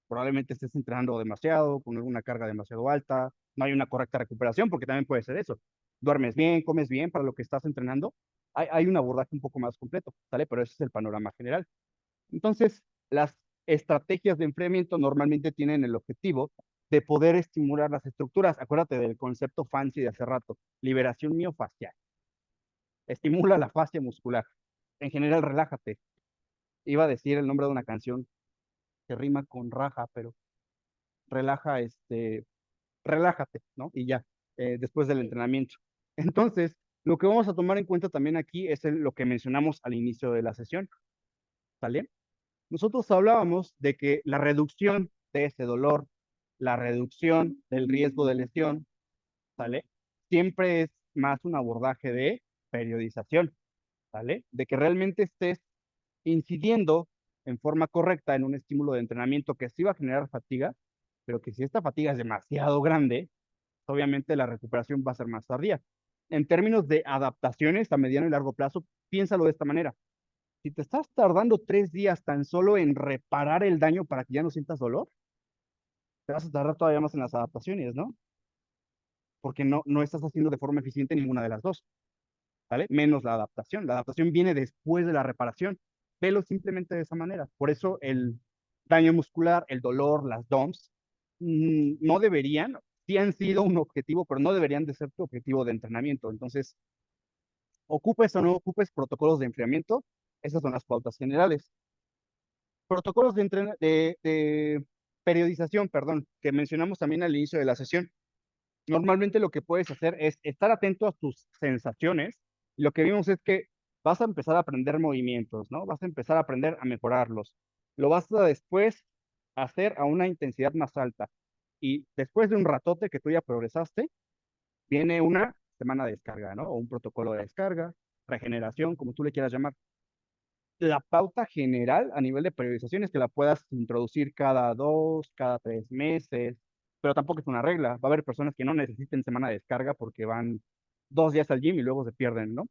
probablemente estés entrenando demasiado, con alguna carga demasiado alta, no hay una correcta recuperación, porque también puede ser eso. Duermes bien, comes bien para lo que estás entrenando. Hay un abordaje un poco más completo, ¿sale? Pero ese es el panorama general. Entonces, las estrategias de enfriamiento normalmente tienen el objetivo de poder estimular las estructuras. Acuérdate del concepto fancy de hace rato, liberación miofascial. Estimula la fascia muscular. En general, relájate. Iba a decir el nombre de una canción que rima con raja, pero relaja, relájate, ¿no? Y ya, después del entrenamiento. Entonces, lo que vamos a tomar en cuenta también aquí es lo que mencionamos al inicio de la sesión, ¿sale? Nosotros hablábamos de que la reducción de ese dolor, la reducción del riesgo de lesión, ¿sale? Siempre es más un abordaje de periodización, ¿sale? De que realmente estés incidiendo en forma correcta en un estímulo de entrenamiento que sí va a generar fatiga, pero que si esta fatiga es demasiado grande, obviamente la recuperación va a ser más tardía. En términos de adaptaciones a mediano y largo plazo, piénsalo de esta manera. Si te estás tardando 3 días tan solo en reparar el daño para que ya no sientas dolor, te vas a tardar todavía más en las adaptaciones, ¿no? Porque no estás haciendo de forma eficiente ninguna de las dos, ¿vale? Menos la adaptación. La adaptación viene después de la reparación. velo simplemente de esa manera. Por eso el daño muscular, el dolor, las DOMS, no deberían, sí han sido un objetivo, pero no deberían de ser tu objetivo de entrenamiento. Entonces, ocupes o no ocupes protocolos de enfriamiento, esas son las pautas generales. Protocolos de periodización, perdón, que mencionamos también al inicio de la sesión. Normalmente lo que puedes hacer es estar atento a tus sensaciones. Lo que vimos es que vas a empezar a aprender movimientos, ¿no? Vas a empezar a aprender a mejorarlos. Lo vas a después hacer a una intensidad más alta. Y después de un ratote que tú ya progresaste, viene una semana de descarga, ¿no? O un protocolo de descarga, regeneración, como tú le quieras llamar. La pauta general a nivel de periodización es que la puedas introducir cada 2, cada 3 meses, pero tampoco es una regla. Va a haber personas que no necesiten semana de descarga porque van 2 días al gym y luego se pierden, ¿no?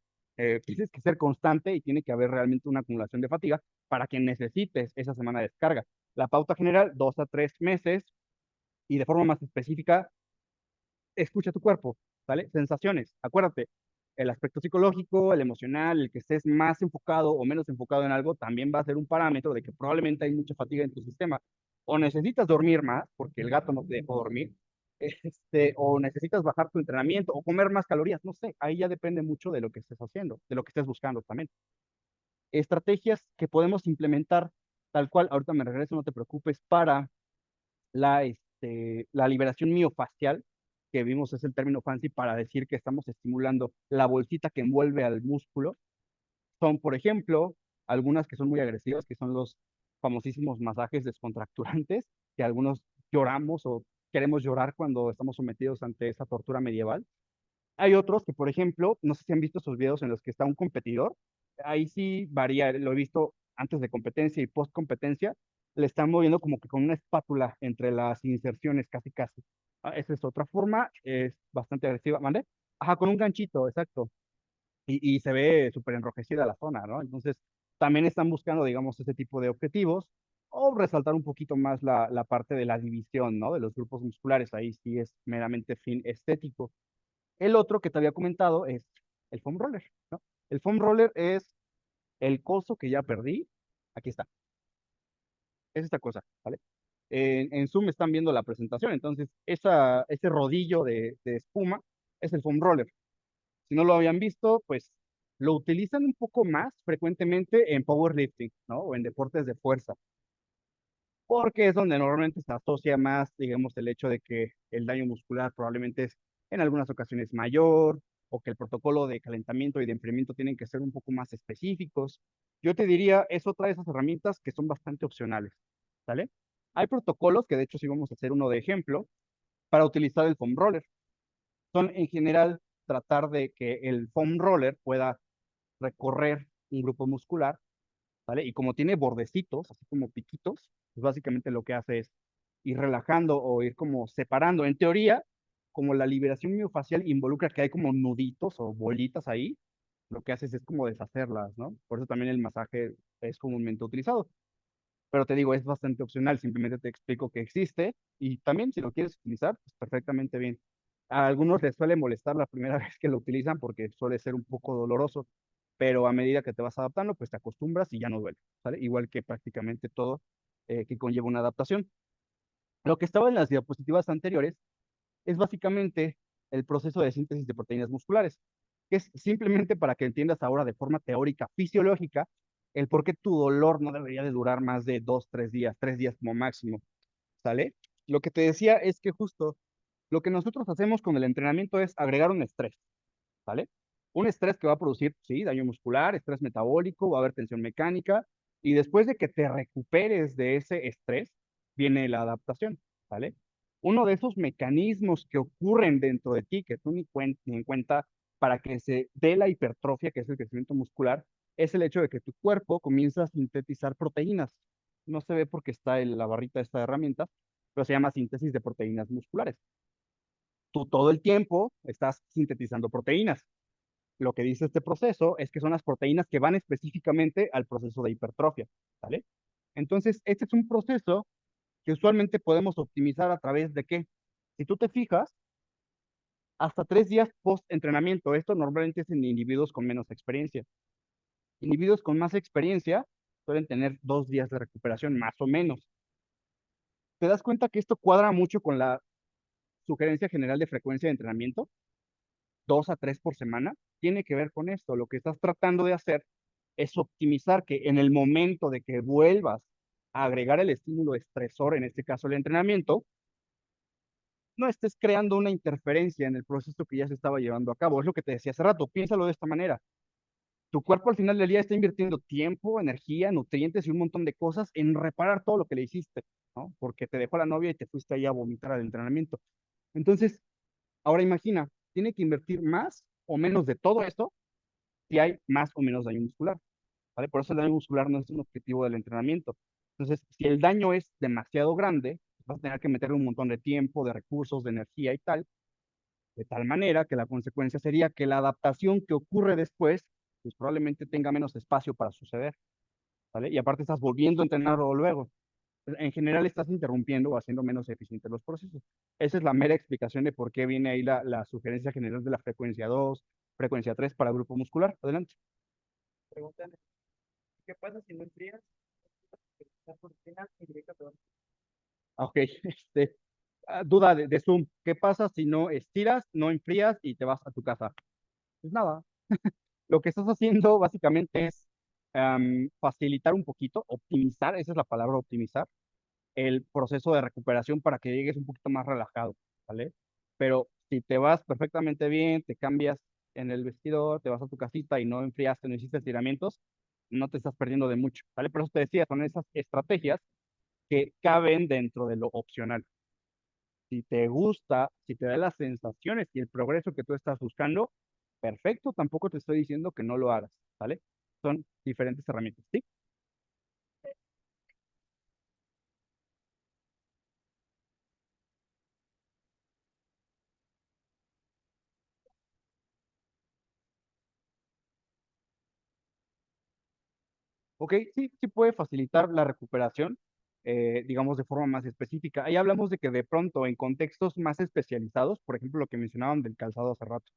Tienes que ser constante y tiene que haber realmente una acumulación de fatiga para que necesites esa semana de descarga. La pauta general, 2 a 3 meses, y de forma más específica, escucha tu cuerpo, ¿vale? Sensaciones, acuérdate, el aspecto psicológico, el emocional, el que estés más enfocado o menos enfocado en algo, también va a ser un parámetro de que probablemente hay mucha fatiga en tu sistema. O necesitas dormir más, porque el gato no te dejó dormir, o necesitas bajar tu entrenamiento, o comer más calorías, no sé, ahí ya depende mucho de lo que estés haciendo, de lo que estés buscando también. Estrategias que podemos implementar, tal cual, ahorita me regreso, no te preocupes, para la liberación miofacial, que vimos es el término fancy para decir que estamos estimulando la bolsita que envuelve al músculo. Son, por ejemplo, algunas que son muy agresivas, que son los famosísimos masajes descontracturantes, que algunos lloramos o queremos llorar cuando estamos sometidos ante esa tortura medieval. Hay otros que, por ejemplo, no sé si han visto esos videos en los que está un competidor, ahí sí varía, lo he visto antes de competencia y post competencia, le están moviendo como que con una espátula entre las inserciones, casi casi. Esa es otra forma, es bastante agresiva, ¿mande? Ajá, con un ganchito, exacto. Y se ve súper enrojecida la zona, ¿no? Entonces, también están buscando, digamos, ese tipo de objetivos o resaltar un poquito más la parte de la división, ¿no? De los grupos musculares, ahí sí es meramente fin estético. El otro que te había comentado es el foam roller, ¿no? El foam roller es el coso que ya perdí. Aquí está. Es esta cosa, ¿vale? En Zoom están viendo la presentación, entonces ese rodillo de espuma es el foam roller. Si no lo habían visto, pues lo utilizan un poco más frecuentemente en powerlifting, ¿no? O en deportes de fuerza, porque es donde normalmente se asocia más, digamos, el hecho de que el daño muscular probablemente es en algunas ocasiones mayor, o que el protocolo de calentamiento y de enfriamiento tienen que ser un poco más específicos. Yo te diría, es otra de esas herramientas que son bastante opcionales, ¿sale? Hay protocolos, que de hecho sí vamos a hacer uno de ejemplo, para utilizar el foam roller. Son en general tratar de que el foam roller pueda recorrer un grupo muscular, ¿vale? Y como tiene bordecitos, así como piquitos, pues básicamente lo que hace es ir relajando o ir como separando. En teoría, como la liberación miofacial involucra que hay como nuditos o bolitas ahí, lo que haces es como deshacerlas, ¿no? Por eso también el masaje es comúnmente utilizado. Pero te digo, es bastante opcional, simplemente te explico que existe y también si lo quieres utilizar, pues perfectamente bien. A algunos les suele molestar la primera vez que lo utilizan porque suele ser un poco doloroso, pero a medida que te vas adaptando, pues te acostumbras y ya no duele, ¿sale? Igual que prácticamente todo que conlleva una adaptación. Lo que estaba en las diapositivas anteriores es básicamente el proceso de síntesis de proteínas musculares, que es simplemente para que entiendas ahora de forma teórica, fisiológica, el por qué tu dolor no debería de durar más de 2, 3 días, 3 días como máximo, ¿sale? Lo que te decía es que justo lo que nosotros hacemos con el entrenamiento es agregar un estrés, ¿vale? Un estrés que va a producir, sí, daño muscular, estrés metabólico, va a haber tensión mecánica, y después de que te recuperes de ese estrés, viene la adaptación, ¿vale? Uno de esos mecanismos que ocurren dentro de ti, que tú ni en cuenta para que se dé la hipertrofia, que es el crecimiento muscular, es el hecho de que tu cuerpo comienza a sintetizar proteínas. No se ve porque está en la barrita de esta herramienta, pero se llama síntesis de proteínas musculares. Tú todo el tiempo estás sintetizando proteínas. Lo que dice este proceso es que son las proteínas que van específicamente al proceso de hipertrofia, ¿vale? Entonces, este es un proceso que usualmente podemos optimizar a través de qué. Si tú te fijas, hasta 3 días post-entrenamiento, esto normalmente es en individuos con menos experiencia. Individuos con más experiencia suelen tener 2 días de recuperación, más o menos. ¿Te das cuenta que esto cuadra mucho con la sugerencia general de frecuencia de entrenamiento? 2 a 3 por semana. Tiene que ver con esto. Lo que estás tratando de hacer es optimizar que en el momento de que vuelvas a agregar el estímulo estresor, en este caso el entrenamiento, no estés creando una interferencia en el proceso que ya se estaba llevando a cabo. Es lo que te decía hace rato. Piénsalo de esta manera. Tu cuerpo al final del día está invirtiendo tiempo, energía, nutrientes y un montón de cosas en reparar todo lo que le hiciste, ¿no? Porque te dejó la novia y te fuiste ahí a vomitar al entrenamiento. Entonces, ahora imagina, tiene que invertir más o menos de todo esto si hay más o menos daño muscular, ¿vale? Por eso el daño muscular no es un objetivo del entrenamiento. Entonces, si el daño es demasiado grande, vas a tener que meterle un montón de tiempo, de recursos, de energía y tal, de tal manera que la consecuencia sería que la adaptación que ocurre después, pues probablemente tenga menos espacio para suceder, ¿vale? Y aparte estás volviendo a entrenarlo luego. En general estás interrumpiendo o haciendo menos eficientes los procesos. Esa es la mera explicación de por qué viene ahí la sugerencia general de la frecuencia 2, frecuencia 3 para grupo muscular. Adelante. Preguntan, ¿qué pasa si no enfrías? La proteína indirecta te va Ok, duda de Zoom. ¿Qué pasa si no estiras, no enfrías y te vas a tu casa? Pues nada, lo que estás haciendo básicamente es facilitar un poquito, optimizar, esa es la palabra optimizar, el proceso de recuperación para que llegues un poquito más relajado, ¿vale? Pero si te vas perfectamente bien, te cambias en el vestidor, te vas a tu casita y no enfriaste, no hiciste estiramientos, no te estás perdiendo de mucho, ¿vale? Por eso te decía, son esas estrategias que caben dentro de lo opcional. Si te gusta, si te da las sensaciones y el progreso que tú estás buscando, perfecto, tampoco te estoy diciendo que no lo hagas, ¿vale? Son diferentes herramientas, ¿sí? Ok, sí, sí puede facilitar la recuperación, digamos, de forma más específica. Ahí hablamos de que de pronto en contextos más especializados, por ejemplo, lo que mencionaban del calzado hace rato,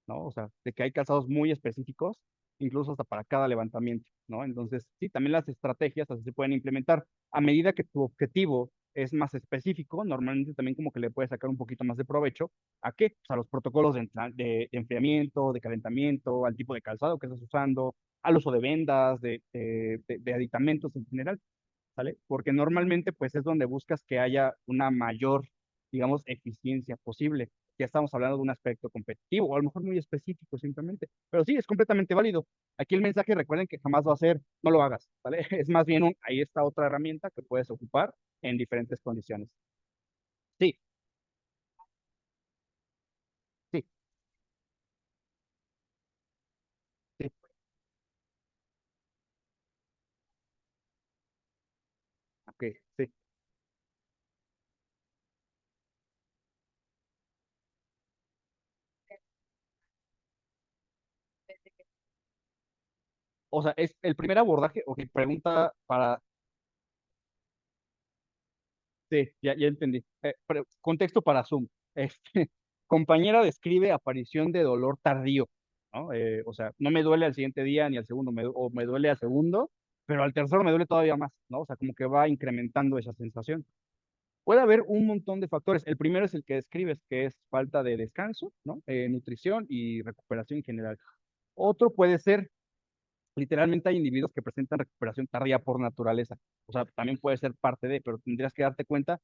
¿no? O sea, de que hay calzados muy específicos, incluso hasta para cada levantamiento, ¿no? Entonces, sí, también las estrategias así se pueden implementar. A medida que tu objetivo es más específico, normalmente también como que le puedes sacar un poquito más de provecho. ¿A qué? Pues a los protocolos de enfriamiento, de calentamiento, al tipo de calzado que estás usando, al uso de vendas, de aditamentos en general, ¿sale? Porque normalmente pues es donde buscas que haya una mayor, digamos, eficiencia posible. Ya estamos hablando de un aspecto competitivo, o a lo mejor muy específico simplemente, pero sí, es completamente válido. Aquí el mensaje, recuerden que jamás va a ser, no lo hagas, ¿vale? Es más bien ahí está otra herramienta que puedes ocupar en diferentes condiciones. Sí, sí, sí. Ok, sí. O sea, es el primer abordaje, ok, pregunta para, sí, ya entendí. Contexto para Zoom. Este, compañera describe aparición de dolor tardío, ¿no? O sea, no me duele al siguiente día ni al segundo, o me duele al segundo, pero al tercero me duele todavía más, ¿no? O sea, como que va incrementando esa sensación. Puede haber un montón de factores. El primero es el que describes, que es falta de descanso, ¿no? Nutrición y recuperación en general. Otro puede ser, literalmente hay individuos que presentan recuperación tardía por naturaleza. O sea, también puede ser parte de, pero tendrías que darte cuenta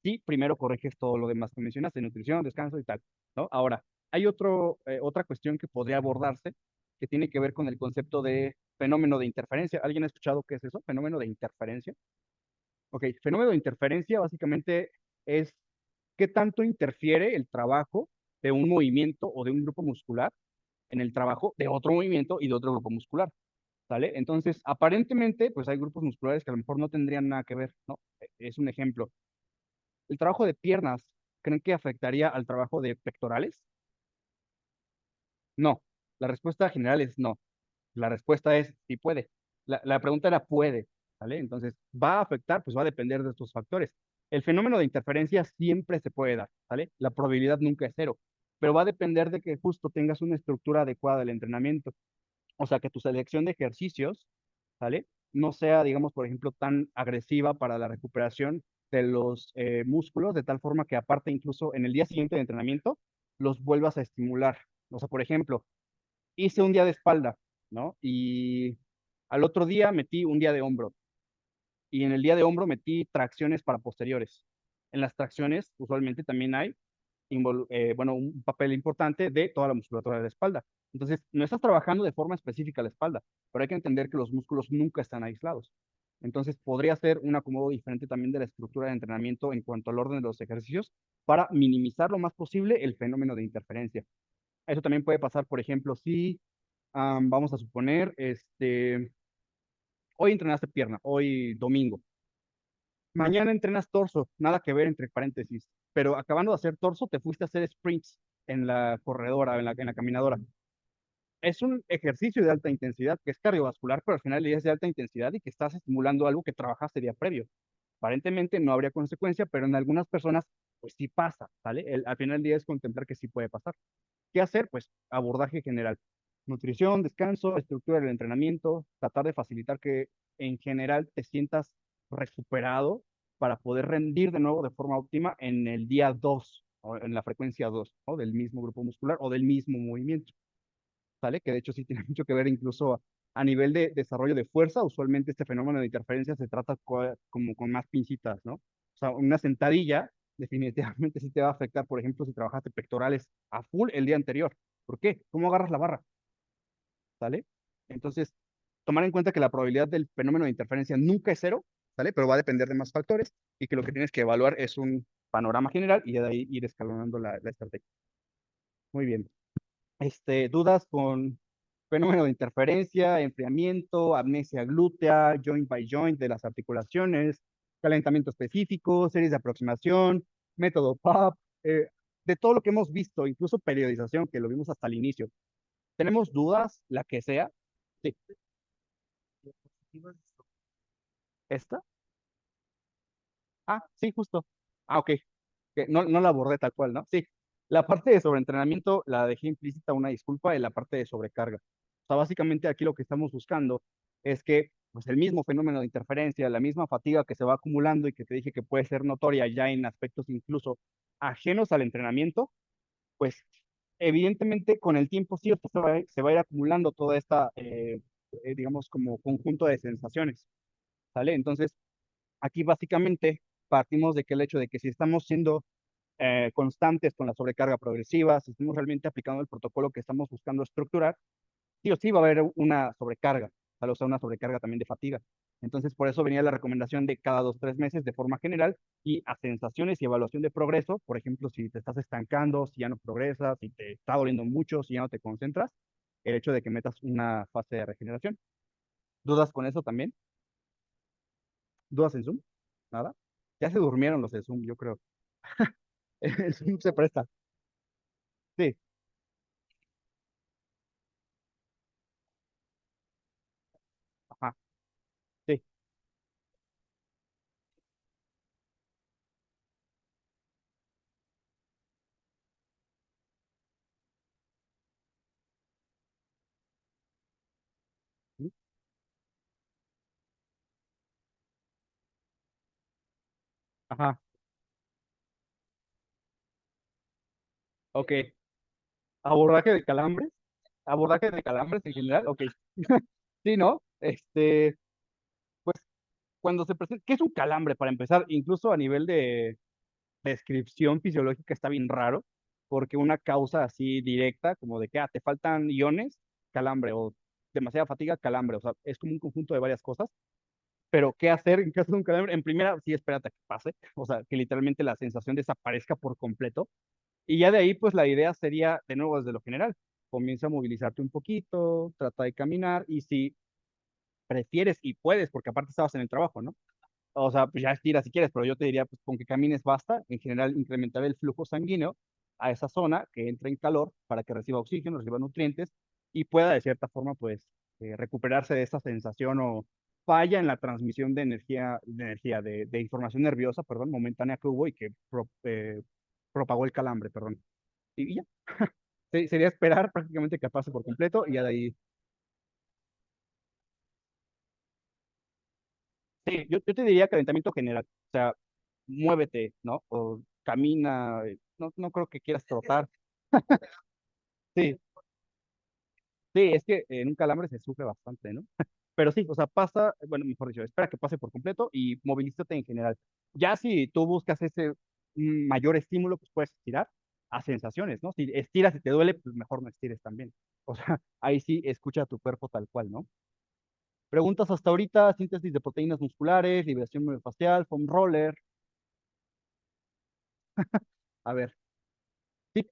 si primero corriges todo lo demás que mencionaste, nutrición, descanso y tal, ¿no? Ahora, hay otra cuestión que podría abordarse que tiene que ver con el concepto de fenómeno de interferencia. ¿Alguien ha escuchado qué es eso? Fenómeno de interferencia. Ok, fenómeno de interferencia básicamente es qué tanto interfiere el trabajo de un movimiento o de un grupo muscular en el trabajo de otro movimiento y de otro grupo muscular, ¿sale? Entonces, aparentemente, pues hay grupos musculares que a lo mejor no tendrían nada que ver, ¿no? Es un ejemplo. ¿El trabajo de piernas creen que afectaría al trabajo de pectorales? No. La respuesta general es no. La respuesta es sí puede. La pregunta era puede, ¿vale? Entonces, ¿va a afectar? Pues va a depender de estos factores. El fenómeno de interferencia siempre se puede dar, ¿vale? La probabilidad nunca es cero, pero va a depender de que justo tengas una estructura adecuada del entrenamiento. O sea, que tu selección de ejercicios, ¿vale? no sea, digamos, por ejemplo, tan agresiva para la recuperación de los músculos, de tal forma que aparte incluso en el día siguiente de entrenamiento los vuelvas a estimular. O sea, por ejemplo, hice un día de espalda, ¿no? Y al otro día metí un día de hombro. Y en el día de hombro metí tracciones para posteriores. En las tracciones usualmente también hay bueno, un papel importante de toda la musculatura de la espalda. Entonces, no estás trabajando de forma específica la espalda, pero hay que entender que los músculos nunca están aislados. Entonces, podría ser un acomodo diferente también de la estructura de entrenamiento en cuanto al orden de los ejercicios para minimizar lo más posible el fenómeno de interferencia. Eso también puede pasar, por ejemplo, si vamos a suponer, hoy entrenaste pierna, hoy domingo. Mañana entrenas torso, nada que ver entre paréntesis, pero acabando de hacer torso, te fuiste a hacer sprints en la corredora, en la caminadora. Es un ejercicio de alta intensidad, que es cardiovascular, pero al final es de alta intensidad y que estás estimulando algo que trabajaste día previo. Aparentemente no habría consecuencia, pero en algunas personas, pues sí pasa, ¿sale? Al final del día es contemplar que sí puede pasar. ¿Qué hacer? Pues abordaje general. Nutrición, descanso, estructura del entrenamiento, tratar de facilitar que en general te sientas recuperado para poder rendir de nuevo de forma óptima en el día 2 o en la frecuencia 2, ¿no? Del mismo grupo muscular o del mismo movimiento, ¿sale? Que de hecho sí tiene mucho que ver incluso a nivel de desarrollo de fuerza. Usualmente este fenómeno de interferencia se trata como con más pincitas, ¿no? O sea, una sentadilla definitivamente sí te va a afectar, por ejemplo, si trabajaste pectorales a full el día anterior. ¿Por qué? ¿Cómo agarras la barra? ¿Sale? Entonces, tomar en cuenta que la probabilidad del fenómeno de interferencia nunca es cero, ¿sale? Pero va a depender de más factores y que lo que tienes que evaluar es un panorama general y de ahí ir escalonando la estrategia. Muy bien. Dudas con fenómeno de interferencia, enfriamiento, amnesia glútea, joint by joint de las articulaciones, calentamiento específico, series de aproximación, método PAP, de todo lo que hemos visto, incluso periodización, que lo vimos hasta el inicio. ¿Tenemos dudas? La que sea. Sí. ¿Esta? Ah, sí, justo. Ah, ok. Que no la abordé tal cual, ¿no? Sí. La parte de sobreentrenamiento la dejé implícita, una disculpa, en la parte de sobrecarga. O sea, básicamente aquí lo que estamos buscando es que pues, el mismo fenómeno de interferencia, la misma fatiga que se va acumulando y que te dije que puede ser notoria ya en aspectos incluso ajenos al entrenamiento, pues evidentemente con el tiempo sí o sí se va a ir acumulando toda esta, digamos, como conjunto de sensaciones, ¿sale? Entonces, aquí básicamente partimos de que el hecho de que si estamos siendo constantes con la sobrecarga progresiva, si estamos realmente aplicando el protocolo que estamos buscando estructurar, sí o sí va a haber una sobrecarga, ¿vale? O sea, una sobrecarga también de fatiga. Entonces, por eso venía la recomendación de cada 2, 3 meses de forma general y a sensaciones y evaluación de progreso. Por ejemplo, si te estás estancando, si ya no progresas, si te está doliendo mucho, si ya no te concentras, el hecho de que metas una fase de regeneración. ¿Dudas con eso también? ¿Dudas en Zoom? ¿Nada? Ya se durmieron los de Zoom, yo creo. El Zoom se presta. Sí, ajá, sí, sí, ajá, ok. Abordaje de calambres. Abordaje de calambres en general, ok. Sí, ¿no? Cuando se presenta, ¿qué es un calambre para empezar? Incluso a nivel de descripción fisiológica está bien raro, porque una causa así directa, como de que te faltan iones, calambre, o demasiada fatiga, calambre, o sea, es como un conjunto de varias cosas. Pero, ¿qué hacer en caso de un calambre? En primera, sí, espérate a que pase, o sea, que literalmente la sensación desaparezca por completo. Y ya de ahí, pues la idea sería, de nuevo, desde lo general, comienza a movilizarte un poquito, trata de caminar, y si prefieres y puedes, porque aparte estabas en el trabajo, ¿no? O sea, pues ya estira si quieres, pero yo te diría, pues con que camines basta. En general, incrementar el flujo sanguíneo a esa zona que entra en calor para que reciba oxígeno, reciba nutrientes y pueda de cierta forma, pues, recuperarse de esa sensación o falla en la transmisión de información nerviosa, perdón, momentánea que hubo y que propagó el calambre, perdón. Y ya, sería esperar prácticamente que pase por completo y ya de ahí, Sí, yo te diría calentamiento general. O sea, muévete, ¿no? O camina. No creo que quieras trotar. Sí, sí, es que en un calambre se sufre bastante, ¿no? Pero sí, o sea, pasa, bueno, mejor dicho, espera que pase por completo y movilízate en general. Ya si tú buscas ese mayor estímulo, pues puedes estirar a sensaciones, ¿no? Si estiras y te duele, pues mejor no estires también. O sea, ahí sí escucha a tu cuerpo tal cual, ¿no? Preguntas hasta ahorita, síntesis de proteínas musculares, liberación miofascial, foam roller. A ver, sí,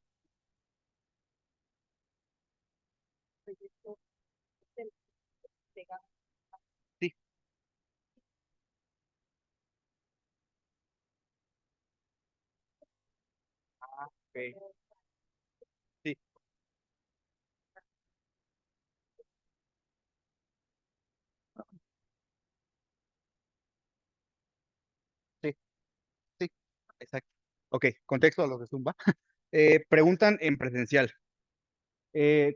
sí, ok, sí, sí, sí, exacto. Ok, contexto a lo de Zumba. Preguntan en presencial.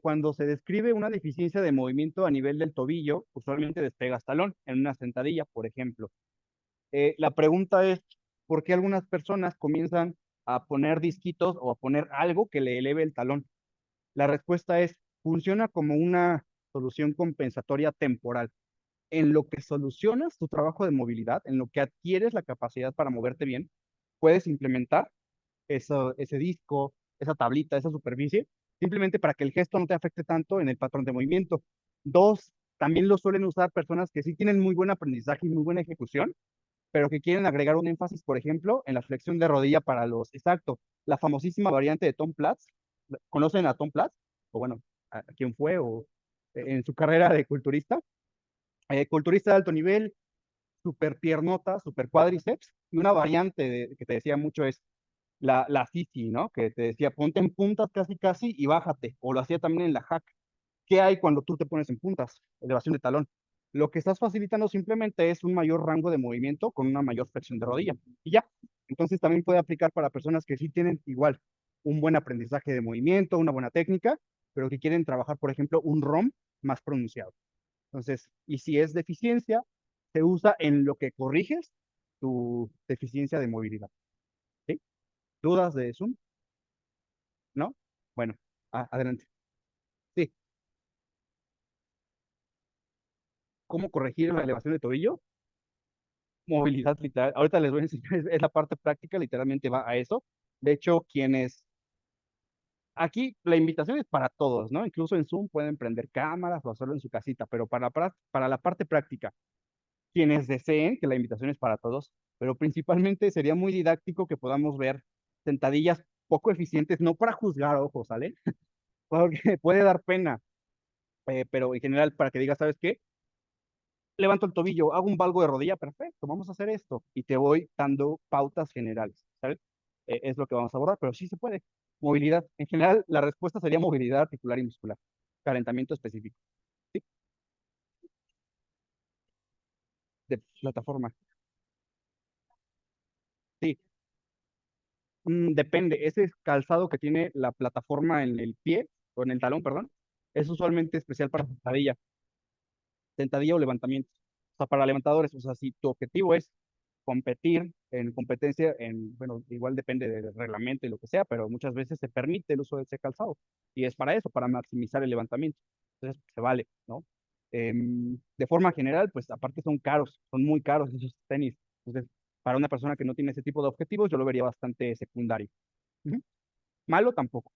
Cuando se describe una deficiencia de movimiento a nivel del tobillo, usualmente despegas talón en una sentadilla, por ejemplo. La pregunta es, ¿por qué algunas personas comienzan a poner disquitos o a poner algo que le eleve el talón? La respuesta es, funciona como una solución compensatoria temporal. En lo que solucionas tu trabajo de movilidad, en lo que adquieres la capacidad para moverte bien, puedes implementar ese disco, esa tablita, esa superficie, simplemente para que el gesto no te afecte tanto en el patrón de movimiento. Dos, también lo suelen usar personas que sí tienen muy buen aprendizaje y muy buena ejecución, pero que quieren agregar un énfasis, por ejemplo, en la flexión de rodilla para los, exacto, la famosísima variante de Tom Platz. ¿Conocen a Tom Platz? O bueno, a quién fue o en su carrera de culturista. Culturista de alto nivel, super piernota, super cuádriceps, y una variante que te decía mucho es la Sisi, ¿no? Que te decía, ponte en puntas casi casi y bájate. O lo hacía también en la hack. ¿Qué hay cuando tú te pones en puntas? Elevación de talón. Lo que estás facilitando simplemente es un mayor rango de movimiento con una mayor flexión de rodilla. Y ya. Entonces también puede aplicar para personas que sí tienen igual un buen aprendizaje de movimiento, una buena técnica, pero que quieren trabajar, por ejemplo, un ROM más pronunciado. Entonces, y si es deficiencia, se usa en lo que corriges tu deficiencia de movilidad. ¿Sí? ¿Dudas de Zoom? ¿No? Bueno, adelante. Sí, ¿cómo corregir la elevación de tobillo? Movilidad literal. Ahorita les voy a enseñar, es la parte práctica, literalmente va a eso. De hecho, aquí la invitación es para todos, ¿no? Incluso en Zoom pueden prender cámaras o hacerlo en su casita, pero para la parte práctica, quienes deseen, que la invitación es para todos, pero principalmente sería muy didáctico que podamos ver sentadillas poco eficientes, no para juzgar, ojo, ¿sale? Porque puede dar pena, pero en general para que digas, ¿sabes qué? Levanto el tobillo, hago un valgo de rodilla, perfecto, vamos a hacer esto. Y te voy dando pautas generales, ¿sabes? Es lo que vamos a abordar, pero sí se puede. Movilidad. En general, la respuesta sería movilidad articular y muscular. Calentamiento específico. Sí, de plataforma. Sí, depende. Ese calzado que tiene la plataforma en el pie, o en el talón, perdón, es usualmente especial para sentadilla o levantamiento. O sea, para levantadores, o sea, si tu objetivo es competir en competencia, bueno, igual depende del reglamento y lo que sea, pero muchas veces se permite el uso de ese calzado y es para eso, para maximizar el levantamiento. Entonces, se vale, ¿no? De forma general, pues aparte son caros, son muy caros esos tenis. Entonces, para una persona que no tiene ese tipo de objetivos, yo lo vería bastante secundario. Ujú. Malo tampoco.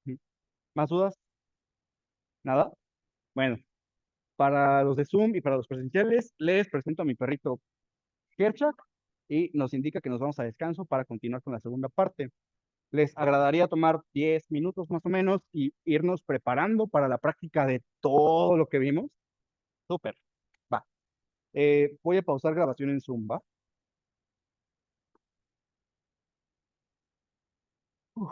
Ujú. ¿Más dudas? ¿Nada? Bueno, para los de Zoom y para los presenciales, les presento a mi perrito Kerchak y nos indica que nos vamos a descanso para continuar con la segunda parte. ¿Les agradaría tomar 10 minutos más o menos y irnos preparando para la práctica de todo lo que vimos? Súper, va. Voy a pausar grabación en Zoom, ¿va? Uf.